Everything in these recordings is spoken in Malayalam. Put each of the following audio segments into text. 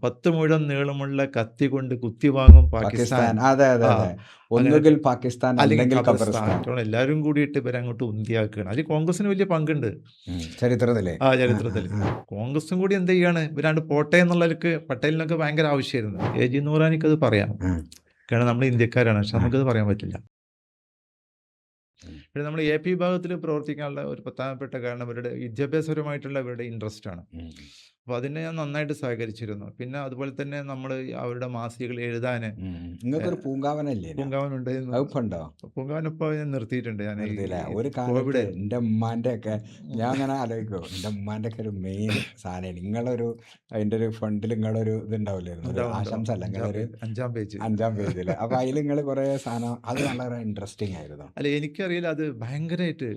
10 മുഴം നീളമുള്ള കത്തി കൊണ്ട് കുത്തി വാങ്ങും പാകിസ്ഥാൻ. പാകിസ്ഥാൻ. അതെ, അതെ, ആ അതെ. അങ്ങനെ ഒന്നുകിൽ പാകിസ്ഥാൻ അല്ലെങ്കിൽ അല്ലെങ്കിൽ ഖബർസ്ഥാൻ. ഖബർസ്ഥാൻ. എല്ലാവരും കൂടിയിട്ട് ഇവരങ്ങോട്ട് ഉന്തിയാക്കുകയാണ്. അതിൽ കോൺഗ്രസിന് വലിയ പങ്കുണ്ട് ചരിത്രത്തിലെ. ചരിത്രത്തിൽ. കോൺഗ്രസും കൂടി എന്ത് ചെയ്യാണ്, ഇവരാണ്ട് പോട്ടെ എന്നുള്ളവർക്ക് പട്ടേലിനൊക്കെ ഭയങ്കര ആവശ്യമായിരുന്നു. എ.ജി. നൂറാനിക്കത് പറയാം, കാരണം നമ്മൾ ഇന്ത്യക്കാരാണ്, പക്ഷെ നമുക്കത് പറയാൻ പറ്റില്ല. പിന്നെ നമ്മൾ എ പി വിഭാഗത്തിൽ പ്രവർത്തിക്കാനുള്ള ഒരു പ്രധാനപ്പെട്ട കാരണം അവരുടെ വിദ്യാഭ്യാസപരമായിട്ടുള്ള അവരുടെ ഇൻട്രസ്റ്റ് ആണ്. അപ്പോൾ അതിനെ ഞാൻ നന്നായിട്ട് സഹകരിച്ചിരുന്നു. പിന്നെ അതുപോലെ തന്നെ നമ്മൾ അവരുടെ മാസികകൾ എഴുതാൻ നിങ്ങൾക്കൊരു പൂങ്കാവനല്ലേ? പൂങ്കാവൻ ഉണ്ടായിരുന്നു. പൂങ്കാവൻ ഇപ്പോൾ ഞാൻ നിർത്തിയിട്ടുണ്ട്. ഞാൻ ഒരു കാലത്ത് എൻ്റെ ഉമ്മാൻ്റെ ഒക്കെ ഞാൻ അങ്ങനെ ആലോചിക്കും, എൻ്റെ ഉമ്മാൻ്റെ ഒക്കെ ഒരു മെയിൻ സാധനം നിങ്ങളൊരു അതിൻ്റെ ഒരു ഫണ്ടിൽ നിങ്ങളൊരു ഇതുണ്ടാവില്ലായിരുന്നു, ആശംസ അല്ല, നിങ്ങളൊരു 5ാം പേജിൽ. അപ്പൊ അതിൽ നിങ്ങൾ കുറെ സാധനം, അത് വളരെ ഇൻട്രസ്റ്റിംഗ് ആയിരുന്നു. അല്ല, എനിക്കറിയില്ല, അത് ഭയങ്കരമായിട്ട്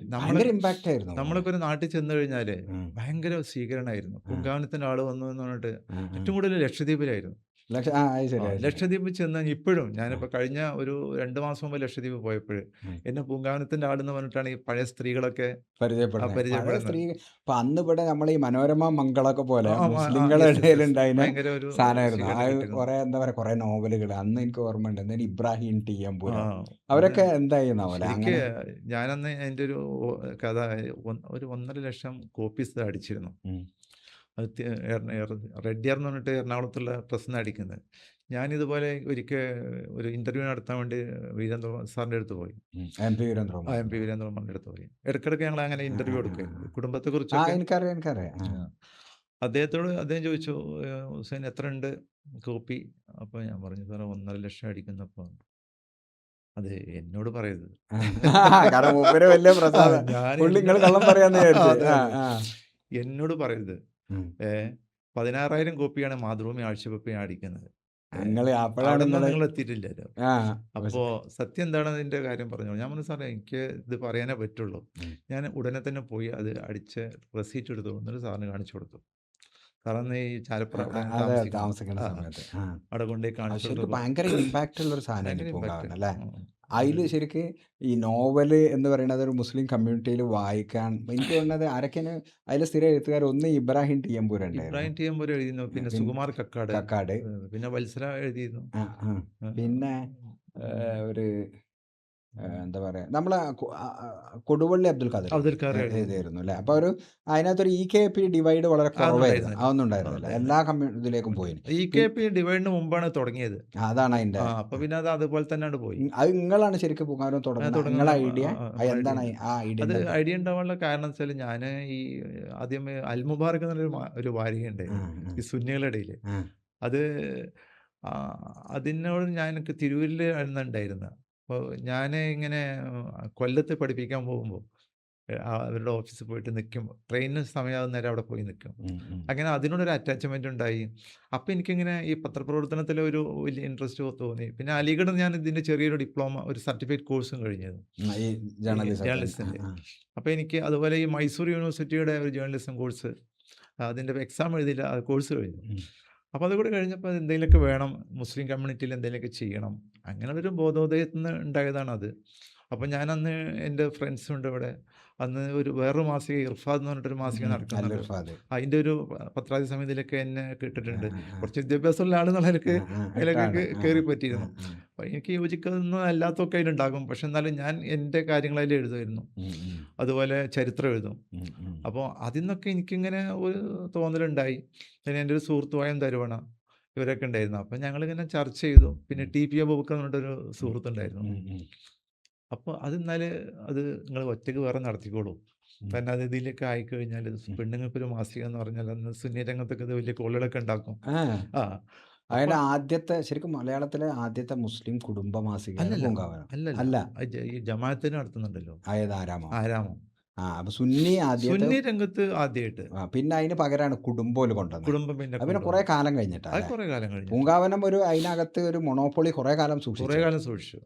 ഇമ്പാക്ട് ആയിരുന്നു. നമ്മളൊക്കെ ഒരു നാട്ടിൽ ചെന്ന് കഴിഞ്ഞാല് ഭയങ്കര സ്വീകരണമായിരുന്നു. പൂങ്കാവനത്തിന്റെ ആള് വന്നു എന്ന് പറഞ്ഞിട്ട് ഏറ്റവും കൂടുതൽ ലക്ഷദ്വീപിലായിരുന്നു. ലക്ഷദ്വീപ് ചെന്ന് ഇപ്പോഴും ഞാനിപ്പോൾ കഴിഞ്ഞ ഒരു 2 മാസം മുമ്പ് ലക്ഷദ്വീപ് പോയപ്പോൾ എന്നെ പൂങ്കാവനത്തിന്റെ ആളെന്ന് പറഞ്ഞിട്ടാണ് ഈ പഴയ സ്ത്രീകളൊക്കെ പരിചയപ്പെടുന്നത്. അന്ന് ഇവിടെ നമ്മൾ ഈ മനോരമ മംഗളൊക്കെ പോലെ മുസ്ലിങ്ങളുടെ ഇടയിലുണ്ടായിരുന്ന സാധനമായിരുന്നു. കുറെ എന്താ പറയാ, കുറെ നോവലുകൾ അന്ന് എനിക്ക് ഓർമ്മ ഉണ്ട്. ഇബ്രാഹിം ടി എംപുരം അവരൊക്കെ എന്തായിരുന്നു. ഞാനന്ന് എൻ്റെ ഒരു കഥ ഒരു 1.5 ലക്ഷം കോപ്പീസ് അടിച്ചിരുന്നു. അത് റെഡ്ഡിയർ എന്ന് പറഞ്ഞിട്ട് എറണാകുളത്തുള്ള പ്രസ്സിന് അടിക്കുന്നത്. ഞാനിതുപോലെ ഒരിക്കൽ ഒരു ഇൻ്റർവ്യൂ നടത്താൻ വേണ്ടി വീരേന്ദ്ര സാറിൻ്റെ അടുത്ത് പോയി. എം പി വീരേന്ദ്രകുമാറിൻ്റെ അടുത്ത് പോയി. ഇടയ്ക്കിടയ്ക്ക് ഞങ്ങൾ അങ്ങനെ ഇൻ്റർവ്യൂ എടുക്കുമായിരുന്നു, കുടുംബത്തെക്കുറിച്ച്. അദ്ദേഹം ചോദിച്ചു, ഹുസൈൻ എത്ര ഉണ്ട് കോപ്പി? അപ്പോൾ ഞാൻ പറഞ്ഞു, സാറേ 1.5 ലക്ഷം അടിക്കുന്നപ്പോൾ. അത് എന്നോട് പറയരുത്, എന്നോട് പറയരുത്. 16,000 കോപ്പിയാണ് മാതൃഭൂമി ആഴ്ചവെപ്പ് അടിക്കുന്നത്. നിങ്ങൾ എത്തിയിട്ടില്ലല്ലോ. അപ്പോൾ സത്യം എന്താണെന്ന് അതിൻ്റെ കാര്യം പറഞ്ഞു. ഞാൻ പറഞ്ഞു, സാറേ എനിക്ക് ഇത് പറയാനേ പറ്റുള്ളൂ. ഞാൻ ഉടനെ തന്നെ പോയി അത് അടിച്ച് റെസീറ്റ് എടുത്തു എന്നിട്ട് സാറിന് കാണിച്ചു കൊടുത്തു. കാരണം ഈ ചാലപ്പുറ അവിടെ കൊണ്ടുപോയി കാണിച്ചു കൊടുത്തു. ഭയങ്കര ഇമ്പാക്റ്റ് ഉള്ള ഒരു സാധനം. അതിൽ ശരിക്ക് ഈ നോവല് എന്ന് പറയുന്നത് ഒരു മുസ്ലിം കമ്മ്യൂണിറ്റിയിൽ വായിക്കാൻ എനിക്ക് തോന്നുന്നത് ആരൊക്കെയാണ് അതിലെ സ്ഥിര എഴുത്തുകാർ. ഒന്ന് ഇബ്രാഹിം ടി എംപുരം എഴുതിയിരുന്നു, പിന്നെ സുകുമാർ കക്കാട്, പിന്നെ വത്സല എഴുതിയിരുന്നു, പിന്നെ ഒരു എന്താ പറയാ നമ്മളെ കൊടുവള്ളി അബ്ദുൽ ഖാദർ എഴുതിയായിരുന്നു അല്ലേ. അപ്പൊ ഒരു അതിനകത്തൊരു EKP ഡിവൈഡ് വളരെ കുറവായിരുന്നു, അതൊന്നും ഉണ്ടായിരുന്നില്ല, എല്ലാ ഇതിലേക്കും പോയി. EKP ഡിവൈഡിന് മുമ്പാണ് തുടങ്ങിയത്, അതാണ് അതിന്റെ. അപ്പൊ പിന്നെ അത് അതുപോലെ തന്നെ പോയി. അത് നിങ്ങളാണ് ശരിക്കും പൂങ്കാവനം തുടങ്ങുന്നത് ഐഡിയ. എന്താണ് ആ ഐഡിയ? അത് ഐഡിയ ഉണ്ടാവാനുള്ള കാരണം വെച്ചാൽ ഞാൻ ഈ ആദ്യം അൽ മുബാറക് ഒരു വാരികയുണ്ട് ഈ സുന്നികളുടെ ഇടയിൽ. അത് അതിനോട് എനിക്ക് തിരൂരിൽ ഉണ്ടായിരുന്ന. അപ്പോൾ ഞാൻ ഇങ്ങനെ കൊല്ലത്ത് പഠിപ്പിക്കാൻ പോകുമ്പോൾ അവരുടെ ഓഫീസിൽ പോയിട്ട് നിൽക്കുമ്പോൾ ട്രെയിനിന് സമയമാകുന്ന നേരം അവിടെ പോയി നിൽക്കും. അങ്ങനെ അതിനോടൊരു അറ്റാച്ച്മെൻ്റ് ഉണ്ടായി. അപ്പോൾ എനിക്കിങ്ങനെ ഈ പത്രപ്രവർത്തനത്തിൽ ഒരു വലിയ ഇൻട്രസ്റ്റ് തോന്നി. പിന്നെ അലിഗഡ് ഞാൻ ഇതിൻ്റെ ചെറിയൊരു ഡിപ്ലോമ, ഒരു സർട്ടിഫിക്കറ്റ് കോഴ്സും കഴിഞ്ഞിരുന്നു ജേർണലിസ്റ്റിൻ്റെ. അപ്പോൾ എനിക്ക് അതുപോലെ ഈ മൈസൂർ യൂണിവേഴ്സിറ്റിയുടെ ഒരു ജേർണലിസം കോഴ്സ്, അതിൻ്റെ എക്സാം എഴുതിയില്ല, അത് കോഴ്സ് കഴിഞ്ഞു. അപ്പോൾ അതുകൂടെ കഴിഞ്ഞപ്പോൾ എന്തെങ്കിലുമൊക്കെ വേണം, മുസ്ലിം കമ്മ്യൂണിറ്റിയിൽ എന്തെങ്കിലുമൊക്കെ ചെയ്യണം, അങ്ങനെയുള്ളൊരു ബോധോദയത്തിൽ നിന്ന് ഉണ്ടായതാണത്. അപ്പോൾ ഞാനന്ന് എൻ്റെ ഫ്രണ്ട്സുണ്ട് ഇവിടെ, അന്ന് വേറൊരു മാസിക ഇർഫാദ് എന്ന് പറഞ്ഞിട്ടൊരു മാസിക നടക്കുന്നുണ്ട്. അതിൻ്റെ ഒരു പത്രാതി സമിതിയിലൊക്കെ എന്നെ കേട്ടിട്ടുണ്ട്. കുറച്ച് വിദ്യാഭ്യാസമുള്ള ആളെന്നുള്ളതിലേക്ക് അതിലൊക്കെ കയറി പറ്റിയിരുന്നു. അപ്പോൾ എനിക്ക് യോജിക്കുന്ന അല്ലാത്തൊക്കെ അതിലുണ്ടാകും, പക്ഷെ എന്നാലും ഞാൻ എൻ്റെ കാര്യങ്ങൾ അതിൽ എഴുതുമായിരുന്നു. അതുപോലെ ചരിത്രം എഴുതും. അപ്പോൾ അതിൽ നിന്നൊക്കെ എനിക്കിങ്ങനെ ഒരു തോന്നലുണ്ടായി. പിന്നെ എൻ്റെ ഒരു സുഹൃത്തുവായ തരുവണ ഇവരൊക്കെ ഉണ്ടായിരുന്നു. അപ്പം ഞങ്ങളിങ്ങനെ ചർച്ച ചെയ്തു. പിന്നെ TP അബൂബക്കർ എന്ന് പറഞ്ഞിട്ടൊരു സുഹൃത്തുണ്ടായിരുന്നു. അപ്പോൾ അതെന്നാൽ അത് നിങ്ങൾ ഒറ്റയ്ക്ക് വേറെ നടത്തിക്കോളൂ, കാരണം അത് ഇതിലേക്ക് ആയിക്കഴിഞ്ഞാൽ പെണ്ണുങ്ങൾക്കൊരു മാസിക എന്ന് പറഞ്ഞാൽ അന്ന് സുന്നി രംഗത്തൊക്കെ ഇത് വലിയ കോളുകളൊക്കെ ഉണ്ടാക്കും. അതിന്റെ ആദ്യത്തെ ശരിക്കും മലയാളത്തിലെ ആദ്യത്തെ മുസ്ലിം കുടുംബ മാസിക അല്ല, ഈ ജമാഅത്തിന് നടത്തുന്നുണ്ടല്ലോ, ആരാമം. അപ്പൊ സുന്നി രംഗത്ത് ആദ്യമായിട്ട്. പിന്നെ അതിന് പകരമാണ് കുടുംബം കൊണ്ടുവന്നത്. കുടുംബം പിന്നെ കുറെ കാലം കഴിഞ്ഞിട്ടാണ് പൂങ്കാവനം ഒരു അതിനകത്ത് ഒരു മൊണോപ്പൊളി കുറെ കാലം സൂക്ഷിച്ചു.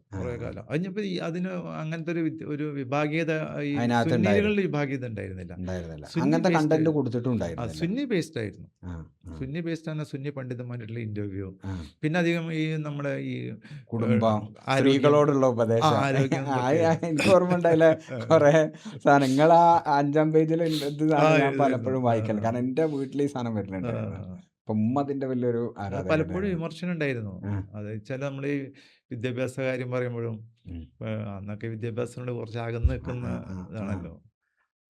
അതിനിപ്പോ അതിന് അങ്ങനത്തെ ഒരു വിഭാഗീയത വിഭാഗീയത ഉണ്ടായിരുന്നില്ല. അങ്ങനത്തെ കണ്ടന്റ് കൊടുത്തിട്ടുണ്ടായിരുന്നു. സുന്നി ബേസ്ഡ് ആയിരുന്നു. സുന്നി ബേസ്ഡ് ആണ്, സുന്നി പണ്ഡിതന്മാരുടെ ഇന്റർവ്യൂ. പിന്നെ അധികം ഈ നമ്മുടെ ഈ കുടുംബം, സ്ത്രീകളോടുള്ള ഉപദേശം, എനിക്ക് ഓർമ്മ ഉണ്ടായില്ല കുറെ സാധനം. നിങ്ങൾ ആ 5ാം പേജിൽ ഞാൻ പലപ്പോഴും വായിക്കല്, കാരണം എന്റെ വീട്ടിൽ ഈ സാധനം വരുന്നുണ്ട്. അപ്പൊ ഉമ്മ അതിന്റെ വലിയൊരു അത് പലപ്പോഴും ആരാധകനാണ്. വിമർശനം ഉണ്ടായിരുന്നു. ആ. അത് വെച്ചാൽ നമ്മൾ ഈ വിദ്യാഭ്യാസ കാര്യം പറയുമ്പോഴും ഉം. അന്നൊക്കെ വിദ്യാഭ്യാസത്തിനോട് കുറച്ച് അകന്ന് ആ, നിൽക്കുന്ന ആ, ആ, ആ. ഇതാണല്ലോ.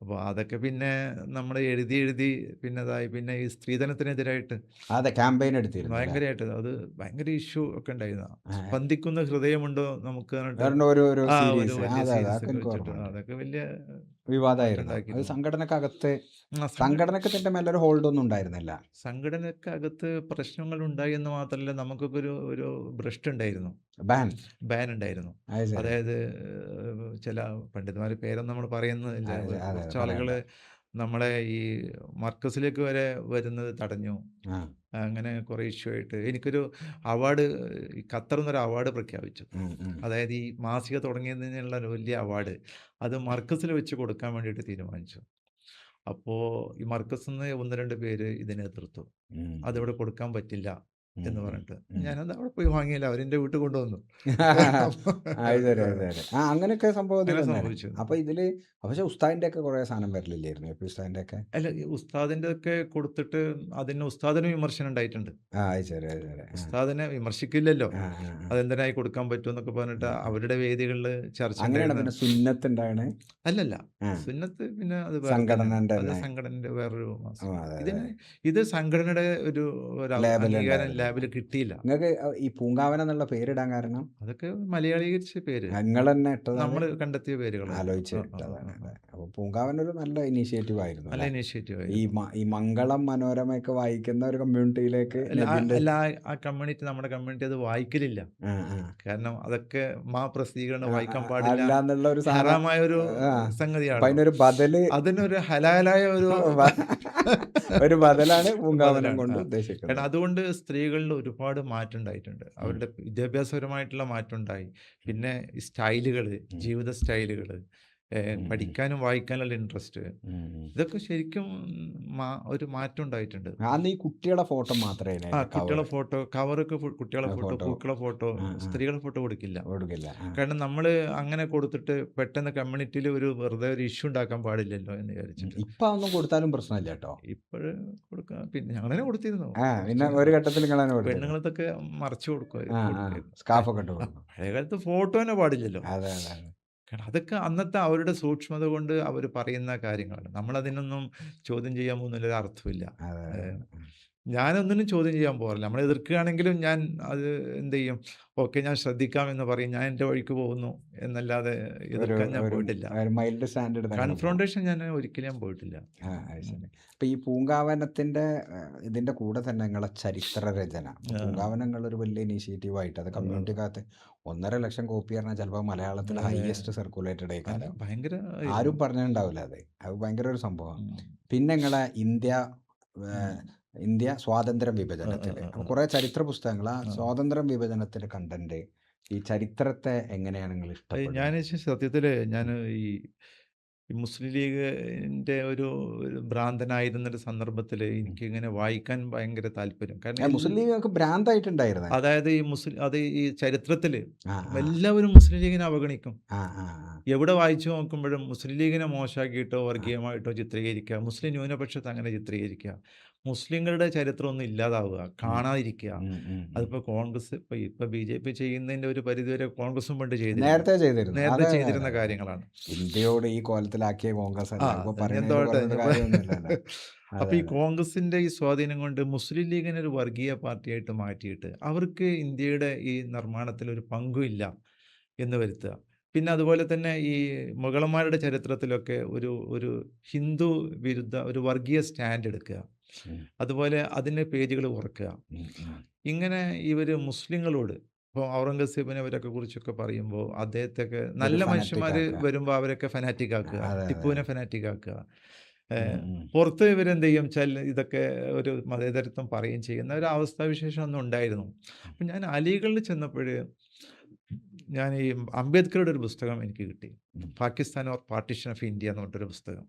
അപ്പോൾ അതൊക്കെ പിന്നെ നമ്മൾ എഴുതി എഴുതി പിന്നെ ഇതായി. പിന്നെ ഈ സ്ത്രീധനത്തിനെതിരായിട്ട് അതെ, ക്യാമ്പയിൻ എടുത്തിരുന്നു അല്ലേ? ഭയങ്കരമായിട്ട് അത് ഭയങ്കര ഇഷ്യൂ ഒക്കെ ഉണ്ടായിരുന്നു. ആ, സ്പന്ദിക്കുന്ന ഹൃദയമുണ്ടോ നമുക്ക് പറഞ്ഞിട്ട് വേറെ ഒരു ആ ഒരു സീരീസ്. വലിയ അതെ, അതെ, സീരീസ് അതൊക്കെ ഒക്കെ എനിക്ക് വെച്ചിട്ട് ഓർമ്മയുണ്ട്. അതൊക്കെ വലിയ മാറ്റം വിവാദമായിരുന്നു. അത് ഉണ്ടാക്കിയിരുന്നു. സംഘടനക്കകത്ത് ആ സംഘടനക്ക് ഇതിന്റെ മേലൊരു ഹോൾഡ് ഒന്നും ഉണ്ടായിരുന്നില്ല. സംഘടനക്കകത്ത് പ്രശ്നങ്ങൾ ഉണ്ടായി എന്ന് മാത്രമല്ല, നമുക്കൊക്കെ ഒരു ഒരു ഭ്രഷ്ട് ഉണ്ടായിരുന്നു. ബാൻ. ബാൻ ഉണ്ടായിരുന്നു. അത് ശരി. അതായത് ചില പണ്ഡിതന്മാർ പേരൊന്നും നമ്മൾ പറയുന്നില്ല. അതെ, അതെ, അതെ, കുറച്ച് ആളുകൾ പറയണ്ട. നമ്മളെ ഈ മർക്കസിലേക്ക് വരെ വരുന്നത് തടഞ്ഞു. ആ. അങ്ങനെ കുറേ ഇഷ്യൂ ആയിട്ട് എനിക്കൊരു അവാർഡ്, ഈ ഖത്തറിൽ നിന്നൊരു അവാർഡ് പ്രഖ്യാപിച്ചു. ഉം, ഉം. അതായത് ഈ മാസിക തുടങ്ങിയതിനുള്ള ഒരു വലിയ അവാർഡ് അത് മർക്കസിൽ വെച്ച് കൊടുക്കാൻ വേണ്ടിയിട്ട് തീരുമാനിച്ചു. അപ്പോൾ ഈ മർക്കസിൽ നിന്ന് 1, 2 പേര് ഇതിനെ എതിർത്തു. ഉം, അതിവിടെ കൊടുക്കാൻ പറ്റില്ല ഉം, എന്ന് ഉം, പറഞ്ഞിട്ട്. ഉം. ഞാനത് അവിടെ പോയി വാങ്ങിയില്ല. അവരെൻ്റെ വീട്ടിൽ കൊണ്ടുവന്നു. അത് ശരി, അത് ശരി. ആ, അങ്ങനെയൊക്കെ സംഭവം ഇതിൽ അങ്ങനെ വന്നേനെ. സംഭവിച്ചു. അപ്പൊ ഇതില് പക്ഷെ ഉസ്താദിന്റെ ഒക്കെ കുറെ സാധനം വരലില്ലായിരുന്നു? എ പി ഉസ്താദിന്റെ ഒക്കെ? അല്ല, ഈ ഉസ്താദിൻ്റെ ഒക്കെ കൊടുത്തിട്ട് അതിന് ഉസ്താദിന് വിമർശനം ഉണ്ടായിട്ടുണ്ട്. ആ, അത് ശരി, അത് ശരി. ആ, ഉസ്താദിനെ വിമർശിക്കില്ലല്ലോ. ആ, ആ, ആ. അതെന്തിനായി കൊടുക്കാൻ പറ്റുമെന്നൊക്കെ പറഞ്ഞിട്ട് അവരുടെ വേദികളിൽ ചർച്ച അങ്ങനെയാണ് ഉണ്ടായിരുന്നു. പിന്നെ സുന്നത്ത് ഉണ്ടായണേ. അല്ലല്ല. ആ, സുന്നത്ത് പിന്നെ അത് വേറെ തന്നെയാണ്. സംഘടനന്റെ അത് തന്നെ. സംഘടനയുടെ വേറൊരു ഓ, മാസം. അതെ, അതെ. ഇതിന് ഇത് സംഘടനയുടെ ഒരു ലേബൽ അംഗീകാരം ഉണ്ടായിരുന്നില്ല. ലാബിൽ കിട്ടിയില്ല. നിങ്ങൾക്ക് ഈ പൂങ്കാവനം എന്നുള്ള പേരിടാൻ കാരണം അതൊക്കെ മലയാളീകരിച്ച പേര്. നിങ്ങൾ തന്നെ ഇട്ടതാണ്? നമ്മൾ കണ്ടെത്തിയ പേരുകളാണ്. ആലോചിച്ച് ആ, ആ, ആ, ഇട്ടതാണ് ആ. അല്ലേ? അപ്പൊ പൂങ്കാവനം ഒരു നല്ല ഇനീഷ്യേറ്റീവ് ആയിരുന്നു നല്ല അല്ലേ? ഇനീഷ്യേറ്റീവ് ഈ ആയിരുന്നു. ഈ മംഗളം മനോരമയൊക്കെ വായിക്കുന്ന ഒരു കമ്മ്യൂണിറ്റിയിലേക്ക് അല്ല നബിന്റെ. അല്ല ആ കമ്മ്യൂണിറ്റി, നമ്മുടെ കമ്മ്യൂണിറ്റി അത് വായിക്കലില്ല. ആ, ആ. കാരണം അതൊക്കെ പ്രസിദ്ധീകരണം ആ, വായിക്കാൻ പാടില്ല, അല്ല എന്നുള്ള ഒരു സാധനം. ഹറാമായ ഒരു ആ, അപ്പൊ സംഗതിയാണല്ലോ. അതിനൊരു ബദല്. അതിനൊരു ഹലാലായ ഒരു ഒരു ബദലാണ് പൂങ്കാവനം ബദലാണ്. കൊണ്ട് കാരണം ഉദ്ദേശിക്കുന്നത്. അതുകൊണ്ട് സ്ത്രീകളിൽ ഒരുപാട് മാറ്റം ഉണ്ടായിട്ടുണ്ട്. അവരുടെ വിദ്യാഭ്യാസപരമായിട്ടുള്ള മാറ്റം ഉണ്ടായി. പിന്നെ ഈ സ്റ്റൈലുകൾ, ജീവിത സ്റ്റൈലുകൾ, പഠിക്കാനും വായിക്കാനുള്ള ഇൻട്രസ്റ്റ്, ഇതൊക്കെ ശരിക്കും ഒരു മാറ്റം ഉണ്ടായിട്ടുണ്ട്. അന്ന് ഈ കുട്ടികളെ ഫോട്ടോ മാത്രമേ കുട്ടികളെ ഫോട്ടോ കവറൊക്കെ, കുട്ടികളെ ഫോട്ടോ, ഫോട്ടോ പൂക്കളെ ഫോട്ടോ, സ്ത്രീകളെ ഫോട്ടോ കൊടുക്കില്ല. കൊടുക്കില്ല. കാരണം നമ്മൾ അങ്ങനെ കൊടുത്തിട്ട് പെട്ടെന്ന് കമ്മ്യൂണിറ്റിയിൽ ഒരു വെറുതെ ഒരു ഇഷ്യൂ ഉണ്ടാക്കാൻ പാടില്ലല്ലോ എന്ന് വിചാരിച്ചിട്ട്. ഇപ്പൊ ഒന്നും കൊടുത്താലും പ്രശ്നമില്ല കേട്ടോ. ഇപ്പോഴ് കൊടുക്കാൻ പിന്നെ ഞങ്ങളെ കൊടുത്തിരുന്നു. പിന്നെ ഒരു ഘട്ടത്തിൽ നിങ്ങൾ തന്നെ കൊടുത്തു. പെണ്ണുങ്ങളതൊക്കെ മറച്ചു കൊടുക്കുമായിരുന്നു. സ്കാർഫൊക്കെ ഇട്ട് കൊടുക്കും. പഴയ കാലത്ത് ഫോട്ടോ തന്നെ പാടില്ലല്ലോ. അതെ, അതെ, അതെ. കാരണം അതൊക്കെ അന്നത്തെ അവരുടെ സൂക്ഷ്മത കൊണ്ട് അവർ പറയുന്ന കാര്യങ്ങളാണ്. നമ്മളതിനൊന്നും ചോദ്യം ചെയ്യാൻ പോകുന്നതിൽ ഒരു അർത്ഥമില്ല. അതെ, അതെ. ഞാനൊന്നിനും ചോദ്യം ചെയ്യാൻ പോകാറില്ല. നമ്മൾ എതിർക്കുകയാണെങ്കിലും ഞാൻ അത് എന്ത് ചെയ്യും, ഓക്കെ ഞാൻ ശ്രദ്ധിക്കാം എന്ന് പറയും. ഞാൻ എൻ്റെ വഴിക്ക് പോകുന്നു എന്നല്ലാതെ എതിർക്കാൻ ഞാൻ പോയിട്ടില്ല. മൈൽഡ് സ്റ്റാൻഡേർഡ് കൺഫ്രോണ്ടേഷൻ ഞാൻ ഒരിക്കലും ഞാൻ പോയിട്ടില്ല. ശരി. അപ്പൊ ഈ പൂങ്കാവനത്തിന്റെ ഇതിന്റെ കൂടെ തന്നെ നിങ്ങളെ ചരിത്ര രചന, പൂങ്കാവനങ്ങൾ ഒരു വലിയ ഇനീഷ്യേറ്റീവ് ആയിട്ട് അത് കമ്മ്യൂണിറ്റിക്കകത്ത് 1.5 ലക്ഷം കോപ്പി പറഞ്ഞാൽ ചിലപ്പോൾ മലയാളത്തിൽ ഹയസ്റ്റ് സർക്കുലേറ്റഡ് ആയിക്കാരം. ഭയങ്കര ആരും പറഞ്ഞിട്ടുണ്ടാവില്ല. അത് ഭയങ്കര ഒരു സംഭവമാണ്. പിന്നെ നിങ്ങളെ ഇന്ത്യ സ്വാതന്ത്ര്യ വിഭജനത്തിൽ കുറെ ചരിത്ര പുസ്തകങ്ങൾ, ആ സ്വാതന്ത്ര്യ വിഭജനത്തിന്റെ കണ്ടന്റ്, ഈ ചരിത്രത്തെ എങ്ങനെയാണ് നിങ്ങൾ ഇഷ്ടപ്പെടുന്നത്? ഞാൻ സത്യത്തിൽ ഞാൻ ഈ മുസ്ലിം ലീഗിൻ്റെ ഒരു ഭ്രാന്തനായിരുന്നൊരു സന്ദർഭത്തിൽ എനിക്കിങ്ങനെ വായിക്കാൻ ഭയങ്കര താല്പര്യം. കാരണം മുസ്ലിം ലീഗ് ഭ്രാന്തായിട്ടുണ്ടായിരുന്നു. അതായത് ഈ ചരിത്രത്തിൽ ആ, എല്ലാവരും മുസ്ലിം ലീഗിനെ അവഗണിക്കും. ആ, ആ, എവിടെ വായിച്ചു നോക്കുമ്പോഴും മുസ്ലിം ലീഗിനെ മോശമാക്കിയിട്ടോ വർഗീയമായിട്ടോ ചിത്രീകരിക്കുക, മുസ്ലിം ന്യൂനപക്ഷത്തെ അങ്ങനെ ചിത്രീകരിക്കുക, മുസ്ലിങ്ങളുടെ ചരിത്രമൊന്നും ഇല്ലാതാവുക, കാണാതിരിക്കുക. അതിപ്പോൾ കോൺഗ്രസ് ഇപ്പോൾ BJP ചെയ്യുന്നതിൻ്റെ ഒരു പരിധിവരെ കോൺഗ്രസും പണ്ട് നേരത്തെ ചെയ്തിരുന്ന കാര്യങ്ങളാണ്. ഇന്ത്യയോട് ഈ കോലത്തിലാക്കിയ കോൺഗ്രസ് അപ്പോൾ ഈ കോൺഗ്രസിൻ്റെ ഈ സ്വാധീനം കൊണ്ട് മുസ്ലിം ലീഗിനെ ഒരു വർഗീയ പാർട്ടിയായിട്ട് മാറ്റിയിട്ട് അവർക്ക് ഇന്ത്യയുടെ ഈ നിർമ്മാണത്തിൽ ഒരു പങ്കുമില്ല എന്ന് വരുത്തുക. പിന്നെ അതുപോലെ തന്നെ ഈ മുഗളന്മാരുടെ ചരിത്രത്തിലൊക്കെ ഒരു ഹിന്ദു വിരുദ്ധ ഒരു വർഗീയ സ്റ്റാൻഡ് എടുക്കുക, അതുപോലെ അതിൻ്റെ പേജുകൾ കുറക്കുക. ഇങ്ങനെ ഇവർ മുസ്ലിങ്ങളോട് ഇപ്പോൾ ഔറംഗസേബിനെ അവരൊക്കെ കുറിച്ചൊക്കെ പറയുമ്പോൾ അദ്ദേഹത്തെയൊക്കെ നല്ല മനുഷ്യന്മാർ വരുമ്പോൾ അവരൊക്കെ ഫനാറ്റിക് ആക്കുക, ടിപ്പുവിനെ ഫനാറ്റിക് ആക്കുക. പുറത്ത് ഇവരെന്ത് ചെയ്യും വെച്ചാൽ ഇതൊക്കെ ഒരു മതേതരത്വം പറയുകയും ചെയ്യുന്ന ഒരു അവസ്ഥാവിശേഷം ഒന്നും ഉണ്ടായിരുന്നു. അപ്പം ഞാൻ അലിഗഡിൽ ചെന്നപ്പോൾ ഞാൻ ഈ അംബേദ്കറുടെ ഒരു പുസ്തകം എനിക്ക് കിട്ടി, Pakistan or partition of India എന്ന് പറഞ്ഞിട്ടൊരു പുസ്തകം.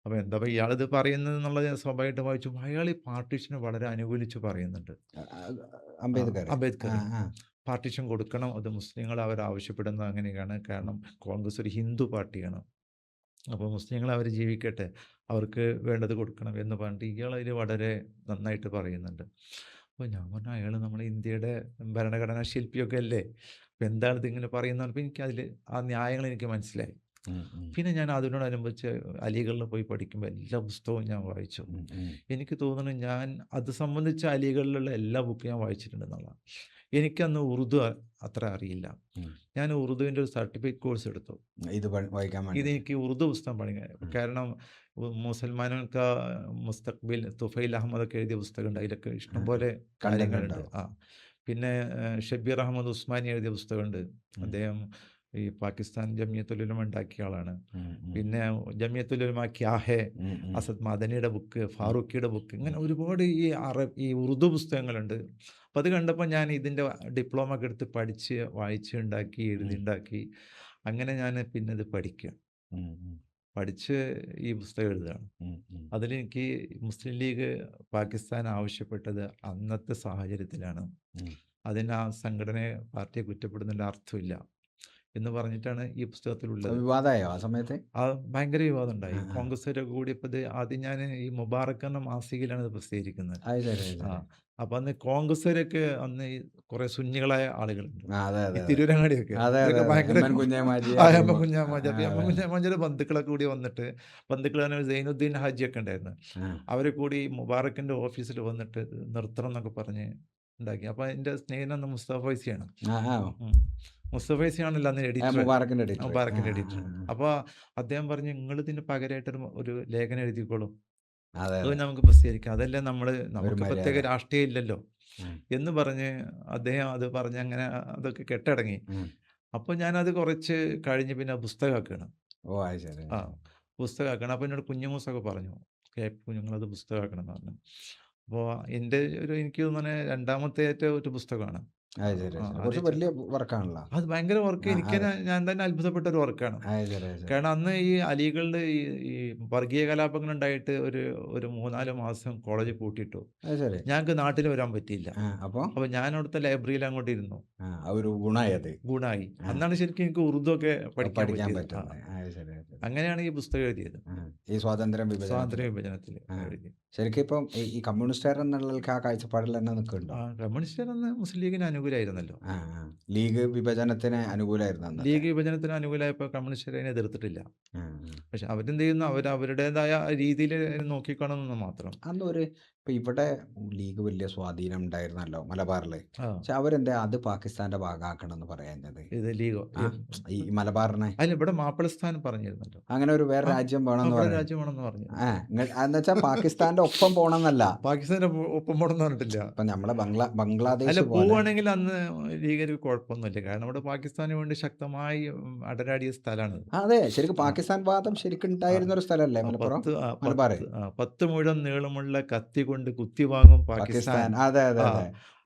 അപ്പോൾ എന്താ ഇയാളിത് പറയുന്നത് എന്നുള്ളത് ഞാൻ സ്വാഭാവികമായിട്ട് വായിച്ചു. അയാൾ ഈ പാർട്ടീഷനെ വളരെ അനുകൂലിച്ച് പറയുന്നുണ്ട്. അംബേദ്കർ പാർട്ടീഷൻ കൊടുക്കണം, അത് മുസ്ലിങ്ങൾ അവർ ആവശ്യപ്പെടുന്നത് അങ്ങനെയാണ്. കാരണം കോൺഗ്രസ് ഒരു ഹിന്ദു പാർട്ടിയാണ്. അപ്പോൾ മുസ്ലിങ്ങൾ അവർ ജീവിക്കട്ടെ, അവർക്ക് വേണ്ടത് കൊടുക്കണം എന്ന് പറഞ്ഞിട്ട് ഇയാളതിൽ വളരെ നന്നായിട്ട് പറയുന്നുണ്ട്. അപ്പോൾ ഞാൻ പറഞ്ഞു അയാൾ നമ്മുടെ ഇന്ത്യയുടെ ഭരണഘടനാ ശില്പിയൊക്കെ അല്ലേ, അപ്പോൾ എന്താണ് ഇതിങ്ങനെ പറയുന്നത്? അപ്പോൾ എനിക്കതിൽ ആ ന്യായങ്ങൾ എനിക്ക് മനസ്സിലായി. പിന്നെ ഞാൻ അതിനോടനുബന്ധിച്ച് അലികളിൽ പോയി പഠിക്കുമ്പോൾ എല്ലാ പുസ്തകവും ഞാൻ വായിച്ചു. എനിക്ക് തോന്നുന്നു ഞാൻ അത് സംബന്ധിച്ച അലികളിലുള്ള എല്ലാ ബുക്കും ഞാൻ വായിച്ചിട്ടുണ്ടെന്നുള്ളതാണ്. എനിക്കന്ന് ഉറുദു അത്ര അറിയില്ല. ഞാൻ ഉറുദുവിൻ്റെ ഒരു സർട്ടിഫിക്കറ്റ് കോഴ്സ് എടുത്തു ഇത് വായിക്കാൻ വേണ്ടി. ഇതെനിക്ക് ഉറുദു പുസ്തകം പഠിക്കാൻ. കാരണം മുസൽമാനൊക്കെ മുസ്തഖ്ബിൽ തുഫൈൽ അഹമ്മദൊക്കെ എഴുതിയ പുസ്തകമുണ്ട്, അതിലൊക്കെ ഇഷ്ടംപോലെ കാര്യങ്ങളുണ്ട്. പിന്നെ ഷബീർ അഹമ്മദ് ഉസ്മാനി എഴുതിയ പുസ്തകമുണ്ട്. അദ്ദേഹം ഈ പാകിസ്ഥാൻ ജമിയത്തുൽ ഉലമ ഉണ്ടാക്കിയ ആളാണ്. പിന്നെ ജമിയത്തുൽ ഉലമ ക്യാ ഹേ, അസദ് മദനിയുടെ ബുക്ക്, ഫാറൂഖിയുടെ ബുക്ക്, ഇങ്ങനെ ഒരുപാട് ഈ ഉറുദു പുസ്തകങ്ങളുണ്ട്. അപ്പോൾ അത് കണ്ടപ്പോൾ ഞാൻ ഇതിൻ്റെ ഡിപ്ലോമ ഒക്കെ എടുത്ത് പഠിച്ച് വായിച്ച് ഉണ്ടാക്കി എഴുതി ഉണ്ടാക്കി. അങ്ങനെ ഞാൻ പിന്നെ ഇത് പഠിച്ച് ഈ പുസ്തകം എഴുതുകയാണ്. അതിലെനിക്ക് മുസ്ലിം ലീഗ് പാകിസ്ഥാൻ ആവശ്യപ്പെട്ടത് അന്നത്തെ സാഹചര്യത്തിലാണ്. അതിന് ആ സംഘടനയെ പാർട്ടിയെ കുറ്റപ്പെടുന്നതിൻ്റെ അർത്ഥമില്ല എന്ന് പറഞ്ഞിട്ടാണ് ഈ പുസ്തകത്തിലുള്ളത്. വിവാദമായോ ആ സമയത്ത്? ഭയങ്കര വിവാദം ഉണ്ടായി. കോൺഗ്രസ്സുകാരൊക്കെ കൂടിയപ്പോൾ ആദ്യം ഞാൻ ഈ മുബാറക്ക് എന്ന മാസികയിലാണ് ഇത് പ്രസിദ്ധീകരിക്കുന്നത്. അപ്പൊ അന്ന് കോൺഗ്രസ്സുകാരൊക്കെ അന്ന് കുറെ സുന്നികളായ ആളുകളുണ്ട് ഈ തിരൂരങ്ങാടിയൊക്കെ. ഭയങ്കര കുഞ്ഞാമാജിയുടെ ബന്ധുക്കളൊക്കെ കൂടി വന്നിട്ട്, ബന്ധുക്കൾ തന്നെ സൈനുദ്ദീൻ ഹാജിയൊക്കെ ഉണ്ടായിരുന്നു. അവരെ കൂടി മുബാറക്കിന്റെ ഓഫീസിൽ വന്നിട്ട് നിർത്തണം എന്നൊക്കെ പറഞ്ഞ് ഉണ്ടാക്കി. അപ്പൊ എൻ്റെ സ്നേഹിതൻ മുസ്തഫ ഫൈസിയാണ്. മുസ്തഫ ഫൈസിയാണല്ലോ അന്ന് എഡിറ്റർ, മുബാറക്കിന്റെ എഡിറ്റർ. അപ്പോൾ അദ്ദേഹം പറഞ്ഞു നിങ്ങൾ ഇതിന് പകരമായിട്ട് ഒരു ലേഖനം എഴുതിക്കോളും, അത് നമുക്ക് പ്രസിദ്ധീകരിക്കാം, അതല്ലേ നമുക്ക് പ്രത്യേക രാഷ്ട്രീയം ഇല്ലല്ലോ എന്ന് പറഞ്ഞ് അദ്ദേഹം അത് പറഞ്ഞ് അങ്ങനെ അതൊക്കെ കെട്ടടങ്ങി. അപ്പോൾ ഞാനത് കുറച്ച് കഴിഞ്ഞ് പിന്നെ പുസ്തകമാക്കണം. പുസ്തകമാക്കണം. അപ്പോൾ എന്നോട് കുഞ്ഞുമൂസൊക്കെ പറഞ്ഞു, കുഞ്ഞുങ്ങളത് പുസ്തകമാക്കണം എന്ന് പറഞ്ഞു. അപ്പോൾ എൻ്റെ എനിക്ക് തോന്നുന്നത് രണ്ടാമത്തെ ഒരു പുസ്തകമാണ്. വലിയ വർക്കാണല്ലോ അത്. ഭയങ്കര വർക്ക്. എനിക്ക് ഞാൻ തന്നെ അത്ഭുതപ്പെട്ട ഒരു വർക്കാണ്. കാരണം അന്ന് ഈ അലികളിൽ ഈ വർഗീയ കലാപങ്ങൾ ഉണ്ടായിട്ട് ഒരു 3-4 മാസം കോളേജ് പൂട്ടിയിട്ടു. ഞങ്ങൾക്ക് നാട്ടിൽ വരാൻ പറ്റിയില്ല. അപ്പൊ ഞാൻ അവിടുത്തെ ലൈബ്രറിയിൽ അങ്ങോട്ട് ഇരുന്നു. ഗുണായി. അന്നാണ് ശരിക്കും എനിക്ക് ഉറുദു ഒക്കെ പഠിക്കാൻ പറ്റുന്നത്. അങ്ങനെയാണ് ഈ പുസ്തകം എഴുതിയത്, ഈ സ്വാതന്ത്ര്യ വിഭജനത്തിൽ എഴുതി. ശരിക്കും ഇപ്പം ഈ കമ്മ്യൂണിസ്റ്റുകാർ എന്നുള്ള ആ കാഴ്ചപ്പാടിൽ തന്നെ നിൽക്കുന്നുണ്ടോ? കമ്മ്യൂണിസ്റ്റുകാർ അന്ന് മുസ്ലിം ലീഗിന് അനുകൂലമായിരുന്നല്ലോ. ലീഗ് വിഭജനത്തിന് അനുകൂലമായിരുന്നു. ലീഗ് വിഭജനത്തിന് അനുകൂലമായപ്പോൾ കമ്മ്യൂണിസ്റ്റുകാർ അതിനെ എതിർത്തിട്ടില്ല. പക്ഷെ അവരെന്ത് ചെയ്യുന്നു, അവരുടേതായ രീതിയിൽ നോക്കിക്കാണുന്നു മാത്രം. അന്നൊരു ഇപ്പൊ ഇവിടെ ലീഗ് വലിയ സ്വാധീനം ഉണ്ടായിരുന്നല്ലോ മലബാറില്. പക്ഷെ അവരെന്താ അത് പാകിസ്ഥാന്റെ ഭാഗമാക്കണം എന്ന് പറയുന്നത്? ഇത് ലീഗോ ഈ മലബാറിനെ അല്ല, ഇവിടെ മാപ്പിളസ്ഥാൻ പറഞ്ഞിരുന്നല്ലോ, അങ്ങനെ ഒരു വേറെ രാജ്യം വേണമെന്ന് പറഞ്ഞു. എന്ന് വെച്ചാൽ പാകിസ്ഥാന്റെ ഒപ്പം പോണെന്നല്ല, പാകിസ്ഥാന്റെ ഒപ്പം പോണെന്ന് പറഞ്ഞിട്ടില്ല. ഇപ്പൊ നമ്മളെ ബംഗ്ലാദേശ് പോവുകയാണെങ്കിൽ അന്ന് ലീഗിന് കുഴപ്പമൊന്നുമില്ല. കാരണം ഇവിടെ പാകിസ്ഥാന് വേണ്ടി ശക്തമായി അടരാടിയ സ്ഥലമാണ്. അതെ, ശരിക്കും പാകിസ്ഥാൻ വാദം ശരിക്കും ഉണ്ടായിരുന്ന ഒരു സ്ഥലമല്ലേ മലപ്പുറം? 10 മുഴം നീളമുള്ള കത്തി കൊണ്ട് കുത്തി വാങ്ങും പാകിസ്ഥാൻ. അതെ,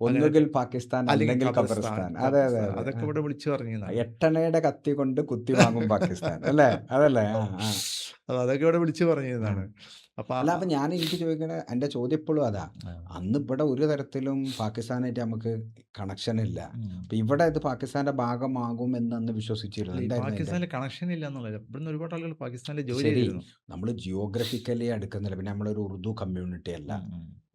ഒന്നുകിൽ പാകിസ്ഥാൻ അല്ലെങ്കിൽ ഖബർസ്ഥാൻ. അതെ, അതൊക്കെ ഇവിടെ വിളിച്ചു പറഞ്ഞു. 8 കത്തി കൊണ്ട് കുത്തി വാങ്ങും പാകിസ്ഥാൻ അല്ലേ? അതല്ലേ? അതൊക്കെ ഇവിടെ വിളിച്ചു പറഞ്ഞതാണ്. അല്ല, അപ്പൊ എനിക്ക് ചോദിക്കണ എന്റെ ചോദ്യം ഇപ്പോഴും അതാ. അന്ന് ഇവിടെ ഒരു തരത്തിലും പാകിസ്ഥാനായിട്ട് നമുക്ക് കണക്ഷൻ ഇല്ല. അപ്പൊ ഇവിടെ ഇത് പാകിസ്ഥാന്റെ ഭാഗമാകും എന്ന് അന്ന് വിശ്വസിച്ചിരുന്നു. പാകിസ്ഥാനിൽ കണക്ഷൻ ഇല്ല എന്നുള്ളത്. ഇവിടുന്ന് ഒരുപാട് ആളുകൾ പാകിസ്ഥാനിൽ ജോലി ചെയ്യുന്നു. നമ്മൾ ജിയോഗ്രഫിക്കലി അടുക്കുന്നില്ല. പിന്നെ നമ്മളൊരു ഉറുദു കമ്മ്യൂണിറ്റി അല്ല,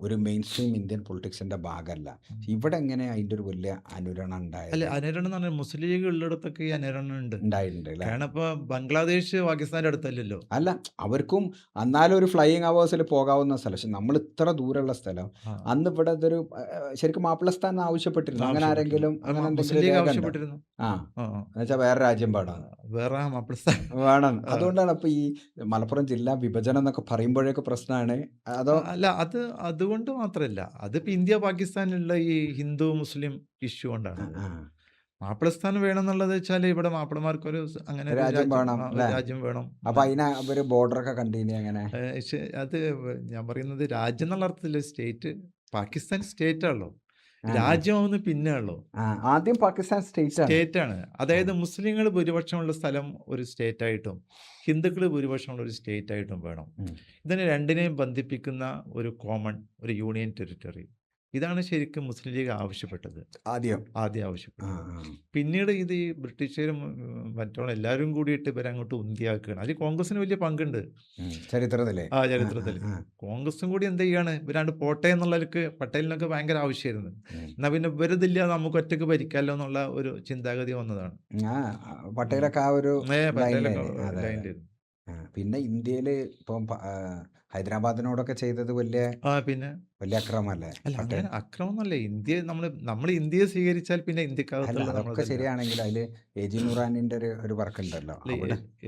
ഒരു മെയിൻ സ്ട്രീം ഇന്ത്യൻ പൊളിറ്റിക്സിന്റെ ഭാഗമല്ല. ഇവിടെ എങ്ങനെ അതിന്റെ ഒരു വലിയ അനുരണം ഉണ്ടായത്? അല്ല, അനുരണം എന്ന് പറഞ്ഞാൽ മുസ്ലിം ലീഗ് ഉള്ളിടത്തൊക്കെ ഈ അനുരണം ഉണ്ടായിട്ടുണ്ട്. കാരണം ഇപ്പൊ ബംഗ്ലാദേശ് പാകിസ്ഥാന്റെ അടുത്തല്ലല്ലോ. അല്ല, അവർക്കും എന്നാലും ഒരു ഫ്ലൈയിങ് അവേഴ്സിൽ പോകാവുന്ന സ്ഥലം. പക്ഷെ നമ്മൾ ഇത്ര ദൂരമുള്ള സ്ഥലം അന്ന് ഇവിടെ ഇതൊരു ശരിക്കും മാപ്പിളസ്ഥാൻ ആവശ്യപ്പെട്ടിരുന്നു. അങ്ങനെ ആരെങ്കിലും ആവശ്യപ്പെട്ടിരുന്നു. എന്നുവെച്ചാൽ വേറെ രാജ്യം വേണം, വേറെ മാപ്പിളസ്ഥാൻ വേണം. അതുകൊണ്ടാണ് അപ്പൊ ഈ മലപ്പുറം ജില്ലാ വിഭജനം എന്നൊക്കെ പറയുമ്പോഴേക്ക് പ്രശ്നമാണ്. അതോ? അല്ല, അതുകൊണ്ട് മാത്രമല്ല, അതിപ്പോ ഇന്ത്യ പാകിസ്ഥാനിലുള്ള ഈ ഹിന്ദു മുസ്ലിം ഇഷ്യൂ കൊണ്ടാണ്. മാപ്പിളസ്ഥാൻ വേണം എന്നുള്ളത് വെച്ചാൽ ഇവിടെ മാപ്പിളമാർക്കൊരു അങ്ങനെ രാജ്യം വേണം. അപ്പൊ അതിന് അവര് ബോർഡറൊക്കെ കണ്ടിന്യൂ അങ്ങനെ. അത് ഞാൻ പറയുന്നത് രാജ്യം എന്നുള്ള അർത്ഥത്തില് സ്റ്റേറ്റ്, പാകിസ്ഥാൻ സ്റ്റേറ്റ് ആണല്ലോ, രാജ്യമാവുന്ന പിന്നെ ഉള്ളൂ. ആദ്യം പാകിസ്ഥാൻ സ്റ്റേറ്റ് ആണ്. അതായത് മുസ്ലിങ്ങൾ ഭൂരിപക്ഷമുള്ള സ്ഥലം ഒരു സ്റ്റേറ്റ് ആയിട്ടും ഹിന്ദുക്കൾ ഭൂരിപക്ഷമുള്ള ഒരു സ്റ്റേറ്റ് ആയിട്ടും വേണം. ഇതിനെ രണ്ടിനെയും ബന്ധിപ്പിക്കുന്ന ഒരു കോമൺ ഒരു യൂണിയൻ ടെറിട്ടറി ഇതാണ് ശരിക്കും മുസ്ലിം ലീഗ് ആവശ്യപ്പെട്ടത്, ആദ്യം ആവശ്യപ്പെട്ടത്. പിന്നീട് ഇത് ഈ ബ്രിട്ടീഷുകാരും മറ്റുള്ള എല്ലാവരും കൂടിയിട്ട് ഇവരെ അങ്ങോട്ട് ഉന്തിയാക്കുകയാണ്. അതിൽ കോൺഗ്രസിന് വലിയ പങ്കുണ്ട് ചരിത്രത്തില്. ചരിത്രത്തിൽ. കോൺഗ്രസും കൂടി എന്ത് ചെയ്യാണ്, ഇവരാണ്ട് പോട്ടെ എന്നുള്ളവർക്ക് പട്ടേലിനൊക്കെ ഭയങ്കര ആവശ്യമായിരുന്നു. എന്നാൽ പിന്നെ ഇവരിതില്ല, നമുക്ക് ഒറ്റയ്ക്ക് ഭരിക്കാമല്ലോ എന്നുള്ള ഒരു ചിന്താഗതി വന്നതാണ്. പട്ടേലൊക്കെ ആ ഒരു പട്ടേലൊക്കെ ലൈനിലായിരുന്നു. പിന്നെ ഇന്ത്യയില് ഇപ്പം ഹൈദരാബാദിനോടൊക്കെ ചെയ്തത് വലിയ അക്രമല്ലേ? അല്ല, അങ്ങനെ അക്രമമൊന്നുമല്ല. നമ്മൾ ഇന്ത്യയെ സ്വീകരിച്ചാൽ പിന്നെ അതൊക്കെ ശരിയാണെങ്കിൽ അതില് എ.ജി. നൂറാനിന്റെ ഒരു വർക്കുണ്ടല്ലോ.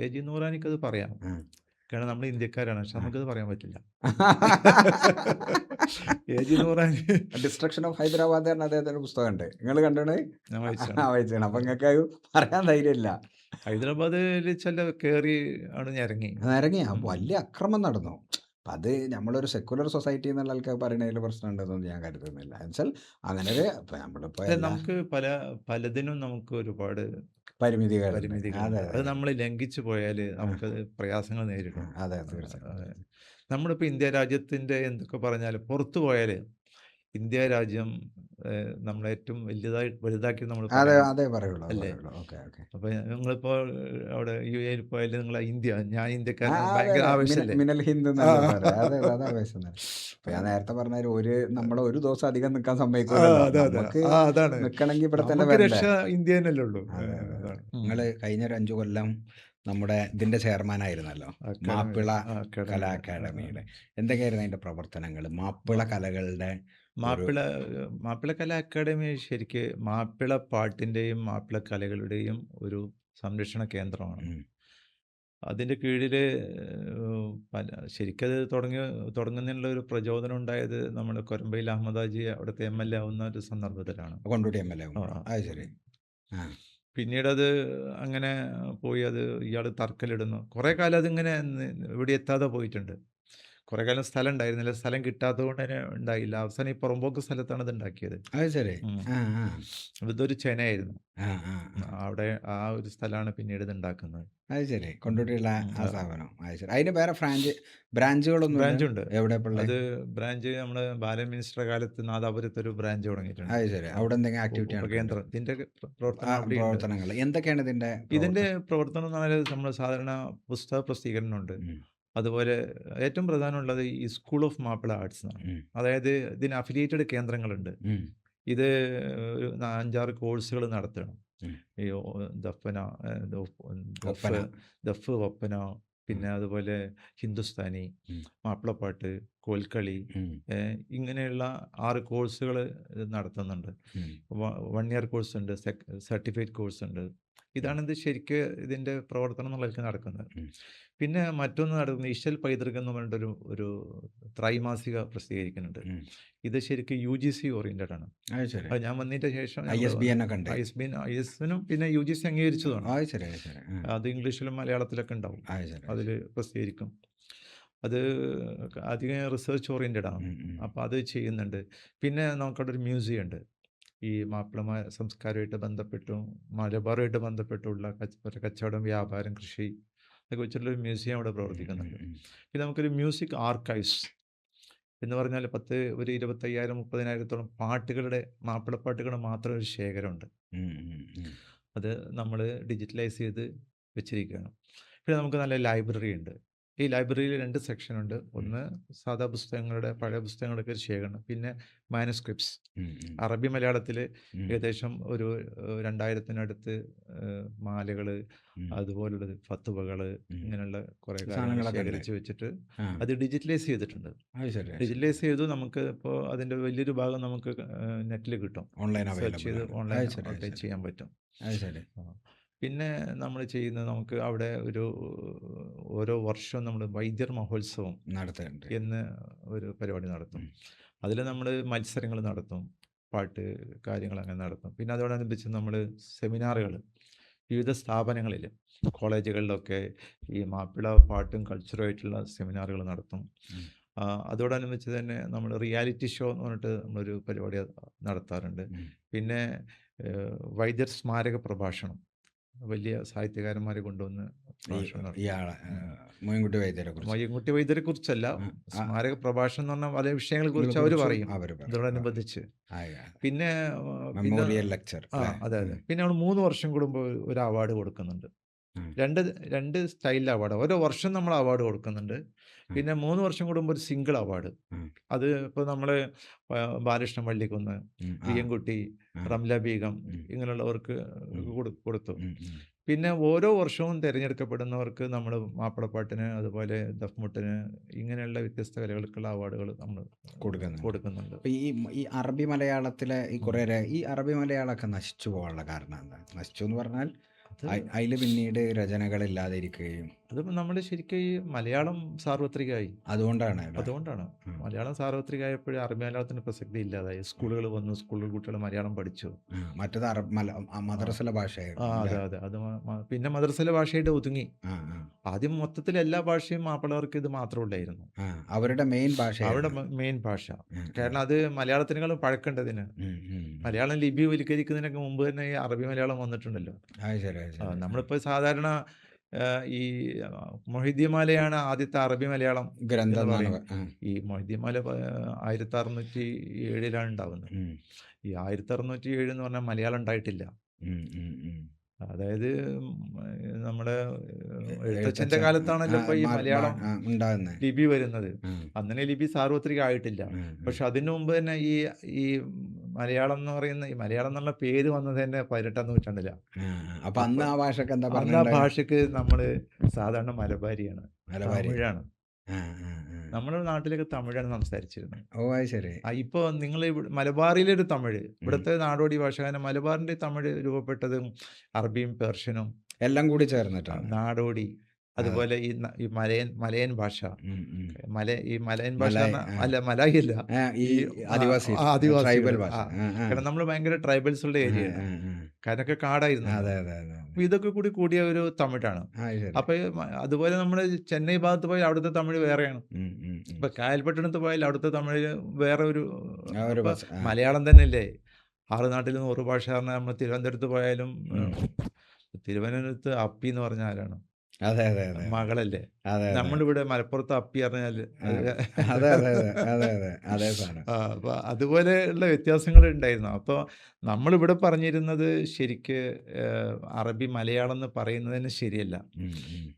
എ.ജി. നൂറാനിക്ക് അത് പറയാം, കാരണം നമ്മൾ ഇന്ത്യക്കാരാണ്. പക്ഷെ നമുക്കത് പറയാൻ പറ്റില്ല. എ.ജി. നൂറാനി ഡിസ്ട്രക്ഷൻ ഓഫ് ഹൈദരാബാദ് എന്ന അദ്ദേഹത്തിന്റെ പുസ്തകമുണ്ട്, നിങ്ങൾ കണ്ടാണ്? വായിച്ചാണ്. അപ്പൊ നിങ്ങൾക്ക് പറയാൻ ധൈര്യമില്ല. ഹൈദരാബാദിൽ കയറി ആണ് ഇറങ്ങി വലിയ അക്രമം നടന്നു. അപ്പം അത് നമ്മളൊരു സെക്കുലർ സൊസൈറ്റി എന്നുള്ള ആൾക്കാർ പറയുന്നതിൽ പ്രശ്നമുണ്ടെന്നൊന്നും ഞാൻ കരുതുന്നില്ല. എന്നുവെച്ചാൽ അങ്ങനെ നമുക്ക് പലതിനും നമുക്ക് ഒരുപാട് പരിമിതികൾ. അത് നമ്മൾ ലംഘിച്ചു പോയാൽ നമുക്കത് പ്രയാസങ്ങൾ നേരിടും. നമ്മളിപ്പോൾ ഇന്ത്യ രാജ്യത്തിൻ്റെ എന്തൊക്കെ പറഞ്ഞാൽ പുറത്തു പോയാൽ ഇന്ത്യ രാജ്യം നമ്മളെ ഏറ്റവും വലുതാക്കി നമ്മൾ അല്ലേ? അപ്പൊ നിങ്ങളിപ്പോൾ അവിടെ യുഎഇ പോയാലും നിങ്ങൾ ഇന്ത്യ, ഞാൻ ഇന്ത്യക്കാരൻ, ഭയങ്കര ആവേശമല്ലേ? ഞാൻ നേരത്തെ പറഞ്ഞ നമ്മളെ ഒരു ദിവസം അധികം നിൽക്കാൻ സമ്മതിക്കില്ല. അതാണ് നിൽക്കണമെങ്കിൽ ഇവിടെ തന്നെ രക്ഷ ഇന്ത്യ തന്നെയല്ലേ ഉള്ളൂ. നിങ്ങള് കഴിഞ്ഞ ഒരു 5 കൊല്ലം നമ്മുടെ ഇതിന്റെ ചെയർമാനായിരുന്നല്ലോ, മാപ്പിള കലാ അക്കാദമിയുടെ. എന്തൊക്കെയായിരുന്നു അതിന്റെ പ്രവർത്തനങ്ങൾ? മാപ്പിള കലകളുടെ മാപ്പിള കലാ അക്കാദമി ശരിക്ക് മാപ്പിള പാട്ടിൻ്റെയും മാപ്പിള കലകളുടെയും ഒരു സംരക്ഷണ കേന്ദ്രമാണ്. അതിൻ്റെ കീഴിൽ ശരിക്കത് തുടങ്ങുന്നതിനുള്ള ഒരു പ്രചോദനം ഉണ്ടായത് നമ്മുടെ കൊരമ്പയിൽ അഹമ്മദാജി അവിടുത്തെ MLA ആവുന്ന ഒരു സന്ദർഭത്തിലാണ്. കൊണ്ടോട്ടി MLA. പിന്നീട് അത് അങ്ങനെ പോയി, അത് ഇയാൾ തർക്കലിടുന്നു. കുറേ കാലം അതിങ്ങനെ ഇവിടെ എത്താതെ പോയിട്ടുണ്ട്. കുറേ കാലം സ്ഥലം ഉണ്ടായിരുന്നില്ല, സ്ഥലം കിട്ടാത്തത് കൊണ്ട് തന്നെ ഉണ്ടായില്ല. അവസാനം ഈ പുറമ്പോക്ക് സ്ഥലത്താണ് ഇത് ഉണ്ടാക്കിയത്. ഇതൊരു ചെനയായിരുന്നു, അവിടെ ആ ഒരു സ്ഥലമാണ് പിന്നീട് ഇത് ഉണ്ടാക്കുന്നത്. കൊണ്ടോട്ടിയുള്ള അതിന് വേറെ ബ്രാഞ്ചുകളൊന്നും? ബ്രാഞ്ചുണ്ട്. എവിടെ? അത് ബ്രാഞ്ച് നമ്മുടെ ബാലൻ മിനിസ്റ്റർ കാലത്ത് നാദാപുരത്ത് ഒരു ബ്രാഞ്ച് തുടങ്ങിയിട്ടുണ്ട്. അവിടെ എന്തെങ്കിലും ആക്ടിവിറ്റി കേന്ദ്രം, ഇതിന്റെ പ്രവർത്തനങ്ങൾ എന്തൊക്കെയാണ്? ഇതിന്റെ പ്രവർത്തനം എന്ന് പറഞ്ഞാൽ നമ്മൾ സാധാരണ പുസ്തക പ്രസിദ്ധീകരണമുണ്ട്. അതുപോലെ ഏറ്റവും പ്രധാനമുള്ളത് ഈ സ്കൂൾ ഓഫ് മാപ്പിള ആർട്സ് എന്നാണ്. അതായത് ഇതിന് അഫിലിയേറ്റഡ് കേന്ദ്രങ്ങളുണ്ട്. ഇത് ഒരു 5-6 കോഴ്സുകൾ നടത്തണം. ഈ ദഫ്, ഒപ്പന, പിന്നെ അതുപോലെ ഹിന്ദുസ്ഥാനി, മാപ്പിളപ്പാട്ട്, കോൽക്കളി, ഇങ്ങനെയുള്ള 6 കോഴ്സുകൾ നടത്തുന്നുണ്ട്. 1 ഇയർ കോഴ്സ് ഉണ്ട്, സർട്ടിഫിക്കറ്റ് കോഴ്സ് ഉണ്ട്. ഇതാണിത് ശരിക്ക് ഇതിൻ്റെ പ്രവർത്തനം എന്നുള്ളതൊക്കെ നടക്കുന്നത്. പിന്നെ മറ്റൊന്ന് നടക്കുന്നത് ഇശൽ പൈതൃകം എന്ന് പറഞ്ഞിട്ടൊരു ഒരു ത്രൈമാസിക പ്രസിദ്ധീകരിക്കുന്നുണ്ട്. ഇത് ശരിക്കും UGC ഓറിയന്റഡ് ആണ്. അത് ഞാൻ വന്നതിന്റെ ശേഷം ISBനും പിന്നെ UGC അംഗീകരിച്ചതാണ്. അത് ഇംഗ്ലീഷിലും മലയാളത്തിലൊക്കെ ഉണ്ടാവും, അതിൽ പ്രസിദ്ധീകരിക്കും. അത് അധികം റിസർച്ച് ഓറിയന്റഡ് ആണ്. അപ്പം അത് ചെയ്യുന്നുണ്ട്. പിന്നെ നമുക്കവിടെ ഒരു മ്യൂസിയം ഉണ്ട്. ഈ മാപ്പിള സംസ്കാരമായിട്ട് ബന്ധപ്പെട്ടും മലബാറുമായിട്ട് ബന്ധപ്പെട്ടുള്ള കച്ചവടം, വ്യാപാരം, കൃഷി ഒക്കെ വെച്ചിട്ടുള്ളൊരു മ്യൂസിയം അവിടെ പ്രവർത്തിക്കുന്നുണ്ട്. പിന്നെ നമുക്കൊരു മ്യൂസിക് ആർക്കൈവ്സ് എന്ന് പറഞ്ഞാൽ ഒരു 25,000-30,000-ഓളം പാട്ടുകളുടെ, മാപ്പിളപ്പാട്ടുകളുടെ മാത്രം ഒരു ശേഖരമുണ്ട്. അത് നമ്മൾ ഡിജിറ്റലൈസ് ചെയ്ത് വെച്ചിരിക്കുകയാണ്. പിന്നെ നമുക്ക് നല്ല ലൈബ്രറി ഉണ്ട്. ഈ ലൈബ്രറിയിൽ 2 സെക്ഷനുണ്ട്. ഒന്ന് സാധാ പുസ്തകങ്ങളുടെ, പഴയ പുസ്തകങ്ങളുടെ ഒരു ശേഖരണം. പിന്നെ മാനുസ്ക്രിപ്റ്റ്സ്, അറബി മലയാളത്തിൽ ഏകദേശം ഒരു 2000-നടുത്ത് മാലകൾ, അതുപോലുള്ള ഫത്വകൾ, ഇങ്ങനെയുള്ള കുറേ കാര്യങ്ങൾ ശേഖരിച്ച് വെച്ചിട്ട് അത് ഡിജിറ്റലൈസ് ചെയ്തിട്ടുണ്ട്. ഡിജിറ്റലൈസ് ചെയ്തു. നമുക്ക് ഇപ്പോൾ അതിൻ്റെ വലിയൊരു ഭാഗം നമുക്ക് നെറ്റിൽ കിട്ടും, സെർച്ച് ചെയ്ത് ഓൺലൈൻ ചെയ്യാൻ പറ്റും. പിന്നെ നമ്മൾ ചെയ്യുന്നത്, നമുക്ക് അവിടെ ഓരോ വർഷവും നമ്മൾ വൈദ്യർ മഹോത്സവം എന്ന് ഒരു പരിപാടി നടത്തും. അതിൽ നമ്മൾ മത്സരങ്ങൾ നടത്തും, പാട്ട് കാര്യങ്ങൾ അങ്ങനെ നടത്തും. പിന്നെ അതോടനുബന്ധിച്ച് നമ്മൾ സെമിനാറുകൾ വിവിധ സ്ഥാപനങ്ങളിൽ, കോളേജുകളിലൊക്കെ ഈ മാപ്പിള പാട്ടും കൾച്ചറുമായിട്ടുള്ള സെമിനാറുകൾ നടത്തും. അതോടനുബന്ധിച്ച് തന്നെ നമ്മൾ റിയാലിറ്റി ഷോ എന്ന് പറഞ്ഞിട്ട് നമ്മളൊരു പരിപാടി നടത്താറുണ്ട്. പിന്നെ വൈദ്യർ സ്മാരക പ്രഭാഷണം, വലിയ സാഹിത്യകാരന്മാരെ കൊണ്ടുവന്ന് പ്രഭാഷണം നടത്തി. ഇയാളെ മോയിൻകുട്ടി വൈദ്യരെ കുറിച്ച്. മയ്യൻകുട്ടി വൈദ്യരെ കുറിച്ചല്ല, സ്മാരക പ്രഭാഷണം എന്ന് പറഞ്ഞാൽ പല വിഷയങ്ങളെ കുറിച്ച് അവർ പറയും ഇതോടനുബന്ധിച്ച്. പിന്നെ മെമ്മോറിയൽ ലെക്ചർ. അതെ അതെ. പിന്നെ നമ്മൾ 3 വർഷം കൂടുമ്പോൾ ഒരു അവാർഡ് കൊടുക്കുന്നുണ്ട്. രണ്ട് സ്റ്റൈലിൽ അവാർഡ്. ഓരോ വർഷം നമ്മൾ അവാർഡ് കൊടുക്കുന്നുണ്ട്. പിന്നെ 3 വർഷം കൂടുമ്പോൾ ഒരു സിംഗിൾ അവാർഡ്. അത് ഇപ്പോൾ നമ്മൾ ബാലകൃഷ്ണൻ വള്ളിക്കുന്ന്, വിയ്യൻകുട്ടി, റംല ബീഗം ഇങ്ങനെയുള്ളവർക്ക് കൊടുത്തു. പിന്നെ ഓരോ വർഷവും തിരഞ്ഞെടുക്കപ്പെടുന്നവർക്ക് നമ്മൾ മാപ്പിളപ്പാട്ടിന്, അതുപോലെ ദഫ്മുട്ടിന്, ഇങ്ങനെയുള്ള വ്യത്യസ്ത കലകൾക്കുള്ള അവാർഡുകൾ നമ്മൾ കൊടുക്കുന്നുണ്ട്. ഈ അറബി മലയാളത്തിലെ ഈ അറബി മലയാളമൊക്കെ നശിച്ചു പോകാനുള്ള കാരണം എന്താ? നശിച്ചു എന്ന് പറഞ്ഞാൽ അതിൽ പിന്നീട് രചനകളില്ലാതിരിക്കുകയും. അതിപ്പോൾ നമ്മൾ ശരിക്കും ഈ മലയാളം സാർവത്രികമായി. അതുകൊണ്ടാണ് മലയാളം സാർവത്രികമായപ്പോഴും അറബി മലയാളത്തിന് പ്രസക്തി ഇല്ലാതായി. സ്കൂളുകൾ വന്നു, സ്കൂളിൽ കുട്ടികൾ മലയാളം പഠിച്ചു. മറ്റേത് മദ്രസയിലെ ഭാഷയായിരുന്നു. അതെ അതെ. അത് പിന്നെ മദ്രസയിലെ ഭാഷയായിട്ട് ഒതുങ്ങി. ആദ്യം മൊത്തത്തിൽ എല്ലാ ഭാഷയും മാപ്പിളവർക്ക് ഇത് മാത്രമേ ഉള്ളായിരുന്നു. അവരുടെ മെയിൻ ഭാഷ. കാരണം അത് മലയാളത്തിനേക്കാളും പഴക്കേണ്ടതിന്. മലയാളം ലിപിവൽക്കരിക്കുന്നതിനൊക്കെ മുമ്പ് തന്നെ ഈ അറബി മലയാളം വന്നിട്ടുണ്ടല്ലോ. നമ്മളിപ്പോൾ സാധാരണ ഈ മൊഹിദ്ദിമാലയാണ് ആദ്യത്തെ അറബി മലയാളം ഗ്രന്ഥം. ഈ മൊഹിദ്ദിമാല 1607 ഉണ്ടാവുന്നത്. ഈ 1607 എന്ന് പറഞ്ഞാൽ മലയാളം ഉണ്ടായിട്ടില്ല. അതായത് നമ്മുടെ എഴുത്തച്ഛൻ്റെ കാലത്താണല്ലോ ഇപ്പോൾ ഈ മലയാളം ലിപി വരുന്നത്. അങ്ങനെ ലിപി സാർവത്രിക ആയിട്ടില്ല. പക്ഷെ അതിനു മുമ്പ് തന്നെ ഈ മലയാളം എന്ന് പറയുന്ന, ഈ മലയാളം എന്നുള്ള പേര് വന്നത് തന്നെ 18ാം നൂറ്റാണ്ടിലാണ്. അപ്പൊ അന്ന് ആ ഭാഷക്ക് നമ്മൾ സാധാരണ മലബാരിയാണ്, തമിഴാണ്. നമ്മുടെ നാട്ടിലൊക്കെ തമിഴാണ് സംസാരിച്ചിരുന്നത്. ശരി. ഇപ്പോൾ നിങ്ങൾ മലബാറിലൊരു തമിഴ്, ഇവിടുത്തെ നാടോടി ഭാഷ. കാരണം മലബാറിന്റെ തമിഴ് രൂപപ്പെട്ടത് അറബിയും പേർഷ്യനും എല്ലാം കൂടി ചേർന്നിട്ടാണ് നാടോടി. അതുപോലെ ഈ മലയൻ ഭാഷ, ഈ മലയൻ ഭാഷ അല്ല, മലായി അല്ല, ഈ ആദിവാസി. കാരണം നമ്മൾ ഭയങ്കര ട്രൈബൽസുള്ള ഏരിയയാണ്. കാരൊക്കെ കാടായിരുന്നു. അപ്പൊ ഇതൊക്കെ കൂടിയ ഒരു തമിഴാണ്. അപ്പൊ അതുപോലെ നമ്മൾ ചെന്നൈ ഭാഗത്ത് പോയാൽ അവിടുത്തെ തമിഴ് വേറെയാണ്. ഇപ്പൊ കായൽപട്ടണത്ത് പോയാൽ അവിടുത്തെ തമിഴ് വേറെ ഒരു മലയാളം തന്നെയല്ലേ. 6 നാട്ടിൽ 100 ഭാഷ പറഞ്ഞാൽ നമ്മൾ തിരുവനന്തപുരത്ത് പോയാലും, തിരുവനന്തപുരത്ത് അപ്പി എന്ന് പറഞ്ഞ ആരാണ്? മകളല്ലേ. നമ്മളിവിടെ മലപ്പുറത്ത് അപ്പി പറഞ്ഞാൽ അപ്പൊ അതുപോലെയുള്ള വ്യത്യാസങ്ങൾ ഉണ്ടായിരുന്നു. അപ്പോൾ നമ്മളിവിടെ പറഞ്ഞിരുന്നത് ശരിക്ക് അറബി മലയാളം എന്ന് പറയുന്നതിന് ശരിയല്ല.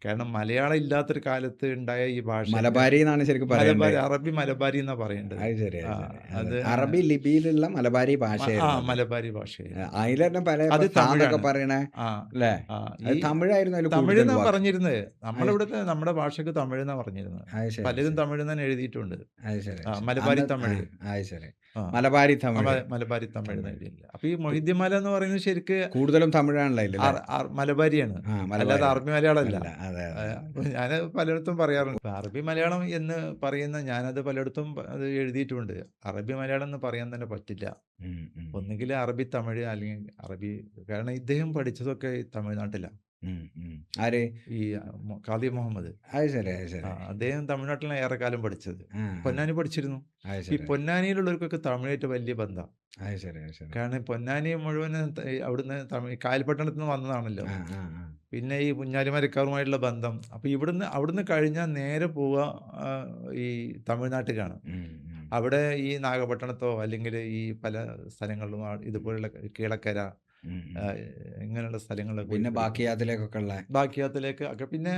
കാരണം മലയാളം ഇല്ലാത്തൊരു കാലത്ത് ഉണ്ടായ ഈ ഭാഷ മലബാരി എന്നാണ് ശരിക്കും അറബി മലബാരി എന്നാ പറയേണ്ടത്. അത് അറബി ലിപിയിലുള്ള മലബാരി ഭാഷ. മലബാരി ഭാഷ അത് പറയണേ തമിഴായിരുന്നു. തമിഴെന്നാ പറഞ്ഞിരുന്നത്. നമ്മളിവിടുത്തെ നമ്മുടെ ഭാഷക്ക് തമിഴെന്നാ പറഞ്ഞിരുന്നത്. പലരും തമിഴ് തന്നെ എഴുതിയിട്ടുണ്ട്. മലബാരി തമിഴ്. മലബാരി തമിഴ് എഴുതിയില്ല. അപ്പൊ ഈ മൊഹിദ്ദിമാല എന്ന് പറയുന്നത് ശരിക്ക് കൂടുതലും തമിഴാണല്ലോ, മലബാരിയാണ്, അല്ലാതെ അറബി മലയാളം അല്ല. ഞാൻ പലയിടത്തും പറയാറുണ്ട് അറബി മലയാളം എന്ന് പറയുന്ന, ഞാനത് പലയിടത്തും അത് എഴുതിയിട്ടുണ്ട്. അറബി മലയാളം എന്ന് പറയാൻ തന്നെ പറ്റില്ല. ഒന്നുകിൽ അറബി തമിഴ്, അല്ലെങ്കിൽ അറബി. കാരണം ഇദ്ദേഹം പഠിച്ചതൊക്കെ തമിഴ്നാട്ടിലാണ്. ആര്? ഈ ഖാദി മുഹമ്മദ്. അദ്ദേഹം തമിഴ്നാട്ടിലാണ് ഏറെക്കാലം പഠിച്ചത്. പൊന്നാനി പഠിച്ചിരുന്നു. ഈ പൊന്നാനിയിലുള്ളവർക്കൊക്കെ തമിഴായിട്ട് വലിയ ബന്ധം. കാരണം പൊന്നാനി മുഴുവൻ അവിടുന്ന് കായൽപട്ടണത്തിൽ നിന്ന് വന്നതാണല്ലോ. പിന്നെ ഈ കുഞ്ഞാലിമരക്കാറുമായിട്ടുള്ള ബന്ധം. അപ്പൊ അവിടുന്ന് കഴിഞ്ഞാൽ നേരെ പോവുക ഈ തമിഴ്നാട്ടിലാണ്. അവിടെ ഈ നാഗപട്ടണത്തോ അല്ലെങ്കിൽ ഈ പല സ്ഥലങ്ങളിലും ഇതുപോലുള്ള കീഴക്കര ഇങ്ങനെയുള്ള സ്ഥലങ്ങളിലൊക്കെ, പിന്നെ ബാക്കിയാത്തിലേക്ക് ഒക്കെ പിന്നെ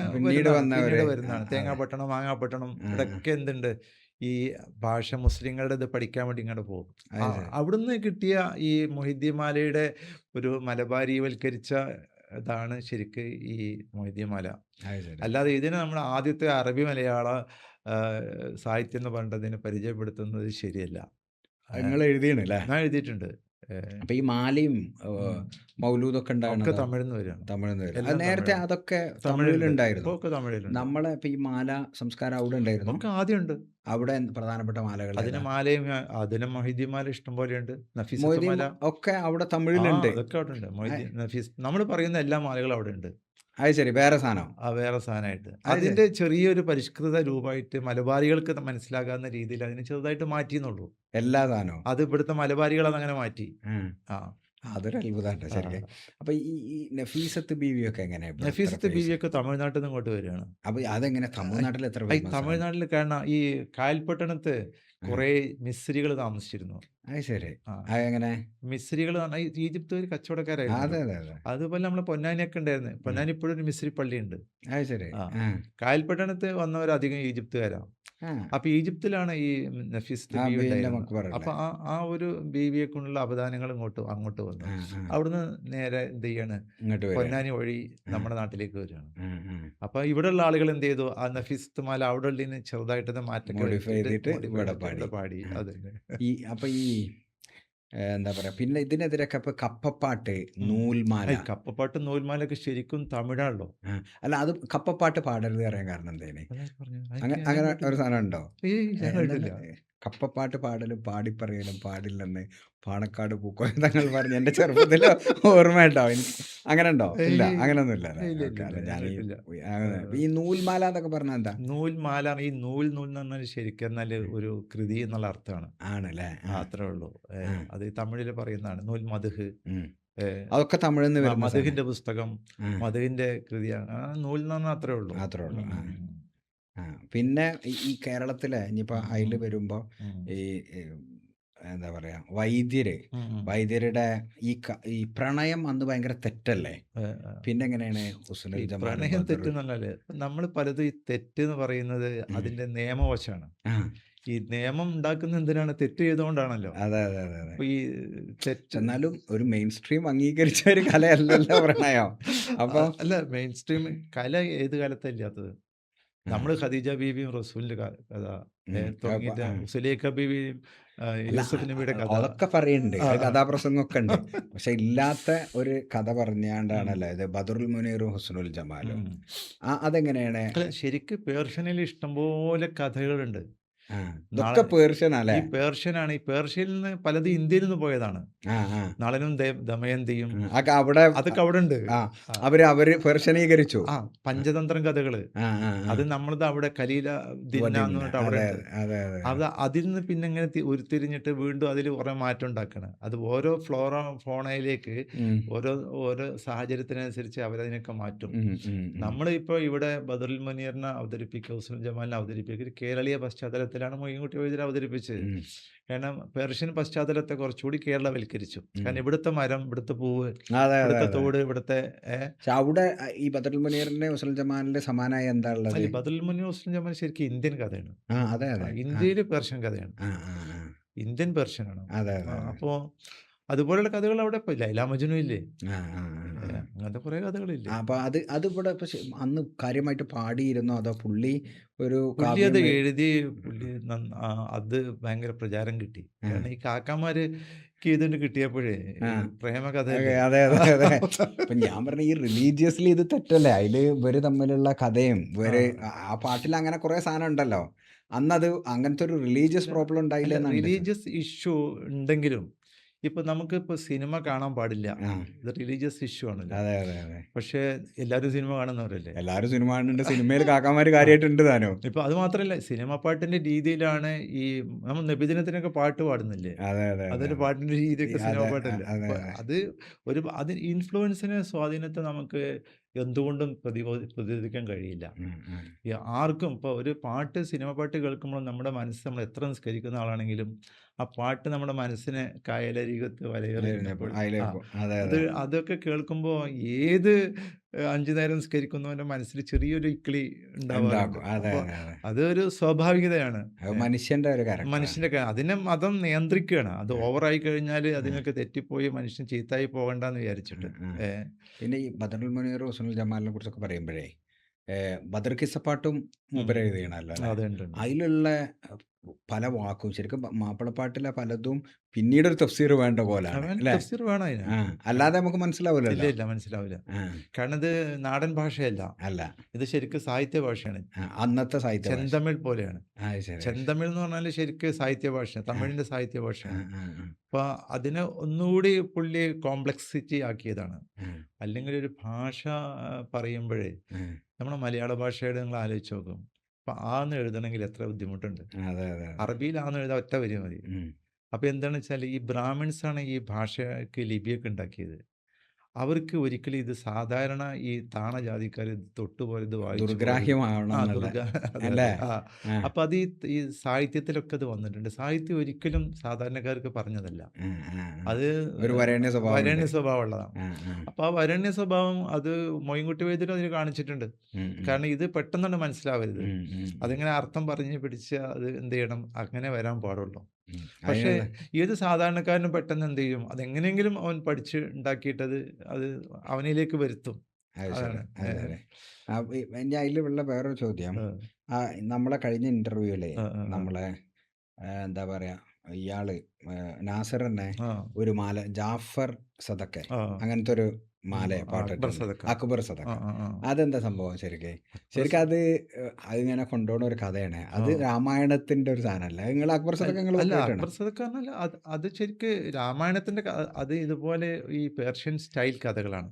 വരുന്നതാണ്. തേങ്ങാപട്ടണം, മാങ്ങാപട്ടണം, ഇവിടെയൊക്കെ എന്തുണ്ട്, ഈ ഭാഷ മുസ്ലിങ്ങളുടെ ഇത് പഠിക്കാൻ വേണ്ടി ഇങ്ങോട്ട് പോകും. അവിടുന്ന് കിട്ടിയ ഈ മൊഹിദ്ദിമാലയുടെ ഒരു മലബാരിവൽക്കരിച്ച ഇതാണ് ശരിക്ക് ഈ മൊഹിദ്ദിമാല. അല്ലാതെ ഇതിന് നമ്മൾ ആദ്യത്തെ അറബി മലയാള സാഹിത്യം എന്ന് പറഞ്ഞതിന് പരിചയപ്പെടുത്തുന്നത് ശരിയല്ല. നിങ്ങൾ എഴുതിയാണ്? ഞാൻ എഴുതിയിട്ടുണ്ട്. അപ്പൊ ഈ മാലയും മൗലൂദൊക്കെ തമിഴ്ന്ന് വരിക. നേരത്തെ അതൊക്കെ തമിഴിലുണ്ടായിരുന്നു. നമ്മളെ ഇപ്പൊ ഈ മാല സംസ്കാരം അവിടെ ഉണ്ടായിരുന്നു. ആദ്യമുണ്ട് അവിടെ പ്രധാനപ്പെട്ട മാലകൾ. അതിന് മൊഹിദ്ദിമാല ഇഷ്ടം പോലെയുണ്ട്. നഫീസ് ഒക്കെ അവിടെ തമിഴിലുണ്ട്. നമ്മൾ പറയുന്ന എല്ലാ മാലകളും അവിടെ ഉണ്ട്. അത് ശരി, വേറെ സാധനം. വേറെ സാധനമായിട്ട് അതിന്റെ ചെറിയൊരു പരിഷ്കൃത രൂപമായിട്ട് മലബാരികൾക്ക് മനസ്സിലാകാവുന്ന രീതിയിൽ അതിന് ചെറുതായിട്ട് മാറ്റിയെന്നുള്ളൂ. എല്ലാ സാധനവും അത് ഇവിടുത്തെ മലബാരികൾ അതങ്ങനെ മാറ്റി. അതൊരു അത്ഭുതമാണ് ആ. ശരിക്കും. അപ്പൊ ഈ നഫീസത്ത് ബീവിയൊക്കെ എങ്ങനെയാ ഇവിടെ ഇത്ര നഫീസത്ത് ഫേമസ്? ബീവിയൊക്കെ തമിഴ്നാട്ടിൽ നിന്ന് ഇങ്ങോട്ട് വരികയാണ്. അപ്പൊ അതെങ്ങനെ തമിഴ്നാട്ടിൽ എത്ര ഈ ഫേമസ് ആണ്? തമിഴ്നാട്ടിൽ കാരണം ഈ കായൽപട്ടണത്ത് ആ, കുറേ മിസ്രികൾ താമസിച്ചിരുന്നു. അത് ശരി. ആ. അതെങ്ങനെ? മിസ്രികൾ എന്ന് പറഞ്ഞാൽ ഈ ഈജിപ്തുകാർ കച്ചവടക്കാരായിരുന്നല്ലോ. അതെ അതെ അതെ. അതുപോലെ നമ്മളെ പൊന്നാനിയൊക്കെ ഉണ്ടായിരുന്നു. ഉം. പൊന്നാനി ഇപ്പോഴും ഒരു മിസ്രി പള്ളിയുണ്ട്. അത് ശരി. ആ. ആ കായൽപട്ടണത്ത് വന്നവരധികം ഈജിപ്തുകാരാണ്. ആ അപ്പൊ ഈജിപ്തിലാണ് ഈ നഫീസത്ത് ആ ബീവി ബീവിന്റെ ഉണ്ടായിരുന്നത്. മക്ബറ അപ്പൊ അല്ലേ? ആ ഒരു ബീവിയെ കൊണ്ടുള്ള അവദാനങ്ങൾ അങ്ങോട്ട് വന്നു. ആ ആ അവിടുന്ന് നേരെ എന്ത് ചെയ്യാണ്, ഇങ്ങോട്ട് വരികയാണ്. പൊന്നാനി വഴി ആ നമ്മുടെ നാട്ടിലേക്ക് വരികയാണ്. ആ ആ അപ്പൊ ഇവിടെയുള്ള ആളുകൾ എന്ത് ചെയ്തു, ആ നഫീസത്ത് മാല അവിടെ ഉള്ളതിന് ചെറുതായിട്ടൊന്ന് മാറ്റൊക്കെ മോഡിഫൈ ചെയ്തിട്ട് ഇവിടെ പാടി. ഇവിടെ പാടി. അതന്നെ. അപ്പൊ എന്താ പറയാ, പിന്നെ ഇതിനെതിരൊക്കെ ഇപ്പൊ കപ്പപ്പാട്ട്, നൂൽമാല. കപ്പപ്പാട്ട് നൂൽമാലൊക്കെ ശരിക്കും തമിഴാണല്ലോ. ആ, അല്ല അത് കപ്പപ്പാട്ട് പാടരുത് പറയാൻ കാരണം എന്തേന്? അതാര് പറഞ്ഞു? അങ്ങനെ ഒരു സാധനം ഉണ്ടോ? ഏയ് ഞാൻ കേട്ടില്ല. കപ്പപ്പാട്ട് പാടലും പാടിപ്പറയലും പാടില്ലെന്ന് പാണക്കാട് പൂക്കോയ പറഞ്ഞ് എൻ്റെ ചെറുപ്പത്തിൽ ഓർമ്മ കേട്ടോ. അങ്ങനെ ഉണ്ടോ? ഇല്ല, അങ്ങനൊന്നും ഇല്ല. ഇല്ല, ഓക്കെ. അല്ല ഇല്ല, ഞാൻ കേട്ടില്ല. ഈ നൂൽമാല എന്നൊക്കെ പറഞ്ഞാൽ എന്താ? നൂൽമാല, ഈ നൂൽ എന്ന് പറഞ്ഞാൽ ശരിക്കും എന്നാൽ ഒരു കൃതി എന്നുള്ള അർത്ഥമാണ്. ആണല്ലേ? അത്രേ ഉള്ളൂ. ആ. അത് തമിഴിൽ പറയുന്നതാണ്. നൂൽ മധുഹ്. ഉം. അതൊക്കെ തമിഴിൽ നിന്ന് വരുന്ന മധുഹിന്റെ പുസ്തകം, ആ. മധുഹിന്റെ കൃതിയാണ്. നൂൽ എന്ന് പറഞ്ഞാൽ അത്രേ ഉള്ളൂ. മാത്രമേ ഉള്ളൂ. ആ. പിന്നെ ഈ കേരളത്തിലെ ഇനിയിപ്പോൾ അതിൽ വരുമ്പോൾ ഈ എന്താ പറയാ, വൈദ്യരുടെ ഈ പ്രണയം അന്ന് ഭയങ്കര തെറ്റല്ലേ? പിന്നെ എങ്ങനെയാണ് ഹുസ്നുൽ ജമാലും പ്രണയം ബദറും? തെറ്റെന്നല്ലേ, നമ്മൾ പലതും ഈ തെറ്റ് എന്ന് പറയുന്നത് അതിന്റെ നിയമവശമാണ്. ആ, ഈ നിയമം ഉണ്ടാക്കുന്ന എന്തിനാണ്? തെറ്റ് ചെയ്തുകൊണ്ടാണല്ലോ. അതെ അതെ അതെ അതെ. അപ്പൊ ഈ തെറ്റ് എന്നാലും ഒരു മെയിൻ സ്ട്രീം അംഗീകരിച്ച ഒരു കലയല്ലല്ലോ പ്രണയം. അപ്പൊ അല്ല, മെയിൻ സ്ട്രീം കല ഏത് കാലത്താ ഇല്ലാത്തത്? നമ്മൾ ഖദീജ ബീവിയും റസൂലിന്റെ കഥ തുടങ്ങിയിട്ട് സുലൈഖ ബീവിയും യൂസുഫ് നബിയുടെ കഥ, അതൊക്കെ പറയുന്നുണ്ട്, കഥാപ്രസംഗമൊക്കെ ഉണ്ട്. പക്ഷെ ഇല്ലാത്ത ഒരു കഥ പറഞ്ഞാണ്ടാണല്ലോ ഇത് ബദറുൽ മുനീറും ഹുസ്നുൽ ജമാലും. അതെങ്ങനെയാണ്? ശരിക്കും പേർഷ്യനിൽ ഇഷ്ടംപോലെ കഥകളുണ്ട്. ഇതൊക്കെ പേർഷ്യൻ അല്ലേ? ഈ പേർഷ്യനാണ്. ഈ പേർഷ്യയിൽ നിന്ന് പലത് ഇന്ത്യയിൽ നിന്ന് പോയതാണ്. നളനും ദമയന്തിയും അവിടെ അതൊക്കെ അവിടെ ഉണ്ട്. അവര് പേർഷ്യനീകരിച്ചു. പഞ്ചതന്ത്രം കഥകള്, അത് നമ്മളത് അവിടെ കലീല ദിന്നാന്ന് പറഞ്ഞിട്ട് അവിടെ ഉണ്ട്. അത് അതിൽ നിന്ന് പിന്നെ ഇങ്ങനെ ഉരുത്തിരിഞ്ഞിട്ട് വീണ്ടും അതിൽ കുറെ മാറ്റം ഉണ്ടാക്കണം. അത് ഓരോ ഫോണയിലേക്ക് ഓരോ സാഹചര്യത്തിനനുസരിച്ച് അവരതിനൊക്കെ മാറ്റും. നമ്മളിപ്പോ ഇവിടെ ബദറുൽ മുനീറിനെ അവതരിപ്പിക്കുക, ഹുസ്നുൽ ജമാലിനെ അവതരിപ്പിക്കുക ഒരു കേരളീയ പശ്ചാത്തലത്തിലാണ് മൊയ്ൻകുട്ടി വൈദ്യരെ അവതരിപ്പിച്ചത്. കാരണം പേർഷ്യൻ പശ്ചാത്തലത്തെ കുറച്ചുകൂടി കേരളവൽക്കരിച്ചു. കാരണം ഇവിടുത്തെ മരം, ഇവിടുത്തെ പൂവ്, ഇവിടുത്തെ തോട്, ഇവിടുത്തെ അവിടെ ഈ ബദറുൽ മുനീറിന്റെ ഹുസ്നുൽ ജമാലിന്റെ സമാനമായ എന്താ ഉള്ളത്? ബദറുൽ മുനീർ ഹുസ്നുൽ ജമാൽ ശരിക്കും ഇന്ത്യൻ കഥയാണ്. ഇന്ത്യയിൽ പേർഷ്യൻ കഥയാണ്. ഇന്ത്യൻ പേർഷ്യനാണ്. അപ്പോ അതുപോലുള്ള കഥകൾ അവിടെ ഇപ്പൊ ലൈല മജ്നു ഇല്ലേ, അങ്ങനത്തെ കുറെ കഥകളില്ലേ. അപ്പൊ അത് ഇവിടെ അന്ന് കാര്യമായിട്ട് പാടിയിരുന്നോ? അതോ പുള്ളി അത് എഴുതി അത് ഭയങ്കര പ്രചാരം കിട്ടി. കാരണം ഈ കാക്കാമാര് ഇതിന് കിട്ടിയപ്പോഴേ പ്രേമകഥ. അതെ അതെ അതെ. അപ്പൊ ഞാൻ പറഞ്ഞ ഈ റിലീജിയസ്ലി ഇത് തെറ്റല്ലേ? അതില് ഇവര് തമ്മിലുള്ള കഥയും ആ പാട്ടിൽ അങ്ങനെ കുറെ സാധനം ഉണ്ടല്ലോ. അന്നത് അങ്ങനത്തെ ഒരു റിലീജിയസ് പ്രോബ്ലം ഉണ്ടായില്ല. റിലീജിയസ് ഇഷ്യൂ ഉണ്ടെങ്കിലും ഇപ്പൊ നമുക്കിപ്പോ സിനിമ കാണാൻ പാടില്ല, ഇത് റിലീജിയസ് ഇഷ്യൂ ആണല്ലോ. പക്ഷെ എല്ലാവരും സിനിമ കാണുന്നവരല്ലേ? എല്ലാവരും സിനിമ കാണുന്നുണ്ട്. സിനിമയിൽ കാക്കാമാര് കാര്യമായിട്ടുണ്ട് താനോ. ഇപ്പൊ അത് മാത്രല്ല, സിനിമ പാട്ടിന്റെ രീതിയിലാണ് ഈ നമ്മൾ നബിദിനത്തിനൊക്കെ പാട്ട് പാടുന്നില്ലേ, അതൊരു പാട്ടിന്റെ രീതിയൊക്കെ സിനിമ പാട്ടല്ലേ. അത് അതിന് ഇൻഫ്ലുവൻസിനെ, സ്വാധീനത്തെ നമുക്ക് എന്തുകൊണ്ടും പ്രതിരോധിക്കാൻ കഴിയില്ല. ആർക്കും ഇപ്പോൾ ഒരു പാട്ട്, സിനിമ പാട്ട് കേൾക്കുമ്പോൾ നമ്മുടെ മനസ്സ്, നമ്മൾ എത്ര നിസ്കരിക്കുന്ന ആളാണെങ്കിലും ആ പാട്ട് നമ്മുടെ മനസ്സിനെ കായലരികത്ത് വലയെറിഞ്ഞപ്പോൾ അതൊക്കെ കേൾക്കുമ്പോൾ ഏത് 5 നേരം നിസ്കരിക്കുന്നവന്റെ മനസ്സിൽ ചെറിയൊരു ഇക്കിളി ഉണ്ടാവാറുണ്ട്. അതൊരു സ്വാഭാവികതയാണ് മനുഷ്യന്റെ. അതിനെ മതം നിയന്ത്രിക്കുകയാണ്. അത് ഓവറായി കഴിഞ്ഞാൽ അതിനൊക്കെ തെറ്റിപ്പോയി മനുഷ്യൻ ചീത്തായി പോകണ്ടെന്ന് വിചാരിച്ചിട്ട്. പിന്നെ ഈ ബദറുൽ മുനീർ ഹുസ്നുൽ ജമാലിനെ കുറിച്ചൊക്കെ പറയുമ്പോഴേ ബദർ കിസ്സപ്പാട്ടും മൂപ്പര് എഴുതിയണല്ലോ. അതിലുള്ള പല വാക്കും ശരിക്കും മാപ്പിളപ്പാട്ടിലെ പലതും പിന്നീട് ഒരു തഫ്സീർ വേണ്ട പോലാണ്. അല്ലാതെ നമുക്ക് മനസ്സിലാവില്ല. ഇല്ല, മനസ്സിലാവില്ല. കാരണം ഇത് നാടൻ ഭാഷയല്ല, ഇത് ശരിക്കും സാഹിത്യ ഭാഷയാണ്. അന്നത്തെ സാഹിത്യ ചെന്തമിഴ് പോലെയാണ്. ചെന്തമിഴ് എന്ന് പറഞ്ഞാൽ ശരിക്കും സാഹിത്യ ഭാഷ, തമിഴിന്റെ സാഹിത്യ ഭാഷയാണ്. അപ്പൊ അതിനെ ഒന്നുകൂടി പുള്ളി കോംപ്ലക്സിറ്റി ആക്കിയതാണ്. അല്ലെങ്കിൽ ഒരു ഭാഷ പറയുമ്പോഴേ നമ്മുടെ മലയാള ഭാഷയുടെ നിങ്ങൾ ആലോചിച്ച് നോക്കും. അപ്പൊ ആന്ന് എഴുതണമെങ്കിൽ എത്ര ബുദ്ധിമുട്ടുണ്ട്. അറബിയിൽ ആന്ന് എഴുതാൻ ഒറ്റ വരി മതി. അപ്പോൾ എന്താണെന്ന് വെച്ചാൽ ഈ ബ്രാഹ്മിൺസാണ് ഈ ഭാഷയ്ക്ക് ലിപിയൊക്കെ ഉണ്ടാക്കിയത്. അവർക്ക് ഒരിക്കലും ഇത് സാധാരണ ഈ താണ ജാതിക്കാർ ഇത് തൊട്ടുപോലെ ഇത് വായിച്ചു പോകരുത്. ആ ദുർഗ്രാഹ്യമാവണമെന്നുള്ള അതെ അല്ലേ? അതെ. ആ. അപ്പോൾ അത് ഈ സാഹിത്യത്തിലൊക്കെ അത് വന്നിട്ടുണ്ട്. സാഹിത്യം ഒരിക്കലും സാധാരണക്കാർക്ക് പറഞ്ഞതല്ല. ആ, ആ, ആ. അത് ഒരു വരേണ്യ സ്വഭാവമുണ്ട്. വരേണ്യ സ്വഭാവമുള്ളതാണ്. ആ, ആ. അപ്പോൾ ആ വരേണ്യ സ്വഭാവം അത് മൊയിൻകുട്ടി വൈദ്യരും അതിൽ കാണിച്ചിട്ടുണ്ട്. കാരണം ഇത് പെട്ടെന്നാണ് മനസ്സിലാവരുത്. അതിങ്ങനെ അർത്ഥം പറഞ്ഞ് പിടിച്ച് അത് എന്ത് ചെയ്യണം, അങ്ങനെ വരാൻ പാടുള്ളൂ. പക്ഷേ ഏത് സാധാരണക്കാരനും പെട്ടെന്ന് എന്ത് ചെയ്യും, അതെങ്ങനെയെങ്കിലും അവൻ പഠിച്ച് ഉണ്ടാക്കിയിട്ടത് അത് അവനിലേക്ക് വരുത്തും. അത് ശരി. അതാണ്. അതെ, അതെ. ഇനി അതിലുള്ള വേറൊരു ചോദ്യം. നമ്മളെ കഴിഞ്ഞ ഇന്റർവ്യൂവിലെ നമ്മളെ എന്താ പറയാ, ഇയാള് നാസർ തന്നെ ഒരു മാല, ജാഫർ സദക്കെ, അങ്ങനത്തെ ഒരു മാല പാട്ടിട്ടുണ്ട്, അക്ബർ സദക്ക. അതെന്താ സംഭവം? ശരിക്കും അതിങ്ങനെ കൊണ്ടുപോകുന്ന ഒരു കഥയാണ്. അത് രാമായണത്തിന്റെ ഒരു സാധനമല്ല. നിങ്ങൾ അക്ബർ സദക്ക അക്ബർ സദക്ക പറഞ്ഞാൽ അത് ശരിക്ക് രാമായണത്തിന്റെ അത് ഇതുപോലെ ഈ പേർഷ്യൻ സ്റ്റൈൽ കഥകളാണ്.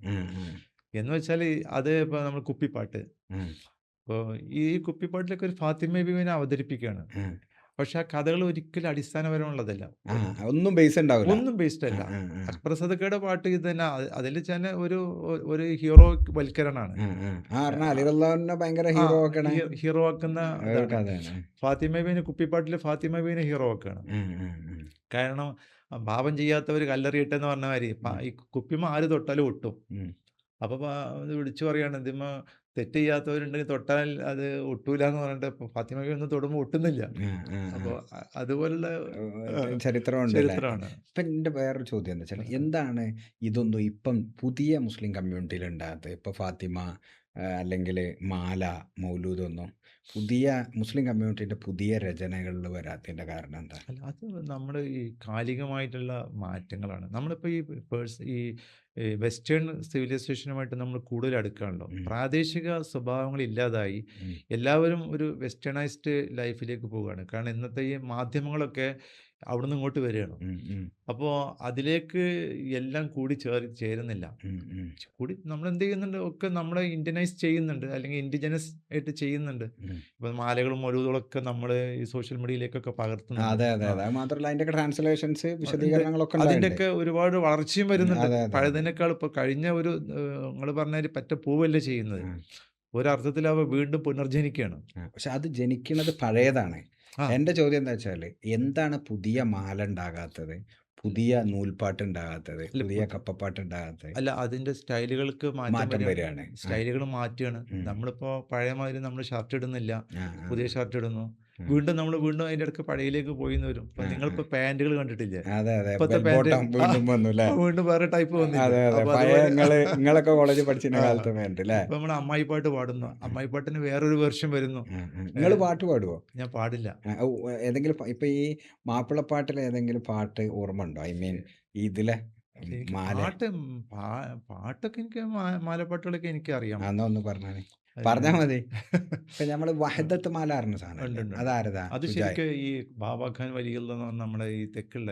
എന്ന് വെച്ചാൽ അത് ഇപ്പോൾ നമ്മൾ കുപ്പിപ്പാട്ട്, ഇപ്പോൾ ഈ കുപ്പിപ്പാട്ടിലൊക്കെ ഒരു ഫാത്തിമ ബീവിനെ അവതരിപ്പിക്കുകയാണ്. പക്ഷെ ആ കഥകൾ ഒരിക്കലും അടിസ്ഥാനപരമുള്ളതല്ല. ഒന്നും ബേസ് ഉണ്ടാവില്ല, ഒന്നും ബേസ്ഡ് അല്ല. അക്ബർ സദക്കയുടെ പാട്ട് ഇത് തന്നെ. അതിൽ തന്നെ ഒരു ഹീറോ വൽക്കരണാണ്. ഹീറോ ആക്കുന്ന ഫാത്തിമ ബീവിനെ, കുപ്പിപ്പാട്ടിൽ ഫാത്തിമ ബീവിനെ ഹീറോ ആക്കുകയാണ്. കാരണം പാപം ചെയ്യാത്തവർ കല്ലെറിയട്ടെന്ന് പറഞ്ഞ മാതിരി ഈ കുപ്പിമ ആര് തൊട്ടാലും ഒട്ടും. അപ്പോൾ വിളിച്ചു പറയാണ്, ഇതിമ്മ തെറ്റ് ചെയ്യാത്തവരുണ്ടെങ്കിൽ തൊട്ടാൽ അത് ഒട്ടൂല എന്ന് പറഞ്ഞിട്ട് ഫാത്തിമ ബീവി ഒന്നും തൊടുമ്പോൾ ഒട്ടുന്നില്ല. അപ്പോൾ അതുപോലുള്ള ചരിത്രമാണ്. ഇപ്പം എൻ്റെ വേറൊരു ചോദ്യം എന്താ വെച്ചാൽ, എന്താണ് ഇതൊന്നും ഇപ്പം പുതിയ മുസ്ലിം കമ്മ്യൂണിറ്റിയിൽ ഉണ്ടാകാത്തത്? ഇപ്പോൾ ഫാത്തിമ അല്ലെങ്കിൽ മാല, മൗലൂദൊന്നും പുതിയ മുസ്ലിം കമ്മ്യൂണിറ്റിയുടെ പുതിയ രചനകളിൽ വരാത്തതിൻ്റെ കാരണം എന്താ? അല്ല, അത് നമ്മൾ ഈ കാലികമായിട്ടുള്ള മാറ്റങ്ങളാണ്. നമ്മളിപ്പോൾ ഈ വെസ്റ്റേൺ സിവിലൈസേഷനുമായിട്ട് നമ്മൾ കൂടുതൽ അടുക്കുകയാണല്ലോ. പ്രാദേശിക സ്വഭാവങ്ങൾ ഇല്ലാതായി എല്ലാവരും ഒരു വെസ്റ്റേണൈസ്ഡ് ലൈഫിലേക്ക് പോവുകയാണ്. കാരണം ഇന്നത്തെ ഈ മാധ്യമങ്ങളൊക്കെ അവിടുന്ന് ഇങ്ങോട്ട് വരികയാണ്. അപ്പോൾ അതിലേക്ക് എല്ലാം കൂടി ചേരുന്നില്ല. കൂടി നമ്മൾ എന്ത് ചെയ്യുന്നുണ്ട്, ഒക്കെ നമ്മളെ ഇന്ത്യനൈസ് ചെയ്യുന്നുണ്ട്, അല്ലെങ്കിൽ ഇൻഡിജനസ് ആയിട്ട് ചെയ്യുന്നുണ്ട്. ഇപ്പം മാലകളും മൊലൂദുകളൊക്കെ നമ്മൾ ഈ സോഷ്യൽ മീഡിയയിലേക്കൊക്കെ പകർത്തുന്നുണ്ട്. മാത്രമല്ല അതിൻ്റെ ട്രാൻസ്ലേഷൻസ്, വിശദീകരണങ്ങളൊക്കെ, അതിൻ്റെയൊക്കെ ഒരുപാട് വളർച്ചയും വരുന്നുണ്ട്. പഴയതിനേക്കാൾ ഇപ്പോൾ കഴിഞ്ഞ ഒരു നിങ്ങൾ പറഞ്ഞ പറ്റ പൂവല്ലേ ചെയ്യുന്നത്, ഒരർത്ഥത്തിൽ അവ വീണ്ടും പുനർജനിക്കുകയാണ്. പക്ഷെ അത് ജനിക്കുന്നത് പഴയതാണ്. എൻ്റെ ചോദ്യം എന്താ വെച്ചാൽ, എന്താണ് പുതിയ മാല ഉണ്ടാകാത്തത്, പുതിയ നൂൽപ്പാട്ട് ഉണ്ടാകാത്തത്, പുതിയ കപ്പപ്പാട്ട് ഉണ്ടാകാത്തത്? അല്ല, അതിന്റെ സ്റ്റൈലുകൾക്ക് മാറ്റം വരികയാണ്. സ്റ്റൈലുകൾ മാറ്റുകയാണ്. നമ്മളിപ്പോൾ പഴയ മാതിരി നമ്മൾ ഷർട്ട് ഇടുന്നില്ല, പുതിയ ഷർട്ട് ഇടുന്നു. വീണ്ടും അതിന്റെ ഇടയ്ക്ക് പഴയയിലേക്ക് പോയി വരും. നിങ്ങളിപ്പോ പാന്റുകൾ കണ്ടിട്ടില്ലേ? ഇപ്പത്തെ വീണ്ടും വേറെ ടൈപ്പ് നിങ്ങളൊക്കെ കോളേജിൽ പഠിച്ചിരുന്ന കാലത്ത് പാന്റ് അല്ലേ? ഇപ്പൊ നമ്മൾ അമ്മായിപ്പാട്ട് പാടുന്നു, അമ്മായിപ്പാട്ടിന് വേറൊരു വെർഷൻ വരുന്നു. നിങ്ങൾ പാട്ട് പാടുവോ? ഞാൻ പാടില്ല. ഏതെങ്കിലും ഇപ്പൊ ഈ മാപ്പിളപ്പാട്ടിലെ ഏതെങ്കിലും പാട്ട് ഓർമ്മ ഉണ്ടോ? ഐ മീൻ ഇതിലെ പാട്ടൊക്കെ എനിക്ക്, മാലപ്പാട്ടുകളൊക്കെ എനിക്ക് അറിയാം. ഒന്ന് പറഞ്ഞാൽ മതി. ഇപ്പൊ നമ്മള് വഹദത്ത് മാല അറിഞ്ഞ സാധനം, അതാരതാ? അത് ശരിക്കും ഈ ബാബാ ഖാൻ വലിയുള്ള നമ്മുടെ ഈ തെക്കുള്ള,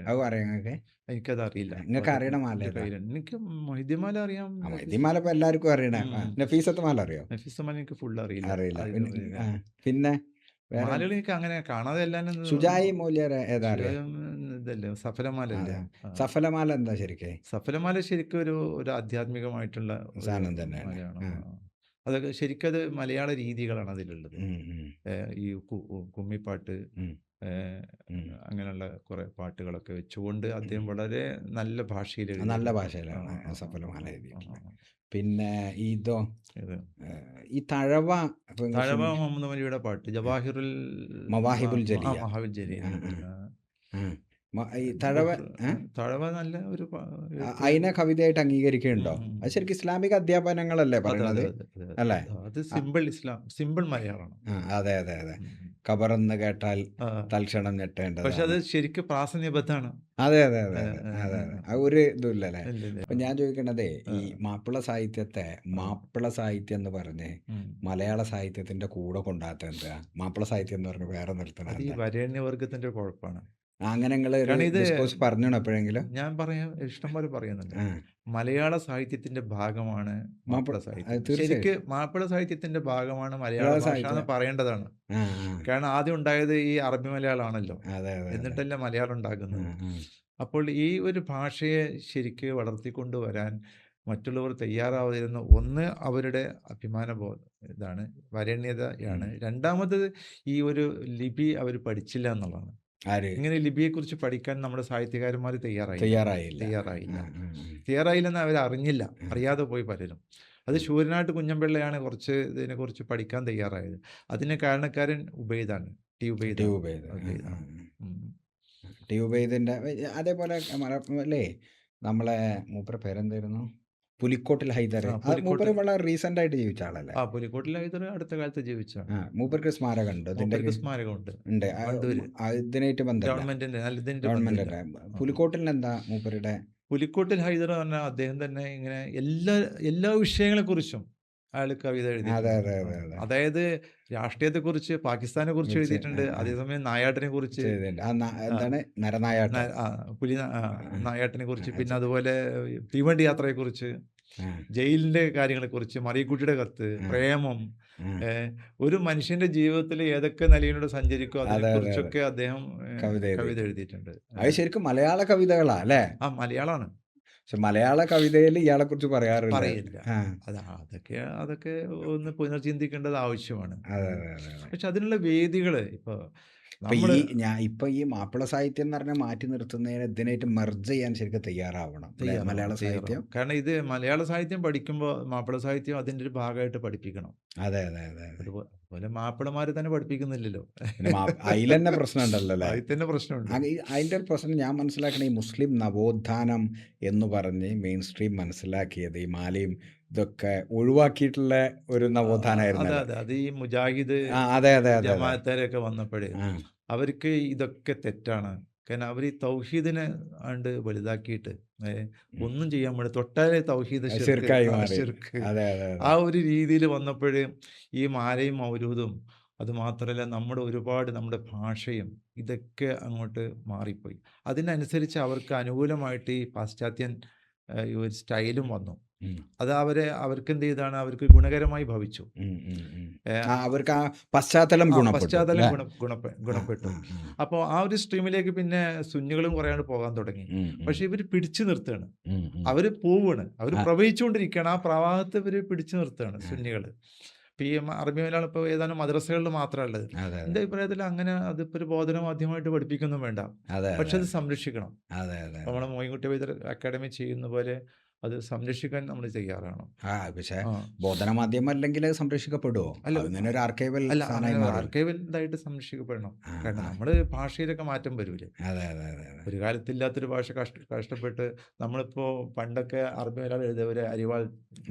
അത് പറയാം നിങ്ങൾക്ക്? എനിക്കത് അറിയില്ല. നിങ്ങൾക്ക് അറിയണ മാല? എനിക്ക് മൊഹിദ്ദീൻ മാല അറിയാം. മൊഹിദ്ദീൻ മാല ഇപ്പൊ എല്ലാവർക്കും അറിയണ. നഫീസത്ത് മാല അറിയോ? നഫീസത്ത് മാല എനിക്ക് ഫുൾ അറിയില്ല. പിന്നെ മാലകൾ എനിക്ക് അങ്ങനെ കാണാതെ സുജായി മൗല്യർ ഏതാ? ഇതല്ലേ സഫലമാലല്ലേ? സഫലമാല എന്താ ശരിക്കും? സഫലമാല ശരിക്കും ഒരു ആധ്യാത്മികമായിട്ടുള്ള സാധനം തന്നെയാണ്. അതൊക്കെ ശരിക്കും അത് മലയാള രീതികളാണ് അതിലുള്ളത്. ഈ കുമ്മിപ്പാട്ട്, അങ്ങനെയുള്ള കുറെ പാട്ടുകളൊക്കെ വെച്ചുകൊണ്ട് അദ്ദേഹം വളരെ നല്ല ഭാഷയിലാണ് സഫലമാല എഴുതിയിട്ടുള്ളത്. പിന്നെ ഇതോ, ഈ തഴവ മുഹമ്മദ് മലിയുടെ പാട്ട് ജവാഹിറുൽ മവാഹിബുൽ ജലിയ, തഴവ നല്ല ഒരു അതിനെ കവിതയായിട്ട് അംഗീകരിക്കുന്നുണ്ടോ? അത് ശരിക്കും ഇസ്ലാമിക അധ്യാപനങ്ങളല്ലേ പറയുന്നത് അല്ലേ? അത് സിമ്പിൾ മലയാളമാണ്. അതെ അതെ അതെ. ഖബറെന്ന് കേട്ടാൽ തൽക്ഷണം ഞെട്ടേണ്ടത്. പക്ഷെ അത് ശരിക്കും പ്രാസനിബദ്ധാണ്. അതെ അതെ അതെ അതെ അതെ. ഒരു ഇതുമില്ലല്ലേ? അപ്പൊ ഞാൻ ചോദിക്കണതേ, ഈ മാപ്പിള സാഹിത്യത്തെ മാപ്പിള സാഹിത്യം എന്ന് പറഞ്ഞ് മലയാള സാഹിത്യത്തിന്റെ കൂടെ കൊണ്ടാത്ത എന്താ? മാപ്പിള സാഹിത്യം എന്ന് പറഞ്ഞ് വേറെ നിർത്തണം. ഈ വരേണ്യവർഗത്തിന്റെ കുഴപ്പമാണ്. അങ്ങനെ നിങ്ങൾ ഒരു കാരണം ഇത് ഡിസ്കോഴ്സ് പറഞ്ഞോ എപ്പോഴെങ്കിലും? ഞാൻ പറയാൻ ഇഷ്ടം പോലെ പറയുന്നുണ്ട്. ആ മലയാള സാഹിത്യത്തിന്റെ ഭാഗമാണ് മാപ്പിള മാപ്പിള അത് സാഹിത്യം. ശരിക്ക് തീർച്ചയായും മാപ്പിള സാഹിത്യത്തിന്റെ ഭാഗമാണ് മലയാള മലയാള ഭാഷ എന്ന് സാഹിത്യം. പറയേണ്ടതാണ്. ആ കാരണം ആദ്യം ഉണ്ടായത് ഈ അറബി മലയാളമാണല്ലോ. അതെ അതെ അതെ. എന്നിട്ടല്ലേ മലയാളം ഉണ്ടാകുന്നത്. ആ. അപ്പോൾ ഈ ഒരു ഭാഷയെ ശരിക്ക് വളർത്തിക്കൊണ്ടുവരാൻ മറ്റുള്ളവർ തയ്യാറാവാതിരുന്ന ഒന്ന് അവരുടെ അഭിമാനബോധം ഇതാണ്, വരേണ്യതയാണ്. രണ്ടാമത് ഈ ഒരു ലിപി അവർ പഠിച്ചില്ല എന്നുള്ളതാണ്. ആര് ഇങ്ങനെ ലിപിയെക്കുറിച്ച് പഠിക്കാൻ നമ്മുടെ സാഹിത്യകാരന്മാർ തയ്യാറായില്ല? തയ്യാറായില്ല. ആ, ആ, ആ. തയ്യാറായില്ലെന്ന് അവർ അറിഞ്ഞില്ല. അറിയാതെ പോയി പലരും. അത് ശൂരനാട്ട് കുഞ്ഞൻപിള്ളയാണ് കുറച്ച് ഇതിനെക്കുറിച്ച് പഠിക്കാൻ തയ്യാറായത്. അതിന് കാരണക്കാരൻ ഉബൈദാണ്. ടി ഉബൈദ്. ടി ഉബൈദ്. ഉബൈദ്. ആ. ഉം. ടി ഉബൈദിന്റെ അതേപോലെ അല്ലേ നമ്മളെ മൂപ്പരെ പേരെന്തായിരുന്നു? പുലിക്കോട്ടിൽ ഹൈദർ. ആ, പുലിക്കോട്ട്. മൂപ്പര് വളരെ റീസെന്റ് ആയിട്ട് ജീവിച്ച ആളല്ലേ? പുലിക്കോട്ടിൽ ഹൈദർ അടുത്ത കാലത്ത് ജീവിച്ചാണ്. മൂപ്പർക്ക് സ്മാരകം ഉണ്ട്. ഇതിന്റെ മൂപ്പർക്ക് സ്മാരകമുണ്ട്. ഉണ്ട്. വണ്ടൂര്. ഇതിനായിട്ട് ബന്ധമില്ല. ഗവൺമെന്റിന്റെ ഇതിന്റെ ഗവൺമെന്റിന്റെ ബന്ധമില്ല. പുലിക്കോട്ടിൽ എന്താ മൂപ്പരുടെ? പുലിക്കോട്ടിൽ ഹൈദർ എന്ന് പറഞ്ഞാൽ അദ്ദേഹം തന്നെ ഇങ്ങനെ എല്ലാ വിഷയങ്ങളെക്കുറിച്ചും അയാൾ കവിത അതെ എഴുതിയിട്ടുണ്ട്. അതെ അതെ അതെ. അതായത് രാഷ്ട്രീയത്തെക്കുറിച്ച്, പാകിസ്ഥാനെ കുറിച്ച് എഴുതിയിട്ടുണ്ട്. അതേസമയം നായാട്ടിനെ കുറിച്ച്, ചെയ്തിട്ടുണ്ട്. എന്താണ് നരനായാട്ടം? നായാട്ടിനെ കുറിച്ച്, പിന്നെ അതുപോലെ തീവണ്ടി യാത്രയെക്കുറിച്ച്, ആ, ജയിലിന്റെ കാര്യങ്ങളെക്കുറിച്ച്, മറിയക്കുട്ടിയുടെ കത്ത്, ആ, പ്രേമം, ആ. ഒരു മനുഷ്യന്റെ ജീവിതത്തിൽ ഏതൊക്കെ നിലയിലൂടെ സഞ്ചരിക്കോ അതെ അതെ അതെ. അതിനെക്കുറിച്ചൊക്കെ അദ്ദേഹം കവിത കവിത എഴുതി. എഴുതിയിട്ടുണ്ട്. അത് ശരിക്കും മലയാള കവിതകളാ അല്ലേ? മലയാളമാണ്. പക്ഷെ മലയാള കവിതയിൽ ഇയാളെ കുറിച്ച് പറയാറില്ല. പറയില്ല. ആ, അതൊക്കെ ഒന്ന് പുനർചിന്തിക്കേണ്ടത് ആവശ്യമാണ്. അതെ അതെ അതെ അതെ. പക്ഷെ അതിനുള്ള വേദികള് ഇപ്പൊ ഇപ്പൊ നമ്മള് ഇപ്പൊ ഈ മാപ്പിള സാഹിത്യം എന്ന് പറഞ്ഞാൽ മാറ്റി നിർത്തുന്നതിന് ഇതിനായിട്ട് മെർജ് ചെയ്യാൻ ശരിക്കും തയ്യാറാവണം അല്ലേ? മലയാള സാഹിത്യം. കാരണം ഇത് മലയാള സാഹിത്യം പഠിക്കുമ്പോൾ മാപ്പിള സാഹിത്യം അതിന്റെ ഒരു ഭാഗമായിട്ട് പഠിപ്പിക്കണം. അതെ അതെ അതെ അതെ. അതുപോലെ മാപ്പിളമാര് തന്നെ പഠിപ്പിക്കുന്നില്ലല്ലോ. പിന്നെ അതിൽ തന്നെ പ്രശ്നം ഉണ്ടല്ലോ അല്ലേ? അതിൽ തന്നെ പ്രശ്നമുണ്ട്. അതിന്റെ ഒരു പ്രശ്നം ഞാൻ മനസ്സിലാക്കണ ഈ മുസ്ലിം നവോത്ഥാനം എന്ന് പറഞ്ഞ് മെയിൻ സ്ട്രീം മനസ്സിലാക്കിയത് ഈ മാലയും ഇതൊക്കെ ഒഴിവാക്കിയിട്ടുള്ള ഒരു നവോത്ഥാനമായിരുന്നു. അതെ അതെ. അത് ഈ മുജാഹിദ് അതെ അതെ അതെ. ജമാഅത്താരൊക്കെ വന്നപ്പോഴേ ആ, അവർക്ക് ഇതൊക്കെ തെറ്റാണ്. കാരണം അവർ ഈ തൗഹീദിനെ ആണ്ട് വലുതാക്കിയിട്ട് ഒന്നും ചെയ്യാൻ പാടില്ല. തൊട്ടാലേ തൗഹീദ് ശിർക്കായി മാറി. ശിർക്ക്. അതെ അതെ ആ അതെ. ഒരു രീതിയിൽ വന്നപ്പോഴ് ഈ മാലയും മൗലൂദും അതുമാത്രമല്ല നമ്മുടെ ഭാഷയും ഇതൊക്കെ അങ്ങോട്ട് മാറിപ്പോയി. അതിനനുസരിച്ച് അവർക്ക് അനുകൂലമായിട്ട് ഈ പാശ്ചാത്യൻ ഈ ഒരു സ്റ്റൈലും വന്നു. ഉം, അത് അവർക്ക് എന്ത് ചെയ്താണ്, അവർക്ക് ഗുണകരമായി ഭവിച്ചു. ഉം, ഉം, ഉം. അവർക്ക് ആ പശ്ചാത്തലം ഗുണപ്പെട്ടു പശ്ചാത്തലം അല്ലേ? ഗുണപ്പെട്ടു. ആ, ആ, അപ്പോൾ ആ ഒരു സ്ട്രീമിലേക്ക് പിന്നെ സുന്നികളും കുറേയാണ്ട് പോകാൻ തുടങ്ങി. ഉം, ഉം, പക്ഷെ ഇവർ പിടിച്ചു നിർത്തുകയാണ്. ഉം, ഉം. അവർ പോവുകയാണ്. അവർ ആ. പ്രവഹിച്ചുകൊണ്ടിരിക്കുകയാണ്. ആ പ്രവാഹത്തെ ഇവർ പിടിച്ചു നിർത്തുകയാണ് സുന്നികൾ. ഇപ്പം ഈ അറബി മലയാളം ഇപ്പോൾ ഏതാനും മദ്രസകളിൽ മാത്രമേ ഉള്ളത്. അതെ എൻ്റെ അഭിപ്രായത്തിൽ അങ്ങനെ അതിപ്പോൾ ഒരു ബോധന മാധ്യമമായിട്ട് പഠിപ്പിക്കൊന്നും വേണ്ട. അതെ പക്ഷെ അതെ അത് സംരക്ഷിക്കണം. അതെ അതെ. നമ്മളെ മോയിൻകുട്ടി വൈദ്യർ അക്കാഡമി ചെയ്യുന്ന പോലെ അത് സംരക്ഷിക്കാൻ നമ്മൾ തയ്യാറാണ്. പക്ഷെ ആ ബോധന മാധ്യമം അല്ലെങ്കിൽ അത് സംരക്ഷിക്കപ്പെടുവോ? അല്ല അങ്ങനെ ഒരു ആർക്കൈവൽ അല്ല സാധനമായി അങ്ങനെ മാറി. ആർക്കൈവൽ ഇതായിട്ട് സംരക്ഷിക്കപ്പെടണം. ആ, കാരണം ആ. നമ്മൾ ഭാഷയിലൊക്കെ മാറ്റം വരൂലേ. അതെ അതെ അതെ അതെ. ഒരു കാലത്തില്ലാത്തൊരു ഭാഷ കഷ്ടപ്പെട്ട് നമ്മളിപ്പോൾ പണ്ടൊക്കെ അറബി മലയാളം എഴുതിയവര് അരിവാൾ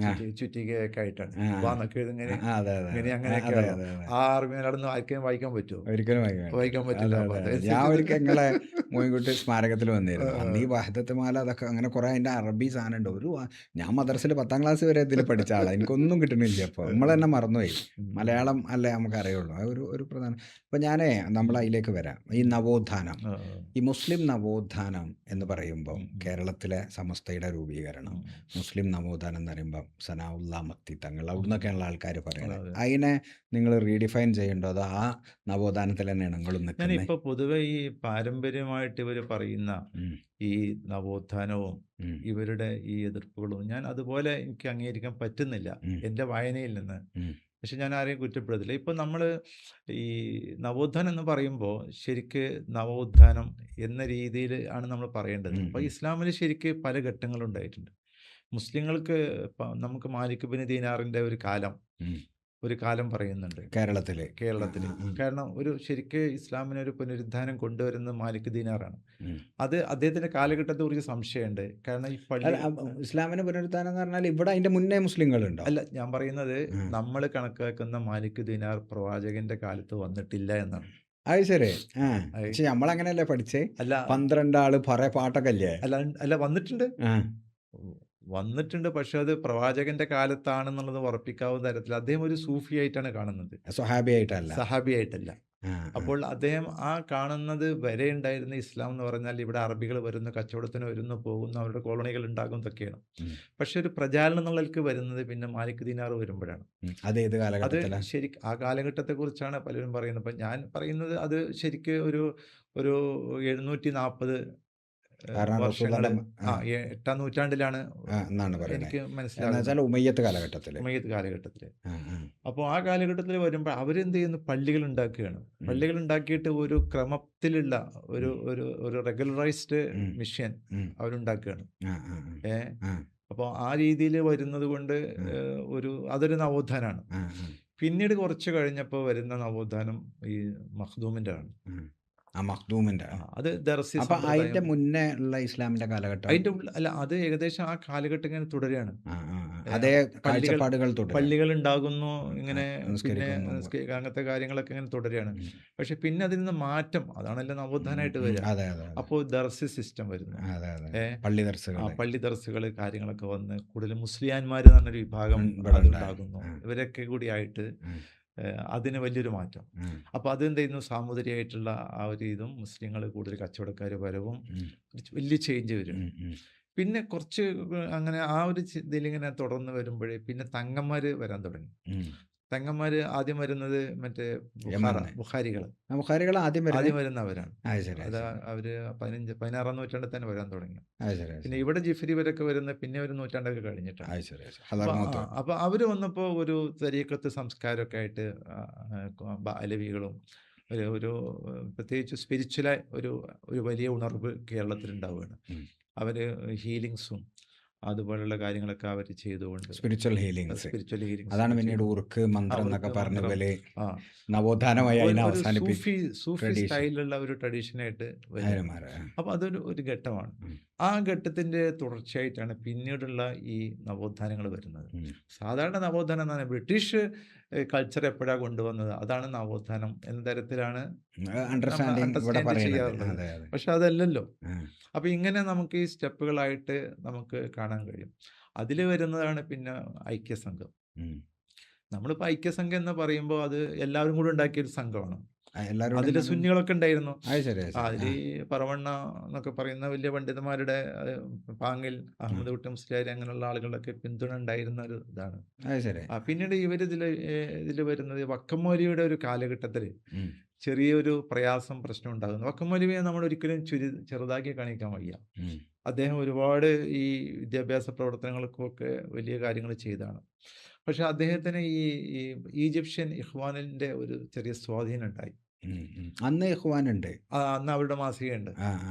ആ, ചുറ്റികയൊക്കെ ആയിട്ടാണ്. ആ, വാന്നൊക്കെ ഇങ്ങനെ അതെ അതെ ഇങ്ങനെ അതെ അങ്ങനെയൊക്കെയാണല്ലോ. അതെ അതെ. ആ അറബി മലയാളം ഒന്നും ആർക്കും വായിക്കാൻ പറ്റുമോ? ഒരിക്കലും വായിക്കാൻ വായിക്കാൻ അതെ പറ്റില്ല. അതെ അപ്പോൾ അതെ. ഞാൻ അതനുസരിച്ച് ഒരിക്കൽ നിങ്ങളെ മോയിൻകുട്ടി സ്മാരകത്തിൽ വന്നിരുന്നു. ആ, അന്ന് ഈ വഹദത്ത് മാല അതൊക്കെ അങ്ങനെ കുറെ അതിന്റെ അറബി സാധനം ഉണ്ട്. ഞാൻ മദ്രസയിൽ 10ാം ക്ലാസ് വരെ ഇതിൽ പഠിച്ച ആളാണ്. എനിക്കൊന്നും കിട്ടണില്ല. അപ്പോൾ നമ്മൾ തന്നെ മറന്നുപോയി. മലയാളം അല്ലേ നമുക്ക് അറിയുള്ളൂ. അത് ഒരു പ്രധാന. അപ്പം ഞാനേ നമ്മൾ അതിലേക്ക് വരാം. ഈ നവോത്ഥാനം, ആ, ഈ മുസ്ലിം നവോത്ഥാനം എന്ന് പറയുമ്പോൾ ഉം, ഉം. കേരളത്തിലെ സമസ്തയുടെ രൂപീകരണം, ഉം. മുസ്ലിം നവോത്ഥാനം എന്ന് പറയുമ്പോൾ സനാഉല്ലാ മക്തി തങ്ങൾ അവിടുന്നൊക്കെയുള്ള ആൾക്കാർ പറയണത്. അതെ. അതിനെ നിങ്ങൾ റീഡിഫൈൻ ചെയ്യേണ്ടോ? അതോ ആ നവോത്ഥാനത്തിൽ തന്നെയാണ് നിങ്ങളും നിൽക്കുന്നത്? ഞാനിപ്പോൾ പൊതുവെ ഈ പാരമ്പര്യമായിട്ട് ഇവർ പറയുന്ന ഉം, ഈ നവോത്ഥാനവും ഉം, ഇവരുടെ ഈ എതിർപ്പുകളും ഞാൻ അതുപോലെ എനിക്ക് അംഗീകരിക്കാൻ പറ്റുന്നില്ല ഉം, എൻ്റെ വായനയിൽ നിന്ന്. ഉം, പക്ഷെ ഞാൻ ആരെയും കുറ്റപ്പെടുത്തില്ല. ഇപ്പം നമ്മൾ ഈ നവോത്ഥാനം എന്ന് പറയുമ്പോൾ ശരിക്ക് നവോത്ഥാനം എന്ന രീതിയിൽ ആണ് നമ്മൾ പറയേണ്ടത്. ഉം, അപ്പോൾ ഉം, ഇസ്ലാമിൽ ശരിക്ക് പല ഘട്ടങ്ങളുണ്ടായിട്ടുണ്ട്. മുസ്ലിങ്ങൾക്ക് നമുക്ക് മാലിക് ബിൻ ദീനാറിൻ്റെ ഒരു കാലം പറയുന്നുണ്ട് കേരളത്തില്. കേരളത്തിൽ. കാരണം ശരിക്ക് ഇസ്ലാമിന് ഒരു പുനരുദ്ധാനം കൊണ്ടുവരുന്നത് മാലിക് ദീനാറാണ്. ഉം. അത് അദ്ദേഹത്തിൻ്റെ കാലഘട്ടത്തെ കുറിച്ച് സംശയമുണ്ട്. കാരണം ഈ പള്ളി ഇസ്ലാമിന് പുനരുദ്ധാനം എന്ന് പറഞ്ഞാൽ ഇവിടെ അതിന്റെ മുന്നേ മുസ്ലിങ്ങളുണ്ടോ? അല്ല, ഞാൻ പറയുന്നത് നമ്മൾ കണക്കാക്കുന്ന മാലിക് ദീനാർ പ്രവാചകന്റെ കാലത്ത് വന്നിട്ടില്ല എന്നാണ്. അത് ശരി. അത് പക്ഷെ നമ്മളങ്ങനെയല്ലേ പഠിച്ചേ? അല്ല 12 ആള് പാട്ടൊക്കെ അല്ലേ? അല്ല വന്നിട്ടുണ്ട്. ആ, വന്നിട്ടുണ്ട്. പക്ഷെ അത് പ്രവാചകന്റെ കാലത്താണെന്നുള്ളത് ഉറപ്പിക്കാവുന്ന തരത്തിൽ അദ്ദേഹം ഒരു സൂഫി ആയിട്ടാണ് കാണുന്നത്. സ്വഹാബി ആയിട്ടല്ല. സഹാബി ആയിട്ടല്ല. ആ, ആ. അപ്പോൾ അദ്ദേഹം ആ കാണുന്നത് വരെ ഉണ്ടായിരുന്ന ഇസ്ലാം എന്ന് പറഞ്ഞാൽ ഇവിടെ അറബികൾ വരുന്നു, കച്ചവടത്തിന് വരുന്നു, പോകുന്നു, അവരുടെ കോളനികൾ ഉണ്ടാകും ഇതൊക്കെയാണ്. ഉം. പക്ഷെ ഒരു പ്രചാരണം എന്നുള്ളതിലേക്ക് വരുന്നത് പിന്നെ മാലിക് ദീനാർ വരുമ്പോഴാണ്. അത് ഏത് അത് കാലഘട്ടത്തിലാ? ആ കാലഘട്ടത്തെക്കുറിച്ചാണ് പലരും പറയുന്നത്. അപ്പം ഞാൻ പറയുന്നത് അത് ശരിക്ക് ഒരു ഒരു 740 കാരണം വർഷങ്ങൾ, റസൂലുള്ളാന്റെ ആ, 8-ാം നൂറ്റാണ്ടിലാണ് എന്നാണ് പറയണേ. എനിക്ക് എന്ന് മനസ്സിലാകുന്നത്, വെച്ചാൽ ഉമയ്യത്ത് കാലഘട്ടത്തില്. ഉമയ്യദ് കാലഘട്ടത്തിൽ. ആ, ആ. അപ്പോൾ ആ കാലഘട്ടത്തിൽ വരുമ്പോൾ അവരെന്ത് ചെയ്യുന്നു, പള്ളികൾ ഉണ്ടാക്കുകയാണ്. ഉം. പള്ളികൾ ഉണ്ടാക്കിയിട്ട് ഒരു ക്രമത്തിലുള്ള ഒരു ഉം. ഒരു ഒരു റെഗുലറൈസ്ഡ് ഉം. മിഷൻ ഉം. അവരുണ്ടാക്കുകയാണ്. ആ, ആ, ഏ ആ. അപ്പോൾ ആ രീതിയിൽ വരുന്നത് കൊണ്ട് അതൊരു നവോത്ഥാനമാണ്. ആ, ആ. പിന്നീട് കുറച്ച് കഴിഞ്ഞപ്പോൾ വരുന്ന നവോത്ഥാനം ഈ മഖ്ദൂമിൻ്റെ ആണ്. ആ, മഖ്ദൂമിന്റെ. അത് ദർസി അപ്പൊ അതിന്റെ സമ്പ്രദായം. മുന്നേ ഉള്ള ഇസ്ലാമിന്റെ കാലഘട്ടം അതിന്റെ അല്ല, അത് ഏകദേശം ആ കാലഘട്ടം ഇങ്ങനെ തുടരുകയാണ്. അതേ കാഴ്ചപ്പാടുകൾ തുടരും. പള്ളികൾ ഉണ്ടാകുന്നു, ഇങ്ങനെ പിന്നെ നിസ്കരിക്കുന്നു. അങ്ങനത്തെ കാര്യങ്ങളൊക്കെ ഇങ്ങനെ തുടരുകയാണ്. ഉം. പക്ഷെ പിന്നെ അതിൽ നിന്ന് മാറ്റം, അതാണല്ലോ നവോത്ഥാനമായിട്ട് വരിക. അതെ, അതെ, അതെ. അപ്പോൾ ദർസി സിസ്റ്റം വരുന്നു. അതെ, അതെ. പള്ളി ദർസുകൾ. പള്ളി ദർസുകൾ കാര്യങ്ങളൊക്കെ വന്ന് കൂടുതൽ മുസ്ലിയാന്മാർ എന്ന് പറഞ്ഞൊരു വിഭാഗം ഉണ്ടാകുന്നു. ഇവരൊക്കെ കൂടി ആയിട്ട് അതിന് വലിയൊരു മാറ്റം. അപ്പോൾ അതെന്ത് ചെയ്യുന്നു, സാമൂതിരിയായിട്ടുള്ള ആ ഒരു ഇതും മുസ്ലിങ്ങൾ കൂടുതൽ കച്ചവടക്കാർ വരവും വലിയ ചേഞ്ച് വരും. പിന്നെ കുറച്ച് അങ്ങനെ ആ ഒരു ഇതിലിങ്ങനെ തുടർന്ന് വരുമ്പോഴേ പിന്നെ തങ്ങന്മാർ വരാൻ തുടങ്ങി. തങ്ങന്മാർ ആദ്യം വരുന്നത് മറ്റേ ബുഖാരികൾ ആദ്യം വരുന്നവരാണ്. അത് അവര് 16-ാം നൂറ്റാണ്ടിൽ തന്നെ വരാൻ തുടങ്ങി. പിന്നെ ഇവിടെ ജിഫ്രിവരൊക്കെ വരുന്ന പിന്നെ ഒരു നൂറ്റാണ്ടൊക്കെ കഴിഞ്ഞിട്ടാണ്. അപ്പൊ അവര് വന്നപ്പോൾ ഒരു തരീഖത്ത് സംസ്കാരമൊക്കെ ആയിട്ട് അലവികളും ഒരു പ്രത്യേകിച്ച് സ്പിരിച്വലായ ഒരു വലിയ ഉണർവ് കേരളത്തിൽ ഉണ്ടാവുകയാണ്. അവര് ഹീലിങ്സും അതുപോലുള്ള കാര്യങ്ങളൊക്കെ അവർ ചെയ്തുകൊണ്ട് സ്പിരിച്വൽ ഹീലിങ്സ് അതാണ് പിന്നീട് ഉറുക്ക് മന്ത്രം എന്നൊക്കെ പറഞ്ഞ പോലെ നവോത്ഥാനമായി സൂഫി സ്റ്റൈലിലുള്ള ഒരു ട്രഡീഷനായിട്ട് വരും. അപ്പോൾ അതൊരു ഘട്ടമാണ്. ആ ഘട്ടത്തിന്റെ തുടർച്ചയായിട്ടാണ് പിന്നീടുള്ള ഈ നവോത്ഥാനങ്ങൾ വരുന്നത്. സാധാരണ നവോത്ഥാനം എന്ന് പറഞ്ഞാൽ ബ്രിട്ടീഷ് കൾച്ചർ എപ്പോഴാണ് കൊണ്ടുവന്നത്, അതാണ് നവോത്ഥാനം എന്ന തരത്തിലാണ് അണ്ടർസ്റ്റാൻഡിങ് ചെയ്യാറുള്ളത്. പക്ഷെ അതല്ലല്ലോ. അപ്പൊ ഇങ്ങനെ നമുക്ക് ഈ സ്റ്റെപ്പുകളായിട്ട് നമുക്ക് കാണാൻ കഴിയും. അതിൽ വരുന്നതാണ് പിന്നെ ഐക്യസംഘം. നമ്മളിപ്പോൾ ഐക്യസംഘം എന്ന് പറയുമ്പോൾ അത് എല്ലാവരും കൂടി ഉണ്ടാക്കിയൊരു സംഘമാണ്. അതിൽ സുന്നികളൊക്കെ ഉണ്ടായിരുന്നു. അതിൽ പറവണ്ണ എന്നൊക്കെ പറയുന്ന വലിയ പണ്ഡിതന്മാരുടെ പാങ്ങിൽ അഹമ്മദ് കുട്ടി മുസ്ലിയാർ അങ്ങനെയുള്ള ആളുകളൊക്കെ പിന്തുണ ഉണ്ടായിരുന്ന ഒരു ഇതാണ്. പിന്നീട് ഇതിൽ വരുന്നത് വക്കം മൗലവിയുടെ ഒരു കാലഘട്ടത്തിൽ ചെറിയൊരു പ്രശ്നം ഉണ്ടാകുന്നു. വക്കം മൗലവിയെ നമ്മൾ ഒരിക്കലും ചെറുതാക്കി കാണിക്കാൻ വയ്യ. അദ്ദേഹം ഒരുപാട് ഈ വിദ്യാഭ്യാസ പ്രവർത്തനങ്ങൾക്കൊക്കെ വലിയ കാര്യങ്ങൾ ചെയ്താണ്. പക്ഷെ അദ്ദേഹത്തിന് ഈ ഈജിപ്ഷ്യൻ ഇഖ്വാനിന്റെ ഒരു ചെറിയ സ്വാധീനം ഉണ്ടായി. അന്ന് ഇഖ്വാനുണ്ട്, അന്ന് അവരുടെ മാസികയുണ്ട്.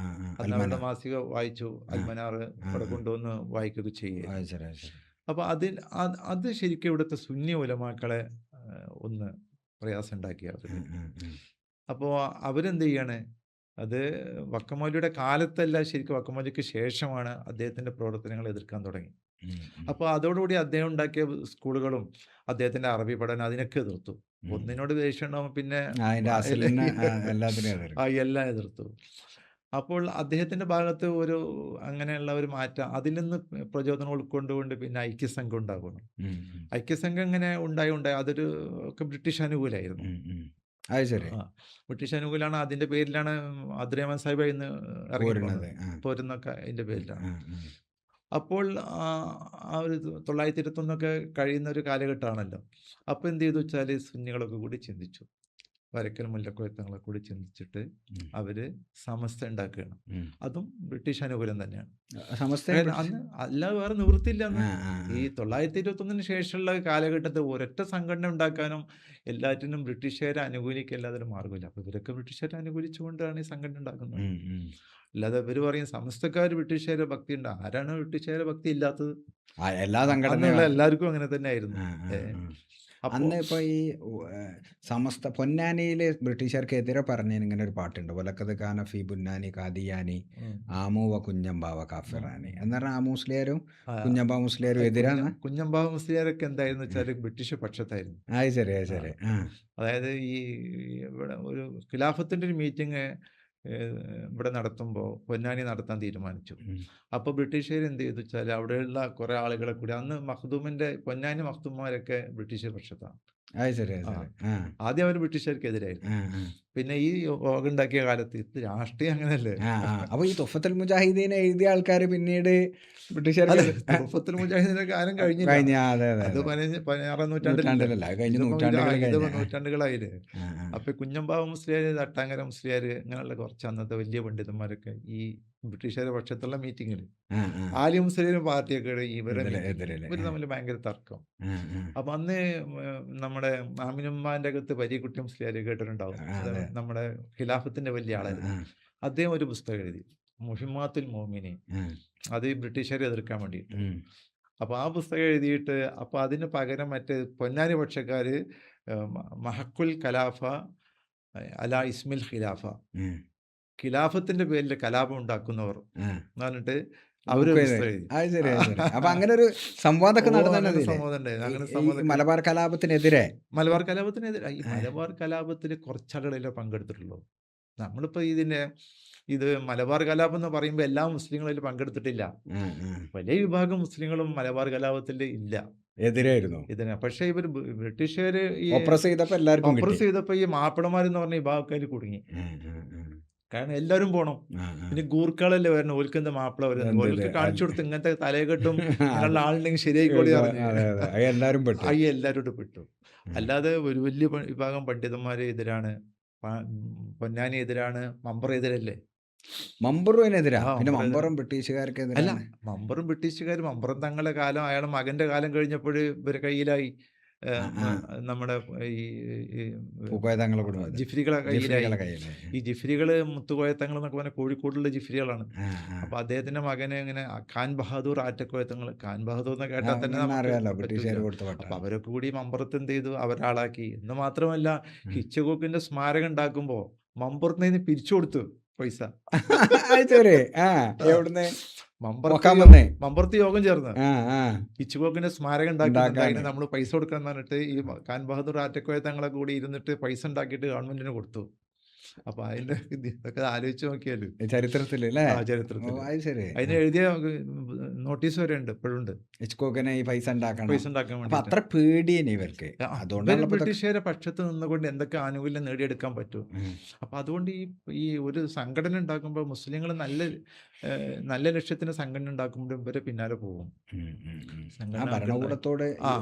അന്ന് അവരുടെ മാസിക വായിച്ചു. അൽമനാർ ഇവിടെ കൊണ്ടുവന്ന് വായിക്കുകയൊക്കെ ചെയ്യുക. അപ്പൊ അത് ശരിക്കും ഇവിടുത്തെ സുന്നി ഉലമാക്കളെ ഒന്ന് പ്രയാസം ഉണ്ടാക്കി അവർക്ക്. അപ്പോൾ അവരെന്ത് ചെയ്യാണ്, അത് വക്കം മൗലവിയുടെ കാലത്തല്ല, ശരിക്കും വക്കം മൗലവിക്ക് ശേഷമാണ് അദ്ദേഹത്തിന്റെ പ്രവർത്തനങ്ങൾ എതിർക്കാൻ തുടങ്ങി. അപ്പോൾ അതോടുകൂടി അദ്ദേഹം ഉണ്ടാക്കിയ സ്കൂളുകളും അദ്ദേഹത്തിന്റെ അറബി പഠനം അതിനൊക്കെ എതിർത്തു. ഒന്നിനോട് ദേഷ്യം ഉണ്ടാകുമ്പോൾ പിന്നെ എല്ലാം എതിർത്തു. അപ്പോൾ അദ്ദേഹത്തിന്റെ ഭാഗത്ത് അങ്ങനെയുള്ള ഒരു മാറ്റം, അതിൽ നിന്ന് പ്രചോദനം ഉൾക്കൊണ്ടുകൊണ്ട് പിന്നെ ഐക്യസംഘം ഉണ്ടാകണം. ഐക്യസംഘം ഇങ്ങനെ ഉണ്ടായി അതൊക്കെ ബ്രിട്ടീഷ് അനുകൂലമായിരുന്നു. ബ്രിട്ടീഷ് അനുകൂലമാണ്. അതിന്റെ പേരിലാണ് അബ്ദുറഹ്മാൻ സാഹിബ് ഇന്ന് ഇറങ്ങിയിരുന്നത്, പോരുന്നൊക്കെ അതിന്റെ പേരിലാണ്. അപ്പോൾ ആ ഒരു 921 കഴിയുന്ന ഒരു കാലഘട്ടമാണല്ലോ. അപ്പോൾ എന്ത് ചെയ്തു വെച്ചാൽ സുന്നികളൊക്കെ കൂടി ചിന്തിച്ചു, വരക്കൽ മുല്ലക്കോയ കൂടി ചിന്തിച്ചിട്ട് അവര് സമസ്ത ഉണ്ടാക്കുകയാണ്. അതും ബ്രിട്ടീഷ് അനുകൂലം തന്നെയാണ്. അന്ന് അല്ലാതെ വേറെ നിവൃത്തിയില്ല. ഈ 921 ശേഷമുള്ള കാലഘട്ടത്തിൽ ഒരൊറ്റ സംഘടന ഉണ്ടാക്കാനും എല്ലാറ്റിനും ബ്രിട്ടീഷുകാരെ അനുകൂലിക്കല്ലാതെ ഒരു മാർഗമില്ല. അപ്പൊ ഇവരൊക്കെ ബ്രിട്ടീഷുകാരെ അനുകൂലിച്ചുകൊണ്ടാണ് ഈ സംഘടന ഉണ്ടാക്കുന്നത്. അല്ലാതെ ഇവർ പറയും സമസ്തക്കാർ ബ്രിട്ടീഷുകാരെ ഭക്തി ഉണ്ട്. ആരാണ് ബ്രിട്ടീഷുകാരെ ഭക്തി ഇല്ലാത്തത്? എല്ലാ സംഘടനകളും എല്ലാവർക്കും അങ്ങനെ തന്നെ ആയിരുന്നു. അന്ന് ഇപ്പൊ ഈ സമസ്ത പൊന്നാനിയില് ബ്രിട്ടീഷുകാർക്കെതിരെ പറഞ്ഞതിന് ഇങ്ങനെ ഒരു പാട്ടുണ്ട്, വലക്കത് ഖാന ഫി ബുന്നാനി ഖാദിയാനി ആമൂവ കുഞ്ഞമ്പാവ കാഫിറാനി എന്ന് പറഞ്ഞാൽ ആ മുസ്ലിയാരും കുഞ്ഞമ്പാ മുസ്ലിയാരും എതിരാണ്. കുഞ്ഞമ്പാ മുസ്ലിയാരൊക്കെ എന്തായിരുന്നു വെച്ചാൽ ബ്രിട്ടീഷ് പക്ഷത്തായിരുന്നു. ശരി. അതായത് ഈ ഇവിടെ ഒരു ഖിലാഫത്തിന്റെ ഒരു മീറ്റിംഗ് ഇവിടെ നടത്തുമ്പോൾ പൊന്നാനി നടത്താൻ തീരുമാനിച്ചു. അപ്പോൾ ബ്രിട്ടീഷുകാർ എന്ത് ചെയ്തു വെച്ചാൽ അവിടെയുള്ള കുറേ ആളുകളെ കൂടി, അന്ന് പൊന്നാനി മഖ്ദൂമാരൊക്കെ ബ്രിട്ടീഷ് പക്ഷത്താണ്. അത് ശരി, അത് ആ. ശരി. ആ, ആദ്യം അവർ ബ്രിട്ടീഷുകാർക്കെതിരായിരുന്നു. ആ, ആ. പിന്നെ ഈ വക ഉണ്ടാക്കിയ കാലത്ത് ഇത് രാഷ്ട്രീയം അങ്ങനെയല്ലേ. ആ, ആ. അപ്പൊ ഈ തുഫത്തുൽ മുജാഹിദീൻ എഴുതിയ ആൾക്കാര് പിന്നീട് അല്ല, ബ്രിട്ടീഷുകാർക്ക് തുറഫത്തുൽ മുജാഹിദിന്റെ കാലം കഴിഞ്ഞില്ല. കഴിഞ്ഞ അതെ, അതെ, അത് അതെ. 16 നൂറ്റാണ്ടിലല്ലേ. നൂറ്റാണ്ടിലല്ല, അത് കഴിഞ്ഞ് ഇതിപ്പോ നൂറ്റാണ്ടുകൾ ഇത് കഴിഞ്ഞ. നൂറ്റാണ്ടുകളായില്ലേ. ആ, ആ, അപ്പൊ കുഞ്ഞമ്പാവ മുസ്ലിയാർ, തട്ടാങ്കര മുസ്ലിയാർ, ഇങ്ങനെയുള്ള കുറച്ച് അന്നത്തെ വലിയ പണ്ഡിതന്മാരൊക്കെ ഈ ബ്രിട്ടീഷുകാരുടെ പക്ഷത്തുള്ള മീറ്റിങ്ങിൽ, ആ, ആ. ആലി മുസ്ലിം പാർട്ടിയൊക്കെ ഇവരെ എതിരല്ലേ. ഇവർ തമ്മിൽ ഭയങ്കര തർക്കം. ആ, ആ. അപ്പൊ അന്ന് നമ്മുടെ ആമിനുമ്മാന്റെ അകത്ത് പരീക്കുട്ടി മുസ്ലിയാർ കേട്ടിട്ടുണ്ടാവും. ആ, അത് അതെ. നമ്മുടെ ഖിലാഫത്തിന്റെ വലിയ ആ, ആളായിരുന്നു. ആ, അദ്ദേഹം ഒരു പുസ്തകം എഴുതി, മുഹിമ്മാത്തുൽ മോമിനീൻ. ആ. അത് ഈ ബ്രിട്ടീഷുകാരെ എതിർക്കാൻ വേണ്ടിയിട്ട്. ഉം. അപ്പോൾ ആ പുസ്തകം എഴുതിയിട്ട്, അപ്പോൾ അതിന് പകരം മറ്റേ പൊന്നാനി പക്ഷക്കാർ മഹക്കുൽ ഖലാഫ അല ഇസ്മിൽ ഖിലാഫ, ഉം. ഖിലാഫത്തിന്റെ പേരിൽ കലാപം ഉണ്ടാക്കുന്നവർ ആ. എന്ന് പറഞ്ഞിട്ട് അവര് ബുക്ക് പുസ്തകം ചെയ്ത്. എഴുതി. അത് ശരി, അത് ശരി. അപ്പൊ അങ്ങനെ ഒരു സംവാദമൊക്കെ ഓ, അങ്ങനെ നടന്നില്ലേ സംവാദം ഉണ്ടായിരുന്നു. അങ്ങനെ ഈ സംവാദം മലബാർ കലാപത്തിനെതിരെ? മലബാർ കലാപത്തിനെതിരെ. ഈ മലബാർ കലാപത്തിൽ കുറച്ചാളുകളല്ലേ പങ്കെടുത്തിട്ടുള്ളൂ. നമ്മളിപ്പോൾ ഇത് മലബാർ കലാപം എന്ന് പറയുമ്പോൾ എല്ലാ മുസ്ലിങ്ങളും അതിൽ പങ്കെടുത്തിട്ടില്ല. ആ, ആ. വലിയ വിഭാഗം മുസ്ലിങ്ങളും മലബാർ കലാപത്തിൽ ഇല്ല, എതിരായിരുന്നു. ഇതിന്. പക്ഷേ ഇവർ ബ്രിട്ടീഷുകാർ ഈ ഒപ്രസ് ചെയ്തപ്പോ എല്ലാവർക്കും കിട്ടി. ഒപ്രസ് ചെയ്തപ്പോൾ ഈ മാപ്പിളമാരെന്ന് പറഞ്ഞ വിഭാഗക്കാർ കുടുങ്ങി. ആ, ആ, ആ. കാരണം എല്ലാവരും പോണം. ആ, ആ. പിന്നെ ഗൂർഖകളല്ലേ വരണം, ഓൽക്കെന്ത് മാപ്പിള വരുന്നത്, എന്ത് ഓൽക്ക് ഇത്? കാണിച്ചു കൊടുത്ത് ഇങ്ങനത്തെ തലയെക്കെട്ടും അതെ, ഇങ്ങനെയുള്ള ആളുണ്ടെങ്കിൽ ശരിയായിക്കോളി അറിഞ്ഞ് അതെ, അതെ. അത് എല്ലാരും പെട്ടു. അയ്യ എല്ലാവരോടും പെട്ടു. ഉം. അല്ലാതെ ഒരു വലിയ വിഭാഗം പണ്ഡിതന്മാർ എതിരാണ്, പൊന്നാനി എതിരാണ്, മമ്പർ എതിരല്ലേ. മമ്പറുവിനെതിരാ? ആ, പിന്നെ മമ്പർ എതിരാ. മമ്പറും ബ്രിട്ടീഷുകാർക്ക് അല്ല, എതിരാണ്. മമ്പറും ബ്രിട്ടീഷുകാർ, മമ്പറും തങ്ങളുടെ കാലം, അയാളെ മകന്റെ കാലം കഴിഞ്ഞപ്പോൾ ഇവരെ കയ്യിലായി. ആ, ആ. നമ്മുടെ ഈ ഈ പൂക്കോയ തങ്ങളെ കുടുംബത്തിൽ ജിഫ്രികളെ കയ്യിലായി. ജിഫ്രികളെ കയ്യിലായി. ഈ ജിഫ്രികള് മുത്തുകോയത്തങ്ങൾ എന്നൊക്കെ പറഞ്ഞാൽ കോഴിക്കോടുള്ള ജിഫ്രികളാണ്. ആ, ആ. അപ്പൊ അദ്ദേഹത്തിന്റെ മകനെ ഇങ്ങനെ ഖാൻ ബഹാദൂർ ആറ്റക്കോയത്തങ്ങൾ, ഖാൻ ബഹാദൂർ എന്ന് കേട്ടാൽ തന്നെ അങ്ങനെ നമുക്ക് അറിയാലോ, പറ്റൂല. ബ്രിട്ടീഷുകാർ കൊടുത്ത അപ്പൊ പട്ടാണ്. അവരൊക്കെ കൂടി മമ്പുറത്ത് എന്ത് ചെയ്തു, അവരാളാക്കി. എന്ന് മാത്രമല്ല, ഹിച്ചകോക്കിന്റെ സ്മാരകം ഉണ്ടാക്കുമ്പോ മമ്പുറത്ത് നിന്ന് പിരിച്ചു കൊടുത്തു പൈസ. അത് ശരി. ആ, എവിടുന്ന്? മമ്പുറത്ത് നോക്കാൻ വന്നേ. മമ്പുറത്ത് യോഗം ചേർന്ന് ആ, ആ. ഹിച്ചുകോക്കിന്റെ സ്മാരകം ഉണ്ടാക്കുന്നുണ്ട്. ഉണ്ടാക്കാന്. അതിന് നമ്മൾ പൈസ കൊടുക്കണം എന്ന് പറഞ്ഞിട്ട് ഈ ഖാൻ ബഹാദൂർ ആറ്റക്കോയ തങ്ങളെ കൂടി ഇരുന്നിട്ട് പൈസ ഉണ്ടാക്കിയിട്ട് ഗവൺമെന്റിന് കൊടുത്തു. അപ്പൊ അതിന്റെ ഇതൊക്കെ ആലോചിച്ച് നോക്കിയാല് ചരിത്രത്തില് അല്ലേ? ആ ഓ, ചരിത്രത്തിൽ അത് ശരി. അതിന് എഴുതിയ നോട്ടീസ് വരെ ഉണ്ട്, ഇപ്പോഴുണ്ട്, ഹിച്ച്കോക്കിനെ ഈ പൈസ ഉണ്ടാക്കണം. പൈസ ഉണ്ടാക്കാൻ അപ്പൊ വേണ്ടിയിട്ട്. അത്ര പേടിയേനെ ഇവർക്ക്. ഇവര് അതുകൊണ്ടാണ് ബ്രിട്ടീഷുകാരെ പക്ഷത്ത് നിന്നുകൊണ്ട് എന്തൊക്കെ ആനുകൂല്യം നേടിയെടുക്കാൻ പറ്റും. അപ്പൊ അതുകൊണ്ട് ഈ ഒരു സംഘടന ഉണ്ടാക്കുമ്പോൾ മുസ്ലിങ്ങൾ നല്ല ലക്ഷ്യത്തിന് സംഘടന ഉണ്ടാക്കുമ്പോൾ ഇവരെ പിന്നാലെ പോകും. ആ ഭരണകൂടത്തോട് ആ.